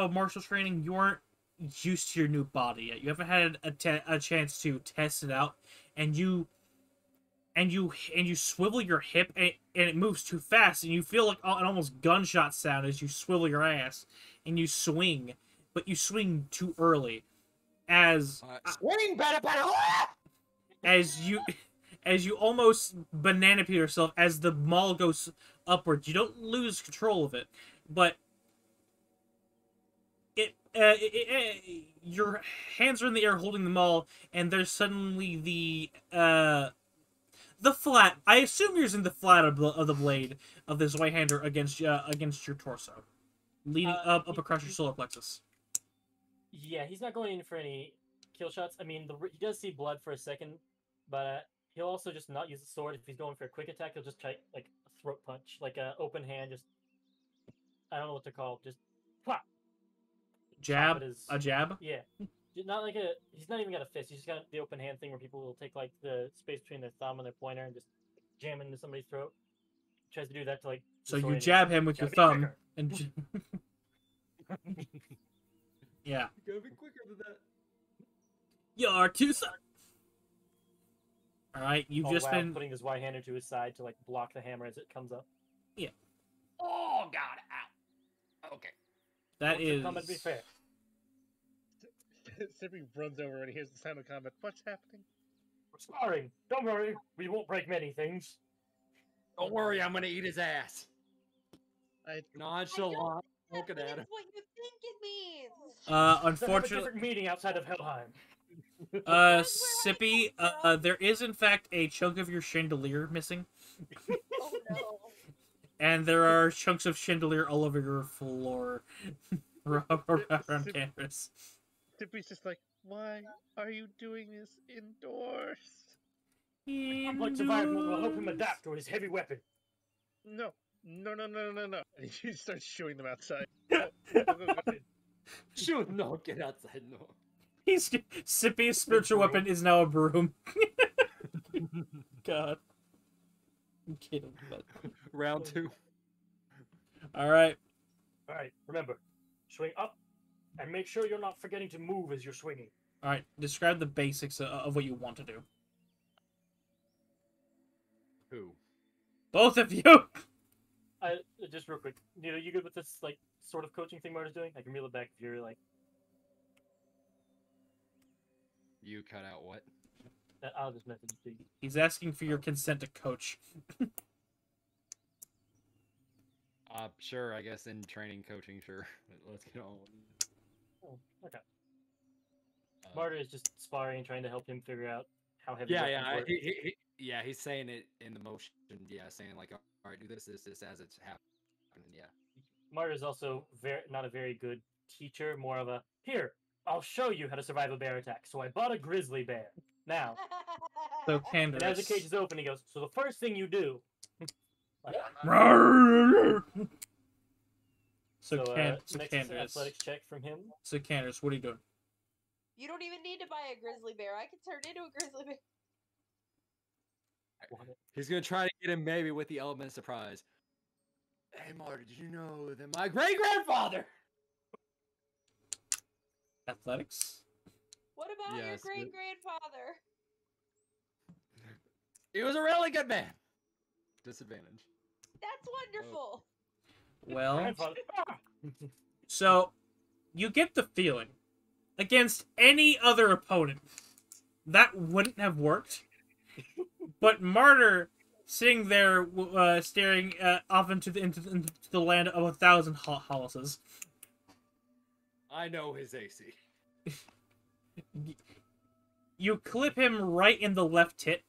Speaker 2: martial training, you aren't used to your new body yet. You haven't had a chance to test it out, and you swivel your hip, and it moves too fast, and you feel like an almost gunshot sound as you swivel your ass, and you swing, but you swing too early, as
Speaker 4: Swing, better.
Speaker 2: as you almost banana peel yourself as the maul goes upwards. You don't lose control of it, but your hands are in the air holding the maul, and there's suddenly the flat. I assume you're using the flat of the blade of this right hander against your torso, leading up across your solar plexus.
Speaker 9: Yeah, he's not going in for any kill shots. I mean, he does see blood for a second, but he'll also just not use the sword. If he's going for a quick attack, he'll just try like a throat punch, like a open hand. Just I don't know what they're called. Just pop.
Speaker 2: Jab. A jab.
Speaker 9: Yeah. Not like a. He's not even got a fist. He's just got the open hand thing where people will take like the space between their thumb and their pointer and just jam into somebody's throat. Tries to do that to like.
Speaker 2: So you jab him with your thumb and. Yeah.
Speaker 4: You gotta be quicker than that.
Speaker 2: You're too slow. All right, you've just been
Speaker 9: putting his right hand to his side to like block the hammer as it comes up.
Speaker 2: Yeah.
Speaker 4: Oh God! Ow. Okay.
Speaker 2: That is.
Speaker 9: Combat to be fair.
Speaker 7: Sippy runs over and he hears the sound of combat. What's happening?
Speaker 9: We're sparring. Don't worry, we won't break many things.
Speaker 4: Don't worry, I'm gonna eat his ass. Nonchalant.
Speaker 5: Looking at him. What you think it means?
Speaker 2: Unfortunately,
Speaker 9: different meeting outside of Helheim.
Speaker 2: Sippy, there is in fact a chunk of your chandelier missing.
Speaker 5: Oh no.
Speaker 2: And there are chunks of chandelier all over your floor around campus.
Speaker 7: Sippy's just like, why are you doing this indoors?
Speaker 9: Complex environment will help him adapt to his heavy weapon.
Speaker 7: No. And he starts shooing them outside.
Speaker 4: Shoot, no, get outside, no.
Speaker 2: Sippy's spiritual weapon is now a broom. God. I'm kidding, but...
Speaker 4: Round 2.
Speaker 2: Alright.
Speaker 9: Alright, remember, swing up, and make sure you're not forgetting to move as you're swinging.
Speaker 2: Alright, describe the basics of what you want to do.
Speaker 4: Who?
Speaker 2: Both of you!
Speaker 9: Just real quick, you good with this, like, sort of coaching thing Marta's doing? I can reel it back if you're, like...
Speaker 4: You cut out what?
Speaker 9: I'll just message it to you.
Speaker 2: He's asking for your consent to coach.
Speaker 4: Sure, I guess in training, coaching, sure. Let's get on.
Speaker 9: Oh, okay. Marta is just sparring and trying to help him figure out how heavy.
Speaker 4: Yeah, he's saying it in the motion. Yeah, saying like, all right, do this as it's happening. Yeah.
Speaker 9: Marta is also not a very good teacher. More of a here. I'll show you how to survive a bear attack. So I bought a grizzly bear. Now.
Speaker 2: So
Speaker 9: and as the cage is open, he goes. So the first thing you do.
Speaker 2: So
Speaker 9: next athletics check from him.
Speaker 2: So Candace, what are you doing?
Speaker 5: You don't even need to buy a grizzly bear. I can turn into a grizzly bear.
Speaker 4: He's gonna try to get him maybe with the element of surprise. Hey Marta, did you know that my great-grandfather?
Speaker 2: Athletics?
Speaker 5: What about your great-grandfather?
Speaker 4: He was a really good man. Disadvantage.
Speaker 5: That's wonderful.
Speaker 2: Well, so you get the feeling against any other opponent that wouldn't have worked. But Martyr sitting there, staring off into the land of 1,000 houses.
Speaker 4: I know his AC.
Speaker 2: You clip him right in the left tit.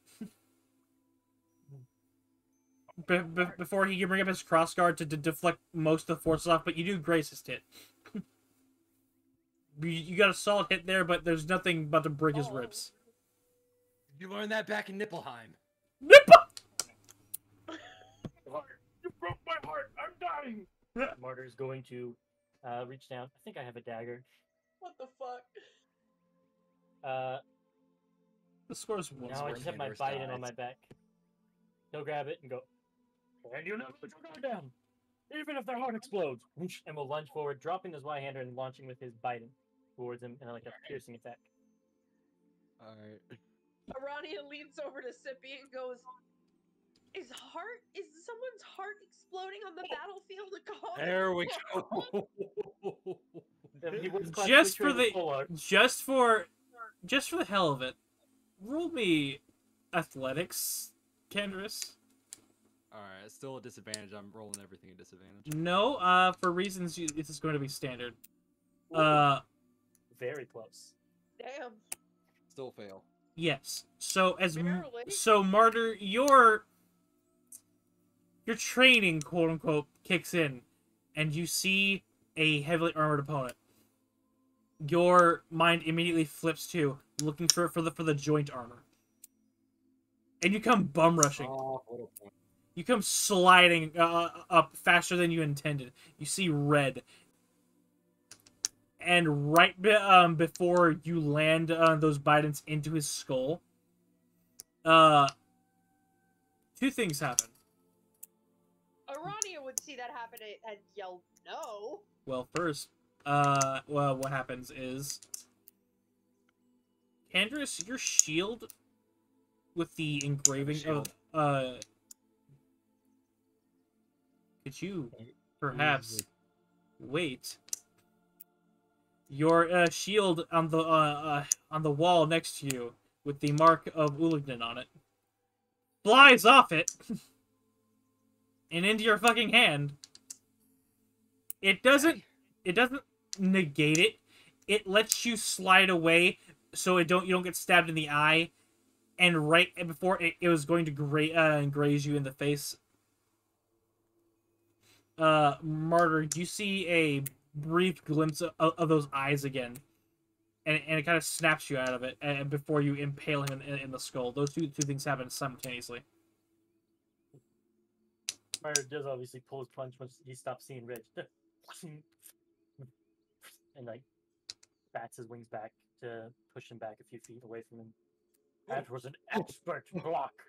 Speaker 2: Before he can bring up his crossguard to deflect most of the forces off, but you do graze his tit. You got a solid hit there, but there's nothing but to break his ribs.
Speaker 4: You learned that back in Nipplheim.
Speaker 9: You broke my heart. I'm dying. Martyr is going to reach down. I think I have a dagger.
Speaker 5: What the fuck?
Speaker 2: The score's one.
Speaker 9: Now I just have my bite on my back. He'll grab it and go. And you never let your guard down, even if their heart explodes. And will lunge forward, dropping his Y-hander and launching with his Biden. towards him and like a piercing attack.
Speaker 4: All right.
Speaker 5: Arania leans over to Sippy and goes, is someone's heart exploding on the battlefield of God?
Speaker 4: There we go.
Speaker 9: He was
Speaker 2: Just for
Speaker 9: classically
Speaker 2: the
Speaker 9: trained full art.
Speaker 2: just for the hell of it, roll me athletics, Kendris.
Speaker 4: All right, it's still a disadvantage. I'm rolling everything at disadvantage.
Speaker 2: No, for reasons this is going to be standard.
Speaker 9: Very close.
Speaker 5: Damn.
Speaker 4: Still fail.
Speaker 2: Yes. So
Speaker 5: Barely.
Speaker 2: Martyr, your training, quote unquote, kicks in, and you see a heavily armored opponent. Your mind immediately flips to looking for the joint armor, and you come bum rushing.
Speaker 4: Oh, what a point.
Speaker 2: You come sliding up faster than you intended. You see red. And right before you land those bitings into his skull, two things happen.
Speaker 5: Arania would see that happen and yell no.
Speaker 2: Well, first, what happens is, Kendris, your shield with the engraving of could you perhaps wait? Your shield on the wall next to you with the mark of Ulignan on it flies off it and into your fucking hand. It doesn't negate it. It lets you slide away so you don't get stabbed in the eye. And right before it was going to graze you in the face. Martyr, you see a brief glimpse of those eyes again, and it kind of snaps you out of it, and before you impale him in the skull. Those two things happen simultaneously.
Speaker 9: Mario does obviously pull his punch once he stops seeing red, and like bats his wings back to push him back a few feet away from him. That was an expert block.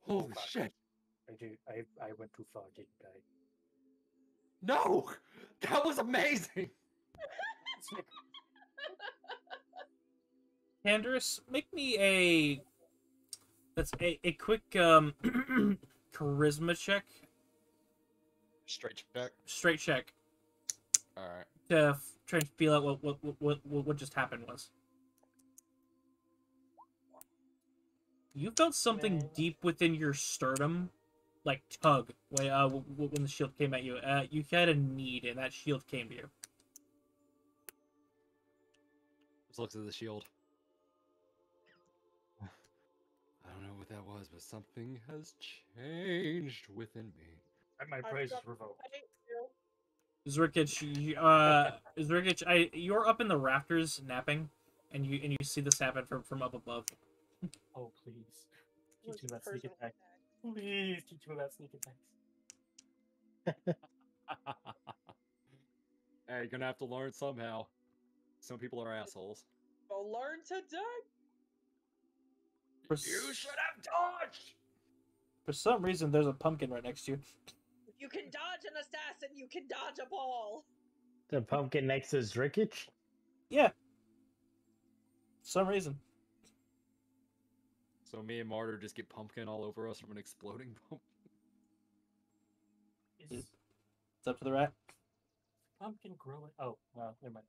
Speaker 4: Holy shit!
Speaker 9: I went too far, didn't I?
Speaker 4: No, that was amazing.
Speaker 2: Canderous, make me a quick charisma check.
Speaker 4: Straight check.
Speaker 2: Straight check.
Speaker 4: All right.
Speaker 2: To try and feel out what just happened was. You felt something deep within your sternum, like tug when the shield came at you. You had a need, and that shield came to you.
Speaker 4: Just looks at the shield. I don't know what that was, but something has changed within me.
Speaker 1: And my praise is revoked.
Speaker 2: Zrkic, you're up in the rafters napping, and you see this happen from up above.
Speaker 9: Oh please, teach me about sneak attack. Please teach me about sneak attacks.
Speaker 4: Hey, you're gonna have to learn somehow. Some people are assholes.
Speaker 5: Well, learn today.
Speaker 4: You should have dodged.
Speaker 2: For some reason, there's a pumpkin right next to you.
Speaker 5: You can dodge an assassin. You can dodge a ball.
Speaker 6: The pumpkin next to Zrkic?
Speaker 2: Yeah. For some reason.
Speaker 4: So me and Martyr just get pumpkin all over us from an exploding pumpkin.
Speaker 9: Is
Speaker 2: It's up to the rat.
Speaker 9: pumpkin growing? Oh, well, never mind.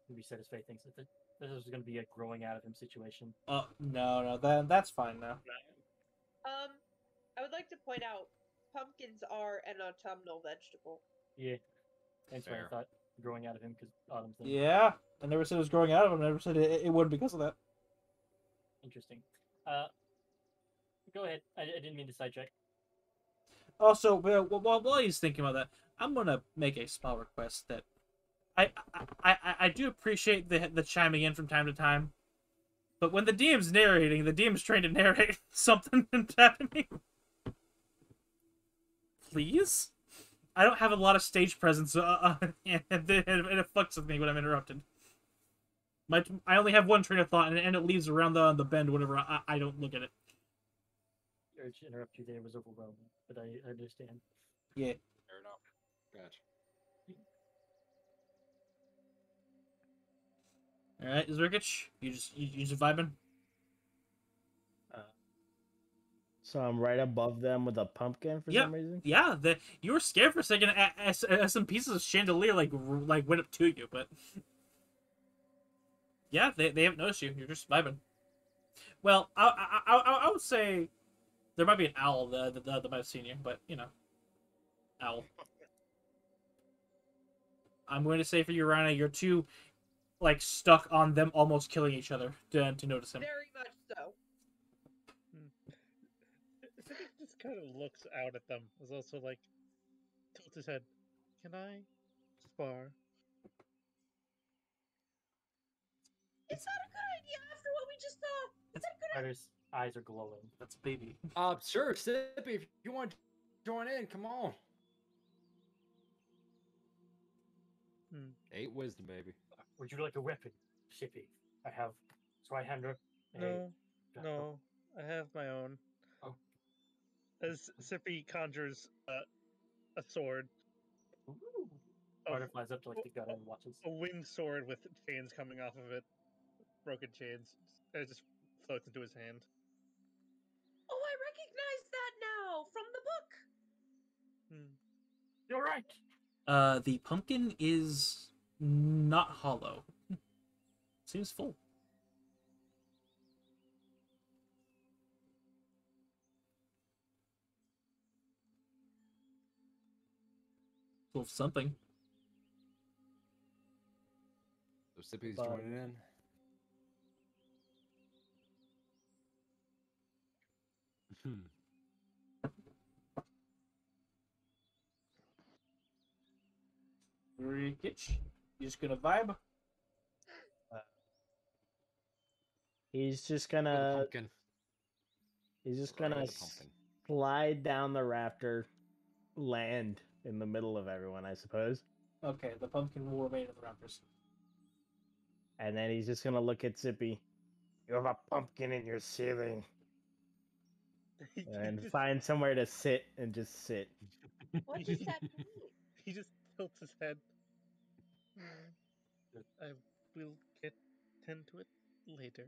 Speaker 9: He reset his fate. Thinks that this is going to be a growing out of him situation.
Speaker 2: No, that's fine now.
Speaker 5: I would like to point out, pumpkins are an autumnal vegetable.
Speaker 9: Yeah, that's why I
Speaker 4: Fair.
Speaker 9: thought growing out of him because autumn's thing.
Speaker 2: Yeah, I never said it was growing out of him. I never said it wouldn't because of that.
Speaker 9: Interesting. Go ahead. I didn't mean to sidetrack.
Speaker 2: Also, while he's thinking about that, I'm gonna make a small request that I do appreciate the chiming in from time to time, but when the DM's narrating, the DM's trying to narrate something that's happening. Please, I don't have a lot of stage presence, and it fucks with me when I'm interrupted. I only have one train of thought, and it leaves around the bend whenever I don't look at it.
Speaker 9: urge to interrupt you there was overwhelming, but I understand.
Speaker 2: Yeah.
Speaker 4: Fair enough. Gotcha.
Speaker 2: All right, Zerkich, you just vibing.
Speaker 6: So I'm right above them with a pumpkin for
Speaker 2: Yeah,
Speaker 6: some reason.
Speaker 2: yeah. You were scared for a second as some pieces of chandelier like went up to you, but yeah, they haven't noticed you. You're just vibing. Well, I would say there might be an owl that might have seen you, but you know, owl. I'm going to say for you, Rana, you're too like stuck on them almost killing each other to notice him.
Speaker 5: Very much so.
Speaker 7: Sippy just kind of looks out at them. Is also like tilts his head. Can I spar?
Speaker 5: Is that a good idea after what we just saw? Is that a good idea?
Speaker 9: Ryder's eyes are glowing.
Speaker 2: That's a baby.
Speaker 4: Sure, Sippy, if you want to join in, come on. 8 wisdom, baby.
Speaker 9: Would you like a weapon, Sippy? I have. So I hand her.
Speaker 7: No, I have my own.
Speaker 9: Oh.
Speaker 7: As Sippy conjures a sword.
Speaker 9: Ooh. Ryder flies up to like the gun and watches.
Speaker 7: A winged sword with chains coming off of it. Broken chains. And it just floats into his hand.
Speaker 5: Oh, I recognize that now from the book.
Speaker 9: You're right.
Speaker 2: The pumpkin is not hollow. Seems full. Full of something.
Speaker 4: So Sippy's joining in.
Speaker 2: Rikich, you just gonna vibe?
Speaker 6: He's just
Speaker 4: For the
Speaker 6: gonna.
Speaker 4: pumpkin.
Speaker 6: He's just
Speaker 4: Right,
Speaker 6: gonna
Speaker 4: the pumpkin.
Speaker 6: slide down the rafter, land in the middle of everyone, I suppose.
Speaker 2: Okay, the pumpkin will remain in the Raptors.
Speaker 6: And then he's just gonna look at Zippy. You have a pumpkin in your ceiling. And find somewhere to sit and just sit.
Speaker 5: What does that mean?
Speaker 7: He just tilts his head. I will tend to it later.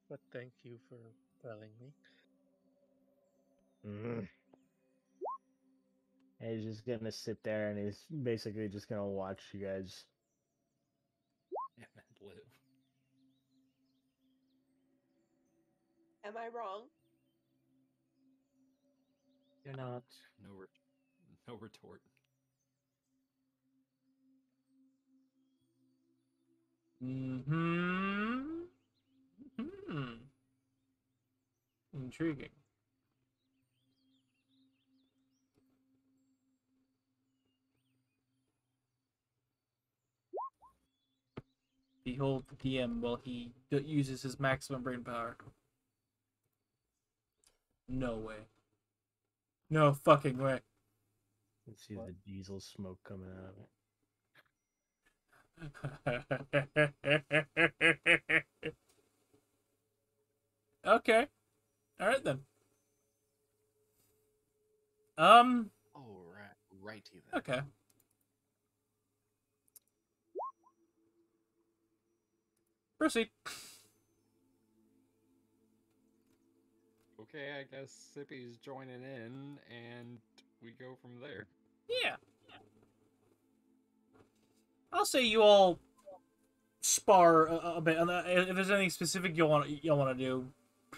Speaker 7: But thank you for telling me.
Speaker 6: And he's just gonna sit there and he's basically just gonna watch you guys.
Speaker 4: Yeah, man, live.
Speaker 5: Am I wrong?
Speaker 9: You're not.
Speaker 4: No retort.
Speaker 2: Intriguing. Behold the DM while he uses his maximum brain power. No way. No fucking way.
Speaker 6: Let's see the diesel smoke coming out of it.
Speaker 2: Okay. Alright then.
Speaker 8: Oh, righty then.
Speaker 2: Okay. Proceed.
Speaker 4: Okay, I guess Sippy's joining in, and we go from there.
Speaker 2: Yeah. I'll say you all spar a bit. If there's anything specific you'll want to do,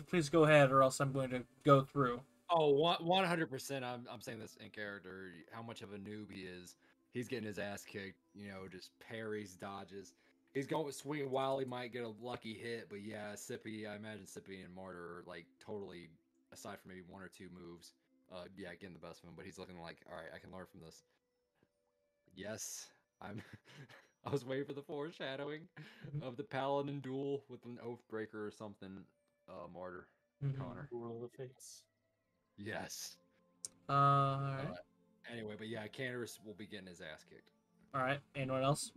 Speaker 2: please go ahead, or else I'm going to go through.
Speaker 4: Oh, 100%. I'm saying this in character. How much of a noob he is. He's getting his ass kicked. You know, just parries, dodges. He's going swinging wild. He might get a lucky hit, but yeah, Sippy. I imagine Sippy and Martyr are like totally, aside from maybe 1 or 2 moves. Yeah, getting the best of him. But he's looking like, all right, I can learn from this. Yes, I'm. I was waiting for the foreshadowing of the Paladin duel with an Oathbreaker or something. Martyr, Connor.
Speaker 9: Rule of the Fates.
Speaker 4: Yes.
Speaker 2: Alright.
Speaker 4: Anyway, but yeah, Candace will be getting his ass kicked.
Speaker 2: Alright, anyone else?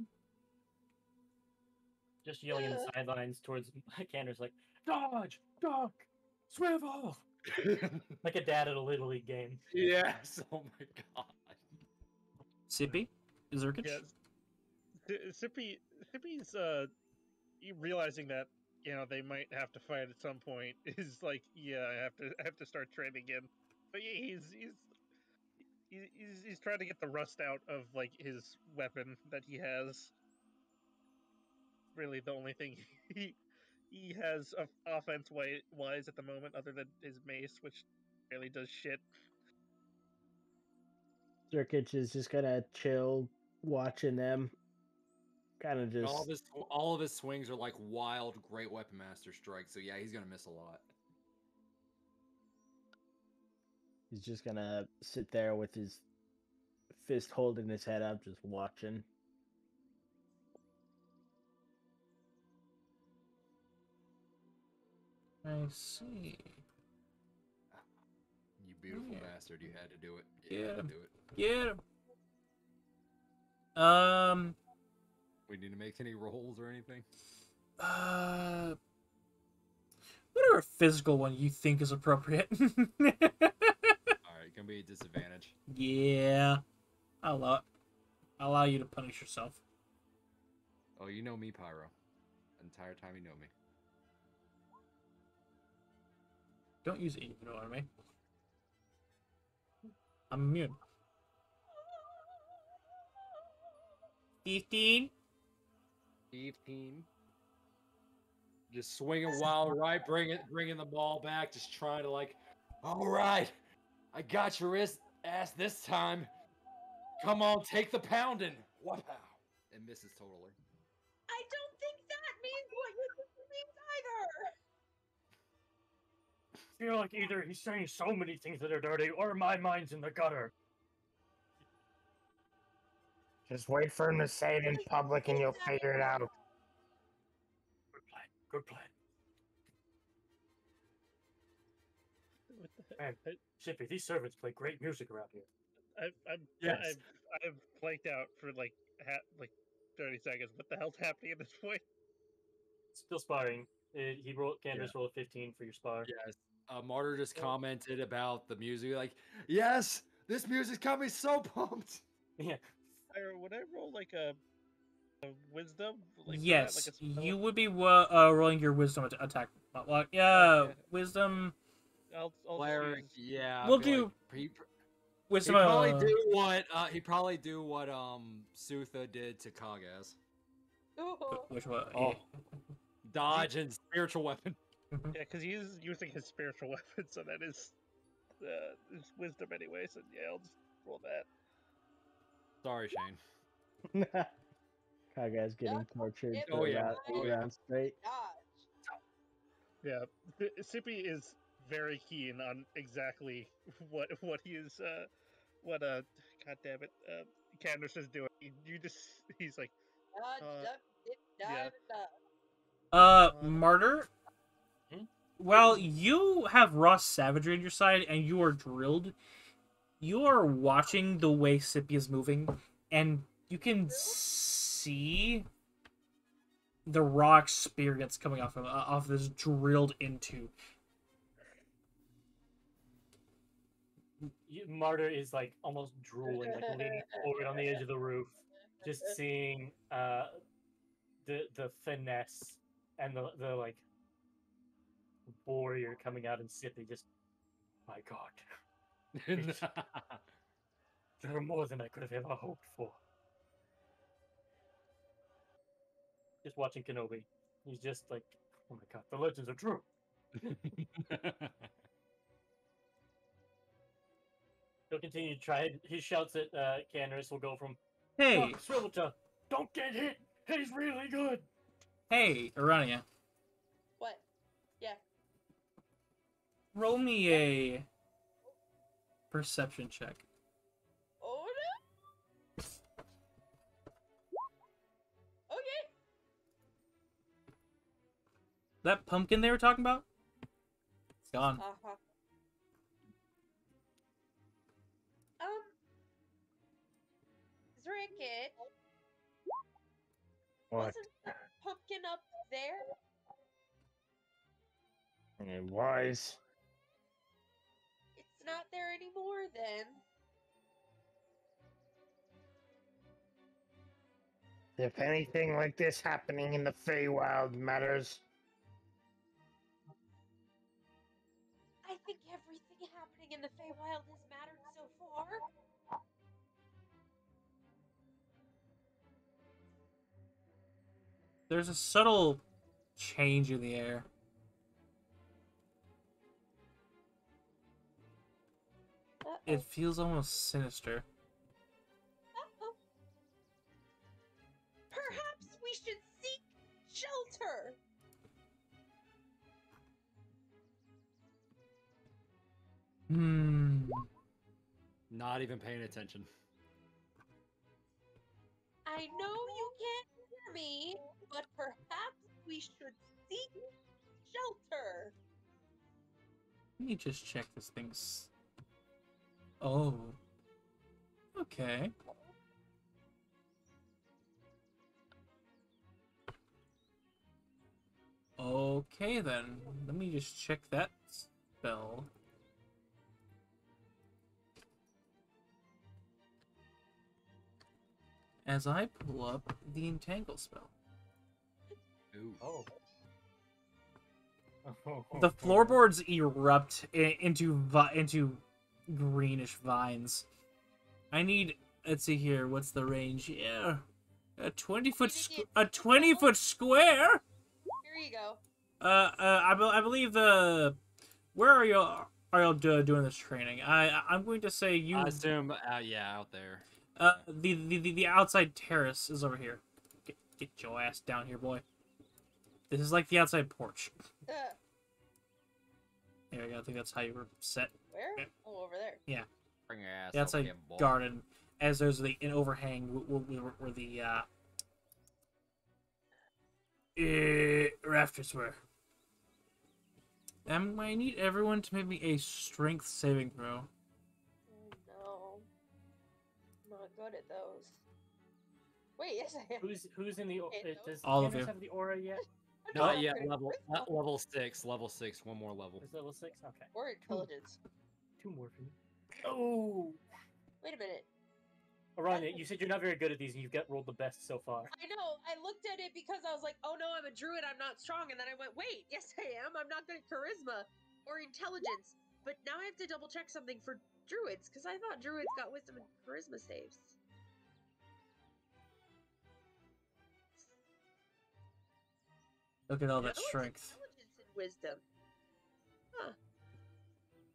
Speaker 9: Just yelling in the sidelines towards Candace, like, Dodge! Duck! Swivel! Like a dad at a Little League game.
Speaker 4: Yes. Oh my god.
Speaker 2: Sippy? Zerkich?
Speaker 7: Yes. Sippy's realizing that they might have to fight at some point is like, yeah, I have to start training again. But yeah, he's trying to get the rust out of like his weapon that he has. Really, the only thing he has of offense wise at the moment, other than his mace, which really does shit.
Speaker 6: Zerkich is just gonna chill, watching them. Kind of
Speaker 4: And
Speaker 6: just.
Speaker 4: all of his swings are like wild, great weapon master strikes. So yeah, he's gonna miss a lot.
Speaker 6: He's just gonna sit there with his fist holding his head up, just watching.
Speaker 2: I see.
Speaker 4: You beautiful
Speaker 2: Yeah.
Speaker 4: bastard! You had to do it.
Speaker 2: Yeah.
Speaker 4: You had to do it.
Speaker 2: Get him.
Speaker 4: We need to make any rolls or anything.
Speaker 2: Whatever physical one you think is appropriate.
Speaker 4: All right, gonna be a disadvantage.
Speaker 2: Yeah. I'll allow you to punish yourself.
Speaker 4: Oh, you know me, Pyro. The entire time you know me.
Speaker 2: Don't use innuendo on me. I'm immune. 15.
Speaker 4: 15. Just swinging wild right, bringing the ball back, just trying to like, all right, I got your ass this time. Come on, take the pounding. Wow. It misses totally.
Speaker 5: I don't think that means what you think it means either.
Speaker 1: I feel like either he's saying so many things that are dirty, or my mind's in the gutter.
Speaker 3: Just wait for him to say it in public and you'll figure it out.
Speaker 1: Good plan. Good plan.
Speaker 7: What the
Speaker 1: Man, Sippy, these servants play great music around here.
Speaker 4: Yes.
Speaker 7: I've blanked out for like 30 seconds. What the hell's happening at this point?
Speaker 9: Still sparring. Candace rolled a 15 for your spar.
Speaker 4: Yes. Martyr just commented about the music, like, yes, this music's got me so pumped.
Speaker 9: Yeah.
Speaker 7: Would I roll like a wisdom? Like
Speaker 2: Yes,
Speaker 7: that, like a spell?
Speaker 2: you would be rolling your wisdom attack. Yeah,
Speaker 7: Okay.
Speaker 2: wisdom.
Speaker 7: I'll
Speaker 4: Cleric,
Speaker 7: choose-
Speaker 4: yeah. I
Speaker 2: We'll
Speaker 4: feel
Speaker 2: do
Speaker 4: like
Speaker 2: wisdom.
Speaker 4: he'd probably do what Sutha did to Kagaz.
Speaker 2: Which one?
Speaker 1: Oh.
Speaker 4: Dodge and spiritual weapon.
Speaker 7: Yeah, because he's using his spiritual weapon, so that is his wisdom anyway. So yeah, I'll just roll that.
Speaker 4: Sorry, Shane.
Speaker 6: Kaga's getting tortured
Speaker 4: Oh,
Speaker 6: for
Speaker 4: yeah.
Speaker 6: about 8 rounds straight.
Speaker 7: Yeah, Sippy is very keen on exactly what he is god damn it, Candace is doing. He's like,
Speaker 2: Martyr. While you have raw savagery on your side and you are drilled, you are watching the way Sippy is moving, and you can see the raw experience coming off this drilled into.
Speaker 9: Martyr is like almost drooling, like leaning forward on the edge of the roof, just seeing the finesse and the like warrior coming out in Sippy. Just, my God, they're more than I could have ever hoped for. Just watching Kenobi, he's just like, oh my God, the legends are true. He'll continue to try. He shouts at Candace. Will go from,
Speaker 2: Hey,
Speaker 9: "Look, Swivel to, don't get hit. He's really good."
Speaker 2: hey, Arania,
Speaker 5: What? Yeah.
Speaker 2: roll me a perception check.
Speaker 5: Oh no. Okay.
Speaker 2: That pumpkin they were talking about? It's gone.
Speaker 5: Uh-huh. Zrickit,
Speaker 3: What?
Speaker 5: wasn't the pumpkin up there?
Speaker 3: It was.
Speaker 5: It's not there anymore then.
Speaker 3: If anything like this happening in the Feywild matters,
Speaker 5: I think everything happening in the Feywild has mattered so far.
Speaker 2: There's a subtle change in the air.
Speaker 5: Uh-oh.
Speaker 2: It feels almost sinister.
Speaker 5: Uh-oh. Perhaps we should seek shelter.
Speaker 4: Not even paying attention.
Speaker 5: I know you can't hear me, but perhaps we should seek shelter.
Speaker 2: Let me just check this thing's... Oh. Okay. Okay then. Let me just check that spell. As I pull up the Entangle spell.
Speaker 4: Ooh.
Speaker 1: Oh.
Speaker 2: The floorboards erupt into greenish vines. I need. Let's see here. What's the range? Yeah, a 20-foot square.
Speaker 5: Here you go.
Speaker 2: I believe the. Where are y'all doing this training? I'm going to say you.
Speaker 4: I assume, yeah, out there.
Speaker 2: The outside terrace is over here. Get your ass down here, boy. This is like the outside porch. There we go. I think that's how you were set.
Speaker 5: Where?
Speaker 2: Yeah.
Speaker 5: Oh, over there.
Speaker 2: Yeah.
Speaker 4: Bring your ass
Speaker 2: The outside
Speaker 4: here, boy.
Speaker 2: garden, as there's an overhang where the rafters were. I need everyone to make me a strength saving throw.
Speaker 5: Oh no. I'm not good at those. Wait, yes I am.
Speaker 1: Who's in the
Speaker 5: Okay,
Speaker 1: does
Speaker 2: All of
Speaker 1: Candace
Speaker 2: you.
Speaker 1: have the aura yet?
Speaker 4: Not
Speaker 5: No,
Speaker 4: yet.
Speaker 5: I'm
Speaker 4: Level 6. Level 6. One more level.
Speaker 1: Is level 6? Okay.
Speaker 5: Or intelligence.
Speaker 1: 2 more for you. Oh!
Speaker 5: Wait a minute.
Speaker 1: Aranya, you said you're not very good at these and you've got rolled the best so far.
Speaker 5: I know. I looked at it because I was like, oh no, I'm a druid. I'm not strong. And then I went, wait, yes I am. I'm not good at charisma or intelligence. But now I have to double check something for druids because I thought druids got wisdom and charisma saves.
Speaker 2: Look at all that
Speaker 5: No, it's
Speaker 2: strength.
Speaker 5: intelligence and wisdom. Huh.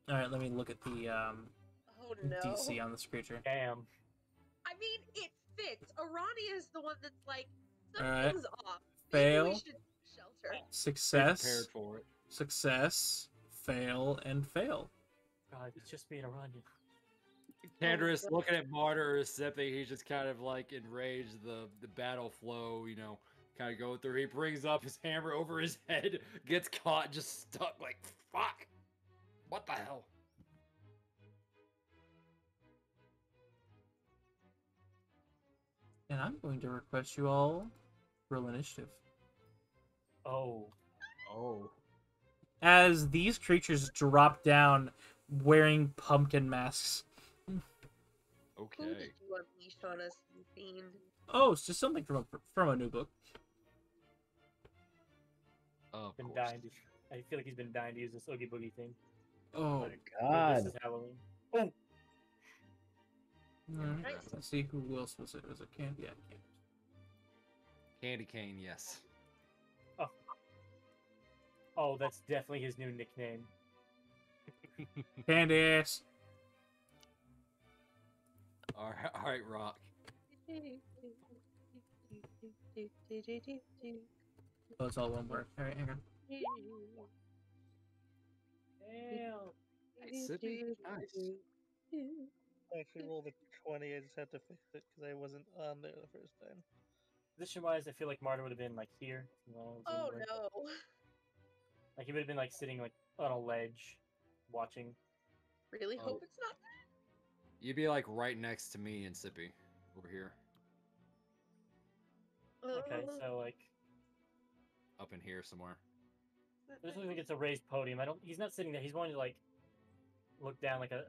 Speaker 2: All right, let me look at the
Speaker 5: Oh no.
Speaker 2: DC on this creature.
Speaker 1: Damn.
Speaker 5: I mean, it fits. Arania is the one that's like,
Speaker 2: Alright.
Speaker 5: something's off. Maybe we
Speaker 2: Fail.
Speaker 5: should shelter.
Speaker 4: Be
Speaker 2: Success.
Speaker 4: prepared for it.
Speaker 2: Success. Fail and fail.
Speaker 1: God, it's just being Aranya.
Speaker 4: Candorus looking at Martyr or Sippy, he's just kind of like enraged. The battle flow, you know, kind of going through. He brings up his hammer over his head, gets caught, just stuck. Like, fuck. What the hell?
Speaker 2: And I'm going to request you all roll initiative.
Speaker 1: Oh.
Speaker 4: Oh.
Speaker 2: As these creatures drop down wearing pumpkin masks.
Speaker 5: Who
Speaker 4: Okay.
Speaker 5: did you unleash on us, you fiend?
Speaker 2: Oh, it's just something from a new book.
Speaker 4: Of
Speaker 1: Been
Speaker 4: course.
Speaker 1: dying to, I feel like he's been dying to use this Oogie Boogie thing.
Speaker 2: Oh,
Speaker 6: My
Speaker 1: Well,
Speaker 6: God.
Speaker 1: This is Halloween. Oh!
Speaker 2: alright. Let's see who else was it. Was it Candy? Yeah, Candy.
Speaker 4: Candy cane, yes.
Speaker 1: Oh, that's definitely his new nickname.
Speaker 2: Candace.
Speaker 4: All right, Rock.
Speaker 2: Oh, it's all one word. Alright, hang on.
Speaker 1: Damn.
Speaker 4: Nice, Sippy. Nice.
Speaker 7: I actually rolled a 20. I just had to fix it because I wasn't on there the first time.
Speaker 1: Position-wise, I feel like Marta would have been like here.
Speaker 5: Oh no.
Speaker 1: Like he would have been like sitting like on a ledge, watching.
Speaker 5: Really
Speaker 4: Oh.
Speaker 5: hope it's not
Speaker 4: You'd be like right next to me and Sippy over here,
Speaker 5: that.
Speaker 1: Okay, so like
Speaker 4: up in here somewhere.
Speaker 9: This looks like it's a raised podium. He's not sitting there. He's going to like look down like a.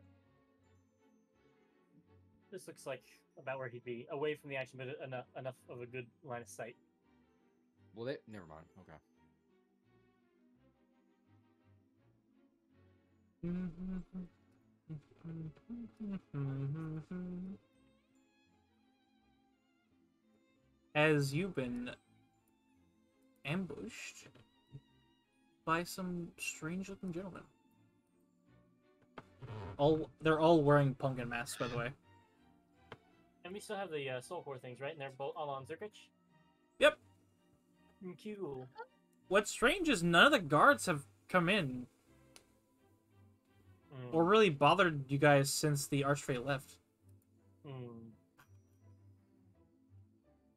Speaker 9: This looks like about where he'd be, away from the action, but enough of a good line of sight.
Speaker 4: Well, never mind. Okay.
Speaker 2: As you've been ambushed by some strange-looking gentlemen. They're all wearing pumpkin masks, by the way.
Speaker 9: And we still have the soul core things, right? And they're both all on Zerkich?
Speaker 2: Yep.
Speaker 9: Cool.
Speaker 2: What's strange is none of the guards have come in or really bothered you guys since the Archfey left. I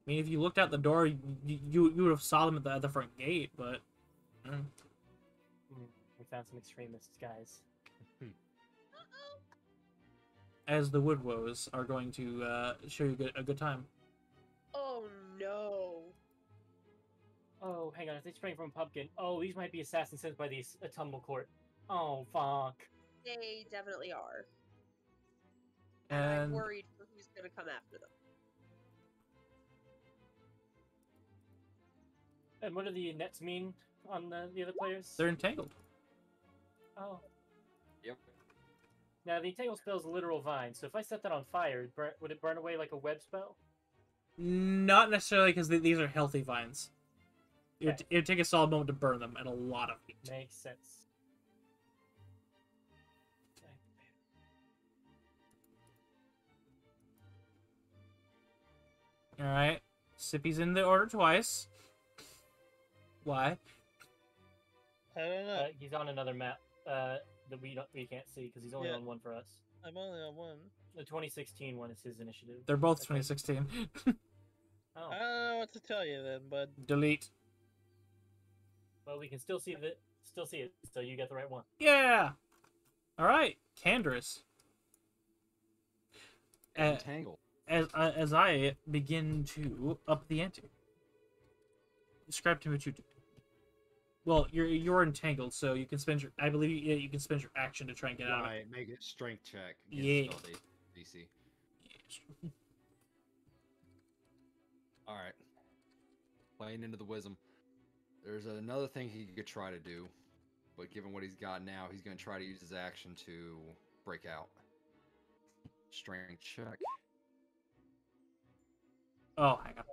Speaker 2: mean, if you looked out the door, you would have saw them at the front gate, but...
Speaker 9: We found some extremists, guys.
Speaker 2: As the Woodwoes are going to show you a good time.
Speaker 5: Oh no.
Speaker 9: Oh, hang on. If they spring from Pumpkin. Oh, these might be assassins sent by the Autumnal Court. Oh, fuck.
Speaker 5: They definitely are. I'm
Speaker 2: And
Speaker 5: worried for who's going to come after them.
Speaker 9: And what do the nets mean on the other players?
Speaker 2: they're entangled.
Speaker 9: Oh.
Speaker 4: Yep.
Speaker 9: Now, the Entangle spell is a literal vine, so if I set that on fire, would it burn away like a web spell?
Speaker 2: Not necessarily, because these are healthy vines.
Speaker 9: Okay.
Speaker 2: It would take a solid moment to burn them, and a lot of heat.
Speaker 9: Makes sense.
Speaker 2: Alright. Sippy's in the order twice. Why?
Speaker 7: I don't know.
Speaker 9: He's on another map that we can't see because he's only on one for us.
Speaker 7: I'm only on one.
Speaker 9: The 2016 one is his initiative.
Speaker 2: They're both 2016.
Speaker 9: Oh.
Speaker 7: I don't know what to tell you then, bud.
Speaker 2: Delete.
Speaker 9: Well, we can still see it, so you get the right one.
Speaker 2: Yeah! Alright, Candrace.
Speaker 4: Entangled.
Speaker 2: As I begin to up the ante. Describe to me what you do. Well, you're entangled, so you can spend your. I believe you can spend your action to try and get out of it.
Speaker 4: Right, make it strength check.
Speaker 2: Yeah.
Speaker 4: DC. All right. Playing into the wisdom. There's another thing he could try to do, but given what he's got now, he's going to try to use his action to break out. Strength check.
Speaker 2: Oh, hang on.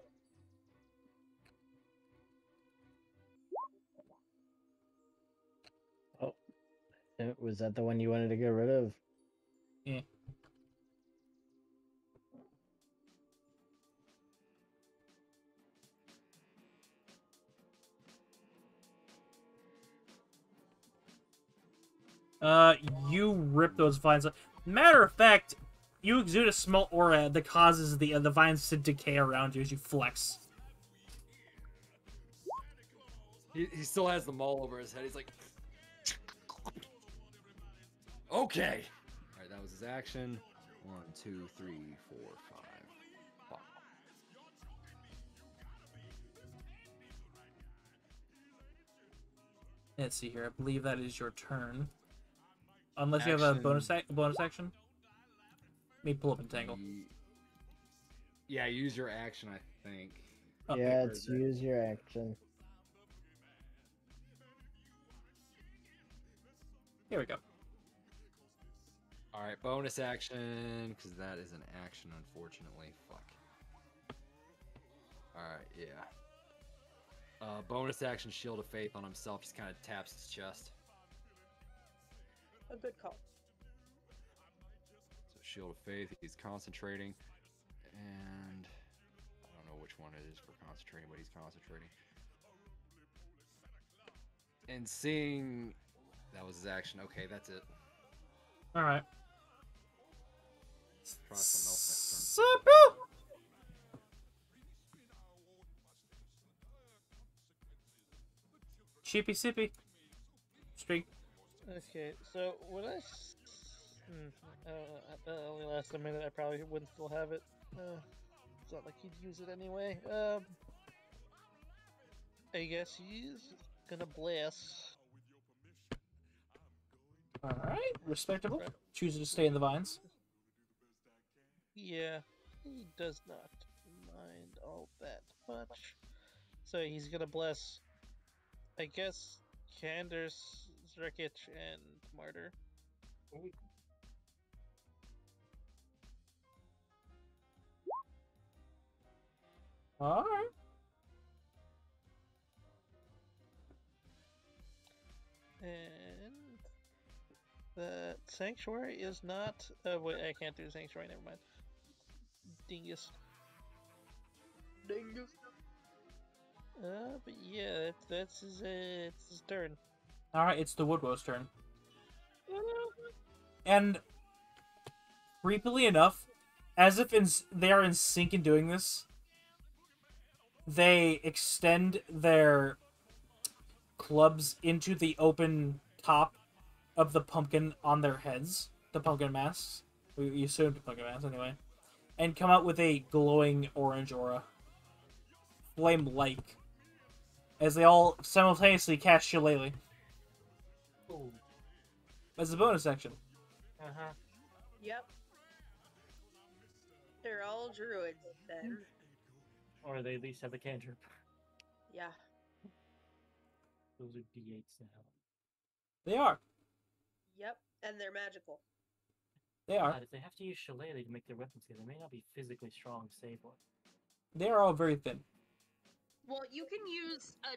Speaker 6: Was that the one you wanted to get rid of?
Speaker 2: Yeah. You rip those vines. Matter of fact, you exude a small aura that causes the vines to decay around you as you flex.
Speaker 4: He still has the maul over his head. He's like, okay. All right, that was his action. 1, 2, 3, 4, 5.
Speaker 2: Let's see here. I believe that is your turn. Unless you have a bonus action. Let me pull up Entangle.
Speaker 4: Yeah, use your action, I think.
Speaker 2: Oh,
Speaker 6: Yeah, it's use your action.
Speaker 2: Here we go.
Speaker 4: All right, bonus action, because that is an action, unfortunately. Fuck. All right, yeah. Bonus action, Shield of Faith on himself. Just kind of taps his chest.
Speaker 5: A good call.
Speaker 4: So Shield of Faith, he's concentrating, and I don't know which one it is for concentrating, but he's concentrating. And seeing that was his action. Okay, that's it.
Speaker 2: All right.
Speaker 4: Try something else
Speaker 2: Sippy! Chippy sippy. String.
Speaker 7: Okay, so would I? That only lasts a minute. I probably wouldn't still have it. It's not like he'd use it anyway. I guess he's gonna blast
Speaker 2: Alright, respectable.
Speaker 7: Right.
Speaker 2: Choosing to stay in the vines.
Speaker 7: Yeah, he does not mind all that much. So he's gonna bless, I guess, Cander's, Zrekich, and Martyr.
Speaker 2: Alright.
Speaker 7: And the Sanctuary is not. Wait, I can't do Sanctuary, never mind. Dingus.
Speaker 5: Dingus.
Speaker 7: But yeah, that's it's his turn.
Speaker 2: Alright, it's the Woodrow's turn. And creepily enough, as if they are in sync in doing this, they extend their clubs into the open top of the pumpkin on their heads, the pumpkin masks. We assumed pumpkin masks anyway, and come out with a glowing orange aura, flame-like, as they all simultaneously cast Shillelagh
Speaker 9: Ooh.
Speaker 2: as a bonus action.
Speaker 9: Uh-huh.
Speaker 5: Yep. They're all druids then.
Speaker 9: Or they at least have a cantrip.
Speaker 5: Yeah.
Speaker 9: Those are D8s now.
Speaker 2: They are.
Speaker 5: Yep. And they're magical.
Speaker 2: They are.
Speaker 9: God, if they have to use Shillelagh to make their weapons good, they may not be physically strong to save one.
Speaker 2: They are all very thin.
Speaker 5: Well, you can use a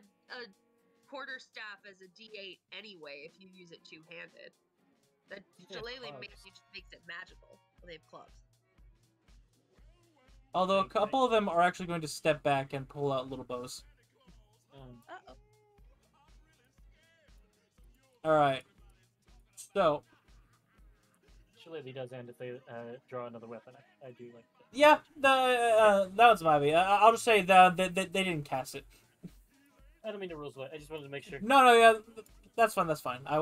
Speaker 5: quarterstaff as a D8 anyway if you use it two-handed. The
Speaker 9: Yeah,
Speaker 5: shillelagh
Speaker 9: clubs.
Speaker 5: just makes it magical when they have clubs.
Speaker 2: Although a
Speaker 9: Right,
Speaker 2: couple of them are actually going to step back and pull out little bows.
Speaker 5: Uh-oh.
Speaker 2: Alright. So,
Speaker 9: Shillelagh does end if they draw another weapon. I do like that.
Speaker 2: yeah, that was my bad. I'll just say that they didn't cast it.
Speaker 9: I don't mean to rules away. I just wanted to make sure.
Speaker 2: No, yeah, that's fine, that's fine. I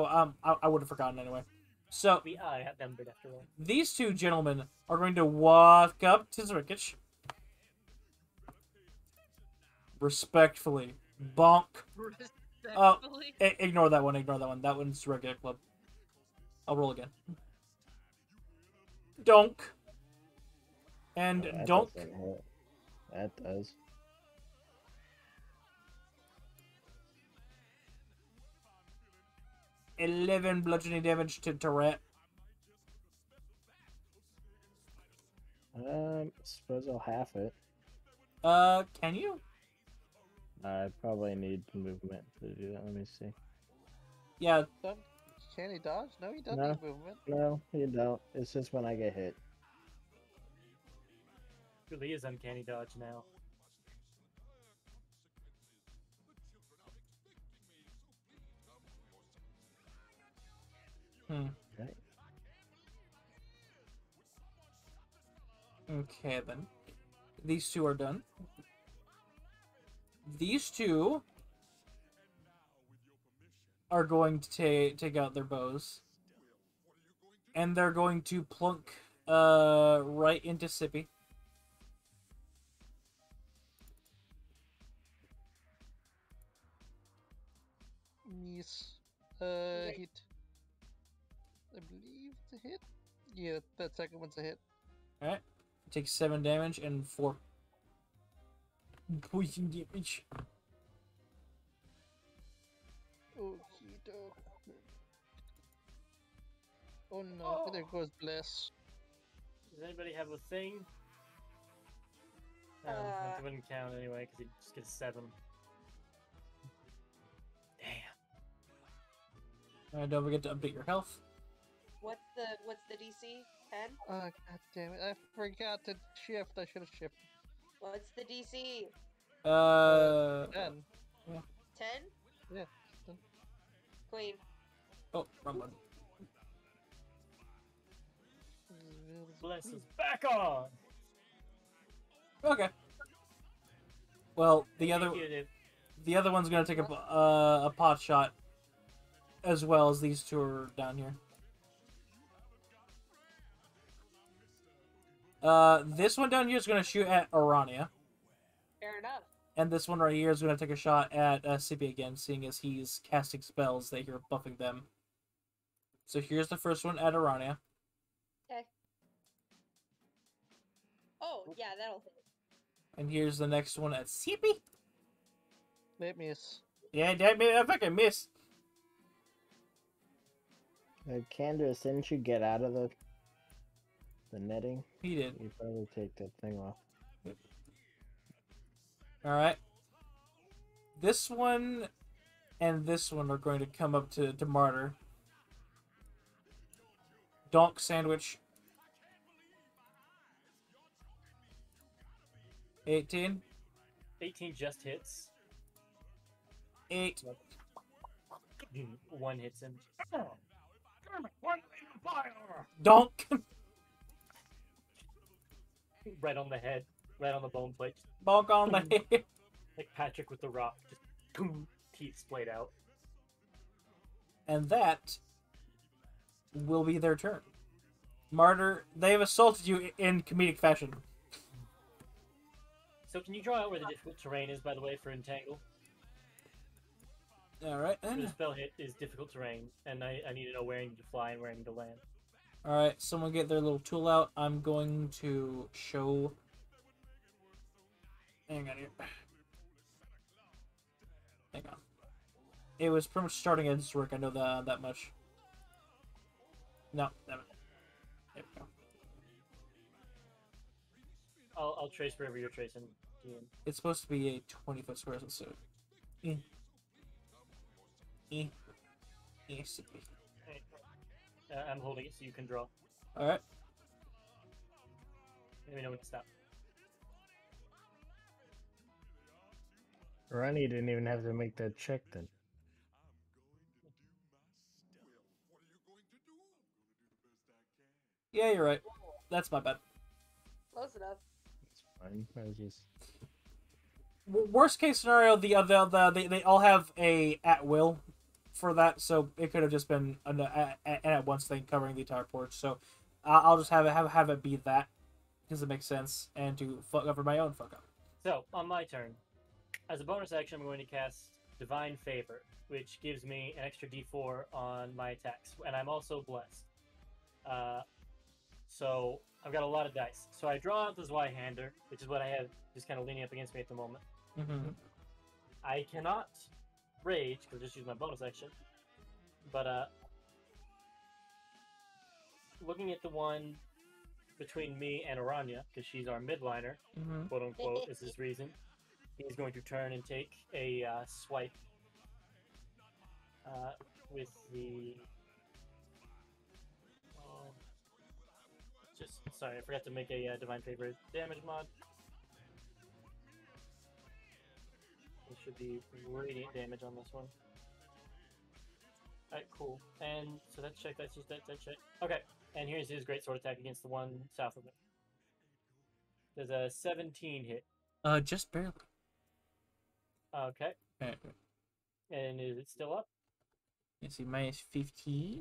Speaker 2: would have forgotten anyway. So,
Speaker 9: We are outnumbered after all.
Speaker 2: these two gentlemen are going to walk up to Zrekich. Respectfully. Bonk.
Speaker 5: Respectfully.
Speaker 2: Ignore that one, ignore that one. That one's regular club. I'll roll again. Donk. And
Speaker 6: That
Speaker 2: donk.
Speaker 6: doesn't hit. That does.
Speaker 2: $11 bludgeoning damage to Rat.
Speaker 6: Suppose I'll half it.
Speaker 2: Can you?
Speaker 6: I probably need movement to do that. Let me see.
Speaker 2: Yeah,
Speaker 7: Can he dodge? No, he doesn't
Speaker 6: No.
Speaker 7: need movement.
Speaker 6: No, you don't. It's just when I get hit.
Speaker 9: Really is uncanny dodge now.
Speaker 6: Right.
Speaker 2: Okay, then. These two are done. These two are going to take out their bows. And they're going to plunk right into Sippy.
Speaker 7: Yes.
Speaker 5: Okay.
Speaker 7: Hit. I believe it's a hit. Yeah, that second one's a hit.
Speaker 2: Alright. Takes 7 damage and 4 poison damage.
Speaker 7: Okie doke. Oh no, there goes Bless.
Speaker 9: Does anybody have a thing? No, that wouldn't count anyway because he just gets 7. Damn.
Speaker 2: Alright, don't forget to update your health.
Speaker 5: What's the DC? 10?
Speaker 7: Oh, god damn it. I forgot to shift. I should have shifted.
Speaker 5: What's the DC?
Speaker 7: 10.
Speaker 5: 10?
Speaker 7: Yeah.
Speaker 5: Queen.
Speaker 2: Oh, wrong one.
Speaker 9: Bless is back on!
Speaker 2: Okay. Well, the
Speaker 9: Executed.
Speaker 2: other one's gonna take a pot shot, as well as these two are down here. This one down here is gonna shoot at Arania,
Speaker 5: Fair enough.
Speaker 2: and this one right here is gonna take a shot at Sippy again, seeing as he's casting spells that you're buffing them. So here's the first one at Arania.
Speaker 5: Okay. Oh, yeah, that'll hit.
Speaker 2: And here's the next one at CP.
Speaker 7: Let miss.
Speaker 2: Yeah, I fucking missed.
Speaker 6: Candace, didn't you get out of the netting?
Speaker 2: He did.
Speaker 6: You probably take that thing off.
Speaker 2: Alright. This one and this one are going to come up to Martyr. Donk sandwich. 18.
Speaker 9: 18 just hits.
Speaker 2: 8.
Speaker 9: One hits him.
Speaker 2: Donk.
Speaker 9: Right on the head. Right on the bone plate.
Speaker 2: Bonk on the head.
Speaker 9: Like Patrick with the rock. Just boom, teeth splayed out.
Speaker 2: And that will be their turn. Martyr, they have assaulted you in comedic fashion.
Speaker 9: So can you draw out where the difficult terrain is, by the way, for Entangle?
Speaker 2: Alright,
Speaker 9: The
Speaker 2: then.
Speaker 9: spell hit is difficult terrain, and I need to know where I need to fly and where I need to land.
Speaker 2: Alright, someone get their little tool out. I'm going to show... Hang on here. Hang on. It was pretty much starting at this work, I know that much. No, damn it. There we go.
Speaker 9: I'll trace wherever you're tracing, Ian.
Speaker 2: It's supposed to be a 20-foot square, so...
Speaker 9: I'm holding it so you can draw.
Speaker 2: Alright.
Speaker 9: Let me know when to stop.
Speaker 6: Ronnie didn't even have to make that check then.
Speaker 2: Yeah, you're right. That's my bad.
Speaker 5: Close enough.
Speaker 6: It's fine. I was just...
Speaker 2: Worst case scenario, they all have a at will for that, so it could have just been an at once thing covering the entire porch. So I'll just have it be that because it makes sense, and to fuck over my own fuck up.
Speaker 9: So, on my turn, as a bonus action, I'm going to cast Divine Favor, which gives me an extra d4 on my attacks, and I'm also blessed. So I've got a lot of dice. So I draw out the Zweihander, which is what I have just kind of leaning up against me at the moment.
Speaker 2: Mm-hmm.
Speaker 9: I cannot rage, because I just use my bonus action. But, looking at the one between me and Aranya, because she's our midliner,
Speaker 2: Mm-hmm.
Speaker 9: quote unquote, is his reason, he's going to turn and take a swipe with the... Sorry, I forgot to make a Divine Favor damage mod. It should be radiant damage on this one. Alright, cool. And so that's check, that's just that check. Okay, and here's his great sword attack against the one south of it. There's a 17 hit.
Speaker 2: Just barely.
Speaker 9: Okay.
Speaker 2: Okay.
Speaker 9: And is it still up?
Speaker 2: Let's see, minus 15.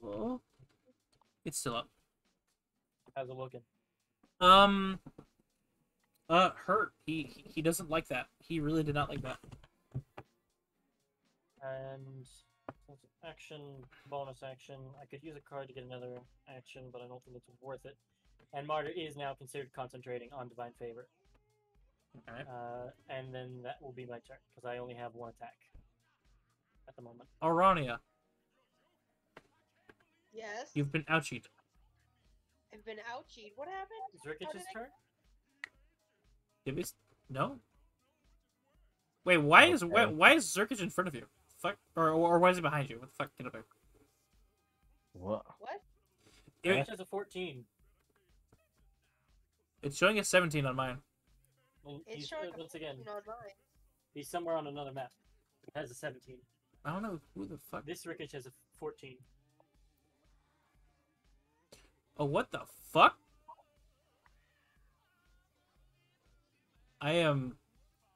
Speaker 2: Oh. It's still up.
Speaker 9: How's it looking?
Speaker 2: Hurt. He doesn't like that. He really did not like that.
Speaker 9: And since action, bonus action, I could use a card to get another action, but I don't think it's worth it. And Martyr is now considered concentrating on Divine Favor.
Speaker 2: Alright.
Speaker 9: And then that will be my turn, because I only have one attack at the moment.
Speaker 2: Arania,
Speaker 5: Yes.
Speaker 2: you've been ouchied.
Speaker 5: I've been ouchied. What happened?
Speaker 9: Is Rickich's turn?
Speaker 2: Did we... No? Wait, why is Zerkich in front of you? Fuck, or why is he behind you? What the fuck? Get up here.
Speaker 6: What?
Speaker 5: What?
Speaker 9: Rickich's has a 14.
Speaker 2: It's showing a 17 on mine.
Speaker 9: Well,
Speaker 5: It's
Speaker 9: he's,
Speaker 5: showing
Speaker 9: once again,
Speaker 5: on mine.
Speaker 9: he's somewhere on another map. It has a 17.
Speaker 2: I don't know who the fuck.
Speaker 9: This Rickich has a 14.
Speaker 2: Oh, what the fuck? I am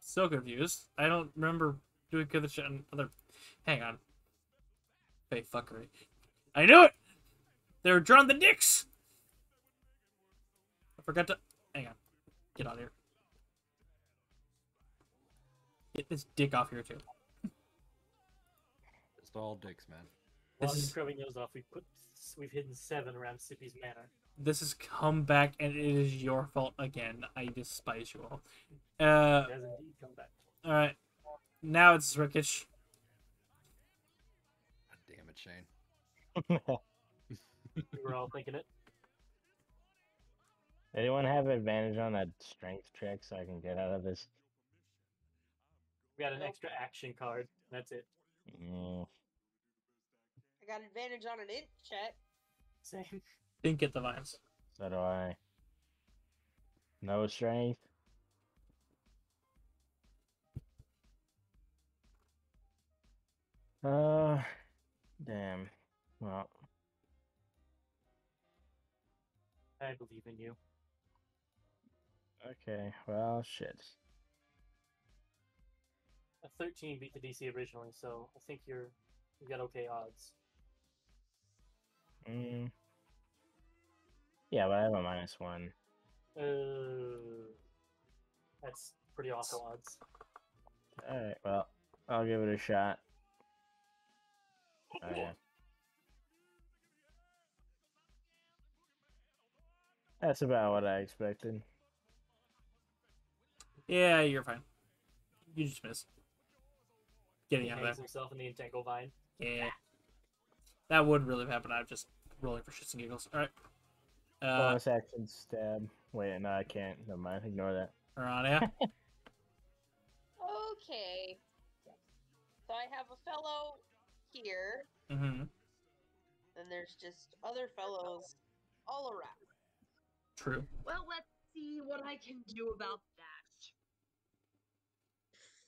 Speaker 2: so confused. I don't remember doing other shit on other... Hang on. Fake fuckery. I knew it! They were drawing the dicks! I forgot to... Hang on. Get out of here. Get this dick off here, too.
Speaker 4: This all dicks, man.
Speaker 9: While
Speaker 2: This
Speaker 9: he's
Speaker 2: is
Speaker 9: scrubbing those off, we've hidden 7 around Sippy's manor.
Speaker 2: this has come back, and it is your fault again. I despise you all.
Speaker 9: It has indeed come back.
Speaker 2: All right. Now it's Rickish.
Speaker 4: God damn it, Shane.
Speaker 9: We were all thinking it.
Speaker 6: Anyone have advantage on that strength check so I can get out of this?
Speaker 9: We got an extra action card. That's it.
Speaker 6: Mm,
Speaker 5: I got advantage on an int check.
Speaker 9: Same.
Speaker 2: Didn't get the vines.
Speaker 6: so do I. No strength. Damn. Well,
Speaker 9: I believe in you.
Speaker 6: okay. Well, shit.
Speaker 9: A 13 beat the DC originally, so I think you got okay odds.
Speaker 6: Mm. Yeah, but I have a -1.
Speaker 9: That's pretty awful odds.
Speaker 6: Alright, well, I'll give it a shot. Oh, yeah. That's about what I expected.
Speaker 2: Yeah, you're fine. You just miss.
Speaker 9: He
Speaker 2: Getting out of
Speaker 9: hangs
Speaker 2: there.
Speaker 9: himself in the entangle vine.
Speaker 2: Yeah. That wouldn't really happen. I'm just rolling for shits and giggles. All right.
Speaker 6: Bonus action stab. Wait, no, I can't. Never mind. Ignore that.
Speaker 2: Arania.
Speaker 5: Okay. So I have a fellow here,
Speaker 2: Mm-hmm.
Speaker 5: and there's just other fellows all around.
Speaker 2: True.
Speaker 5: Well, let's see what I can do about that.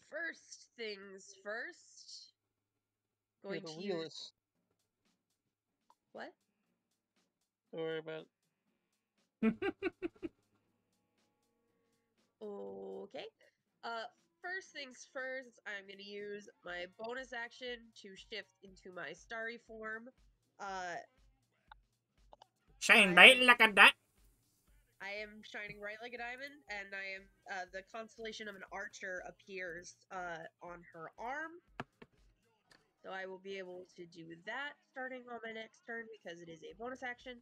Speaker 5: First things first.
Speaker 7: You're
Speaker 5: Going
Speaker 7: the
Speaker 5: to use
Speaker 7: realist.
Speaker 5: what?
Speaker 7: Don't worry about.
Speaker 5: Okay. First things first, I'm gonna use my bonus action to shift into my starry form.
Speaker 2: Shine bright like a dot.
Speaker 5: I am shining bright like a diamond, and I am the constellation of an archer appears on her arm. So I will be able to do that starting on my next turn because it is a bonus action.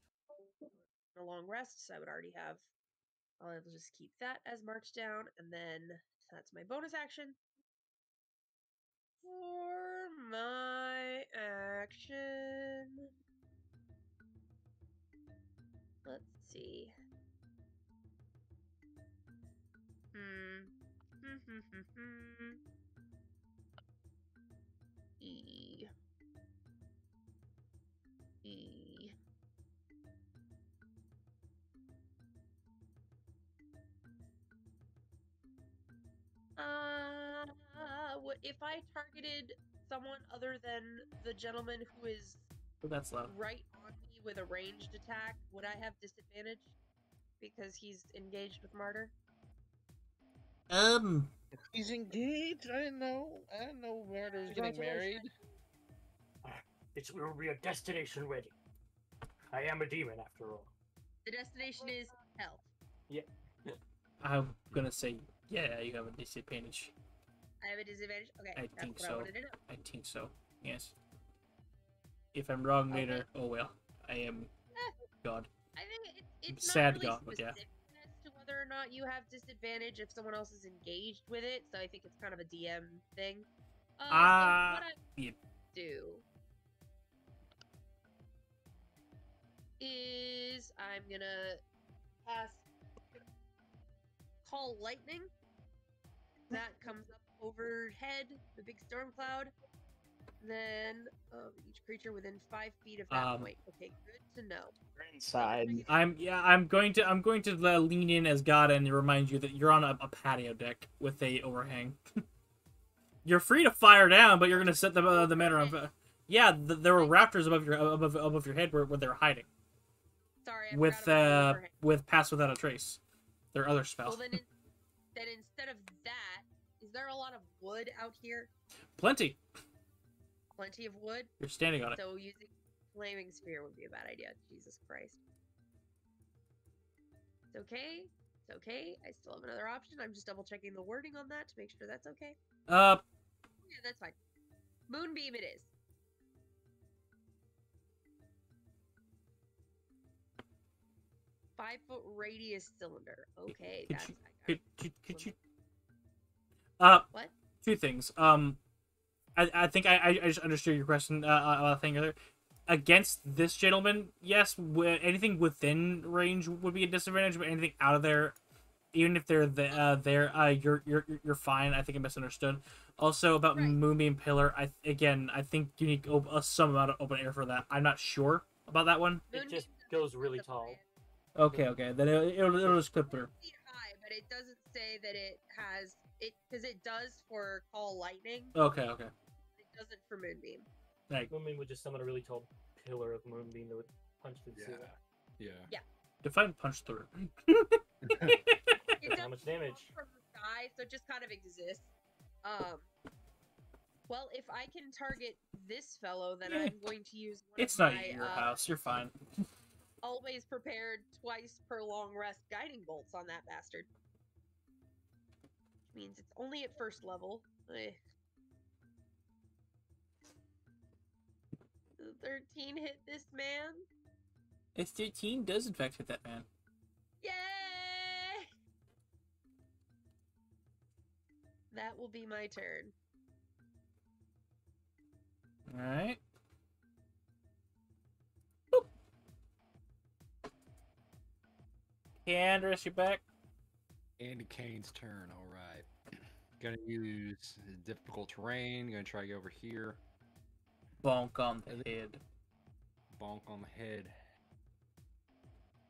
Speaker 5: A long rest, so I would already have. I'll just keep that as marked down, and then that's my bonus action. For my action, let's see. E. If I targeted someone other than the gentleman who is
Speaker 2: That's loud.
Speaker 5: right on me with a ranged attack, would I have disadvantage because he's engaged with Martyr?
Speaker 7: If he's engaged, I didn't know. I didn't know Martyr's getting married.
Speaker 1: It will be a destination wedding. I am a demon after all.
Speaker 5: The destination is hell.
Speaker 1: Yeah.
Speaker 2: I'm gonna say, yeah, you have a disadvantage.
Speaker 5: I have a disadvantage? Okay,
Speaker 2: I
Speaker 5: that's
Speaker 2: think
Speaker 5: what
Speaker 2: so.
Speaker 5: I wanted to know.
Speaker 2: I think so. Yes. If I'm wrong
Speaker 5: Okay.
Speaker 2: later, oh well. I am God.
Speaker 5: I think it's
Speaker 2: Sad
Speaker 5: not really
Speaker 2: God, but yeah.
Speaker 5: specific as to whether or not you have disadvantage if someone else is engaged with it, so I think it's kind of a DM thing. So what I
Speaker 2: yeah.
Speaker 5: do is I'm gonna cast Call Lightning. That comes up overhead, the big storm cloud. Then each creature within 5 feet of that point. Okay, good to know.
Speaker 6: We're inside.
Speaker 2: I'm going to lean in as God and remind you that you're on a patio deck with a overhang. You're free to fire down, but you're gonna set the manor on fire. Yeah, there were raptors above your head where they're hiding.
Speaker 5: Sorry, I forgot about the overhang.
Speaker 2: With Pass Without a Trace. There are other spells.
Speaker 5: Well, then instead of that, is there a lot of wood out here?
Speaker 2: Plenty.
Speaker 5: Plenty of wood?
Speaker 2: You're standing on it.
Speaker 5: So using Flaming Sphere would be a bad idea. Jesus Christ. It's okay. It's okay. I still have another option. I'm just double checking the wording on that to make sure that's okay. Yeah, that's fine. Moonbeam it is. 5-foot radius cylinder. Okay,
Speaker 2: Could
Speaker 5: that's
Speaker 2: you-
Speaker 5: I got
Speaker 2: Could you?
Speaker 5: what?
Speaker 2: Two things. I think I just understood your question. Thing earlier. Against this gentleman, yes, anything within range would be a disadvantage, but anything out of there, even if they're you're fine. I think I misunderstood. Also about
Speaker 5: Right.
Speaker 2: Moonbeam Pillar, I think you need some amount of open air for that. I'm not sure about that one.
Speaker 9: It just
Speaker 5: Moonbeam
Speaker 9: goes
Speaker 5: doesn't
Speaker 9: really
Speaker 5: have the
Speaker 9: tall.
Speaker 2: Okay, then it'll just clip through.
Speaker 5: 4 feet high, but it doesn't say that it has it because it does for call lightning.
Speaker 2: Okay.
Speaker 5: It doesn't for moonbeam.
Speaker 2: Like,
Speaker 9: Moonbeam would just summon a really tall pillar of Moonbeam that would punch through the ceiling.
Speaker 4: Yeah.
Speaker 2: define punch through.
Speaker 5: It
Speaker 9: How
Speaker 5: doesn't
Speaker 9: much damage?
Speaker 5: come from the sky, so it just kind of exists. Well, if I can target this fellow, then I'm going to use one
Speaker 2: It's
Speaker 5: of
Speaker 2: not
Speaker 5: my
Speaker 2: your house. You're fine.
Speaker 5: always prepared twice per long rest guiding bolts on that bastard. Which means it's only at first level. Eh. 13 hit this man.
Speaker 2: It's 13 does in fact hit that man.
Speaker 5: Yay! That will be my turn.
Speaker 2: Alright. Candace, you back?
Speaker 4: Andy Kane's turn. All right. Gonna use difficult terrain. Gonna try to go over here.
Speaker 2: Bonk on the head.
Speaker 4: Bonk on the head.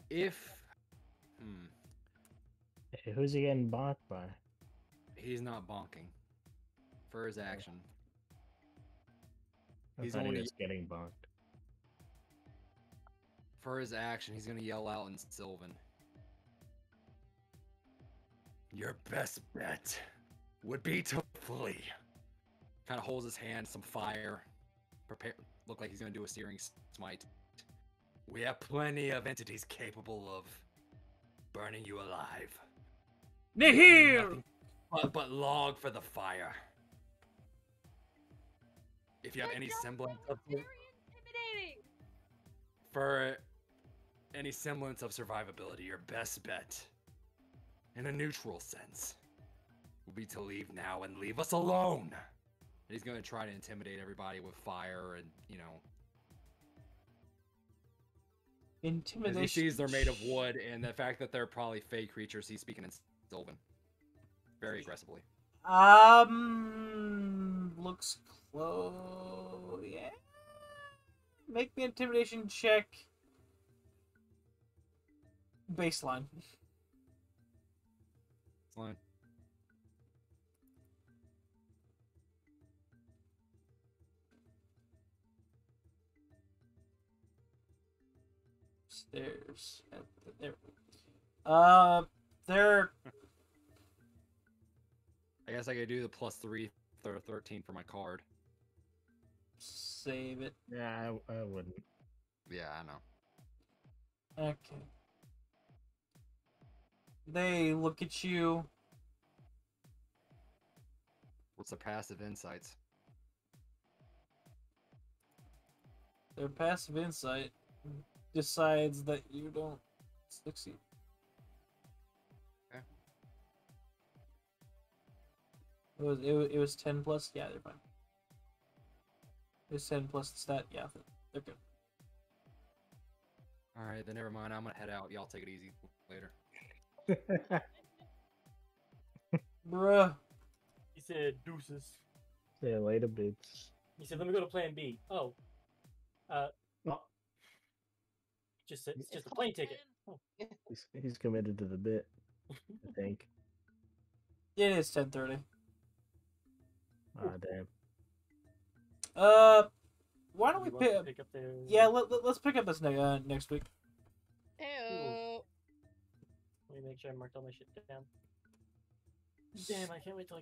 Speaker 4: If
Speaker 6: Hey, who's he getting bonked by?
Speaker 4: he's not bonking for his action,
Speaker 6: I
Speaker 4: He's
Speaker 6: thought he
Speaker 4: only-
Speaker 6: was getting bonked.
Speaker 4: he's gonna yell out in Sylvan. Your best bet would be to flee. Kind of holds his hand, some fire. Prepare. Look like he's gonna do a searing smite. We have plenty of entities capable of burning you alive.
Speaker 2: Nihil!
Speaker 4: Nothing but log for the fire. If you have
Speaker 5: That
Speaker 4: any
Speaker 5: job
Speaker 4: semblance
Speaker 5: was
Speaker 4: of
Speaker 5: very intimidating.
Speaker 4: for any semblance of survivability, your best bet, in a neutral sense, will be to leave now and leave us alone. And he's gonna try to intimidate everybody with fire and, as
Speaker 2: Intimidation.
Speaker 4: he sees they're made of wood, and the fact that they're probably fey creatures, he's speaking in Sylvan. Very aggressively.
Speaker 2: Looks close. Yeah. Make the intimidation check. Baseline.
Speaker 4: Fine.
Speaker 2: Stairs. There. They're.
Speaker 4: I guess I could do the +3 or 13 for my card.
Speaker 2: Save it.
Speaker 6: Yeah, I wouldn't.
Speaker 4: Yeah, I know.
Speaker 2: Okay. They look at you.
Speaker 4: What's the passive insights?
Speaker 2: Their passive insight decides that you don't succeed.
Speaker 4: Okay.
Speaker 2: It was 10 plus. Yeah, they're fine. It was 10 plus the stat. Yeah, they're good.
Speaker 4: All right, then never mind. I'm gonna head out. Y'all take it easy later.
Speaker 2: Bruh.
Speaker 9: He said deuces.
Speaker 6: See you later, bitch.
Speaker 9: He said, "Let me go to Plan B." Oh,
Speaker 6: Oh,
Speaker 9: it's just a plane ticket. Oh.
Speaker 6: he's committed to the bit, I think.
Speaker 2: It is 10:30.
Speaker 6: Ah, damn.
Speaker 2: Why don't we
Speaker 9: You want to
Speaker 2: pick?
Speaker 9: pick up their...
Speaker 2: Yeah, let's pick up this next week.
Speaker 5: Ew.
Speaker 9: Let me make sure I marked all my shit down. Damn, I can't wait till I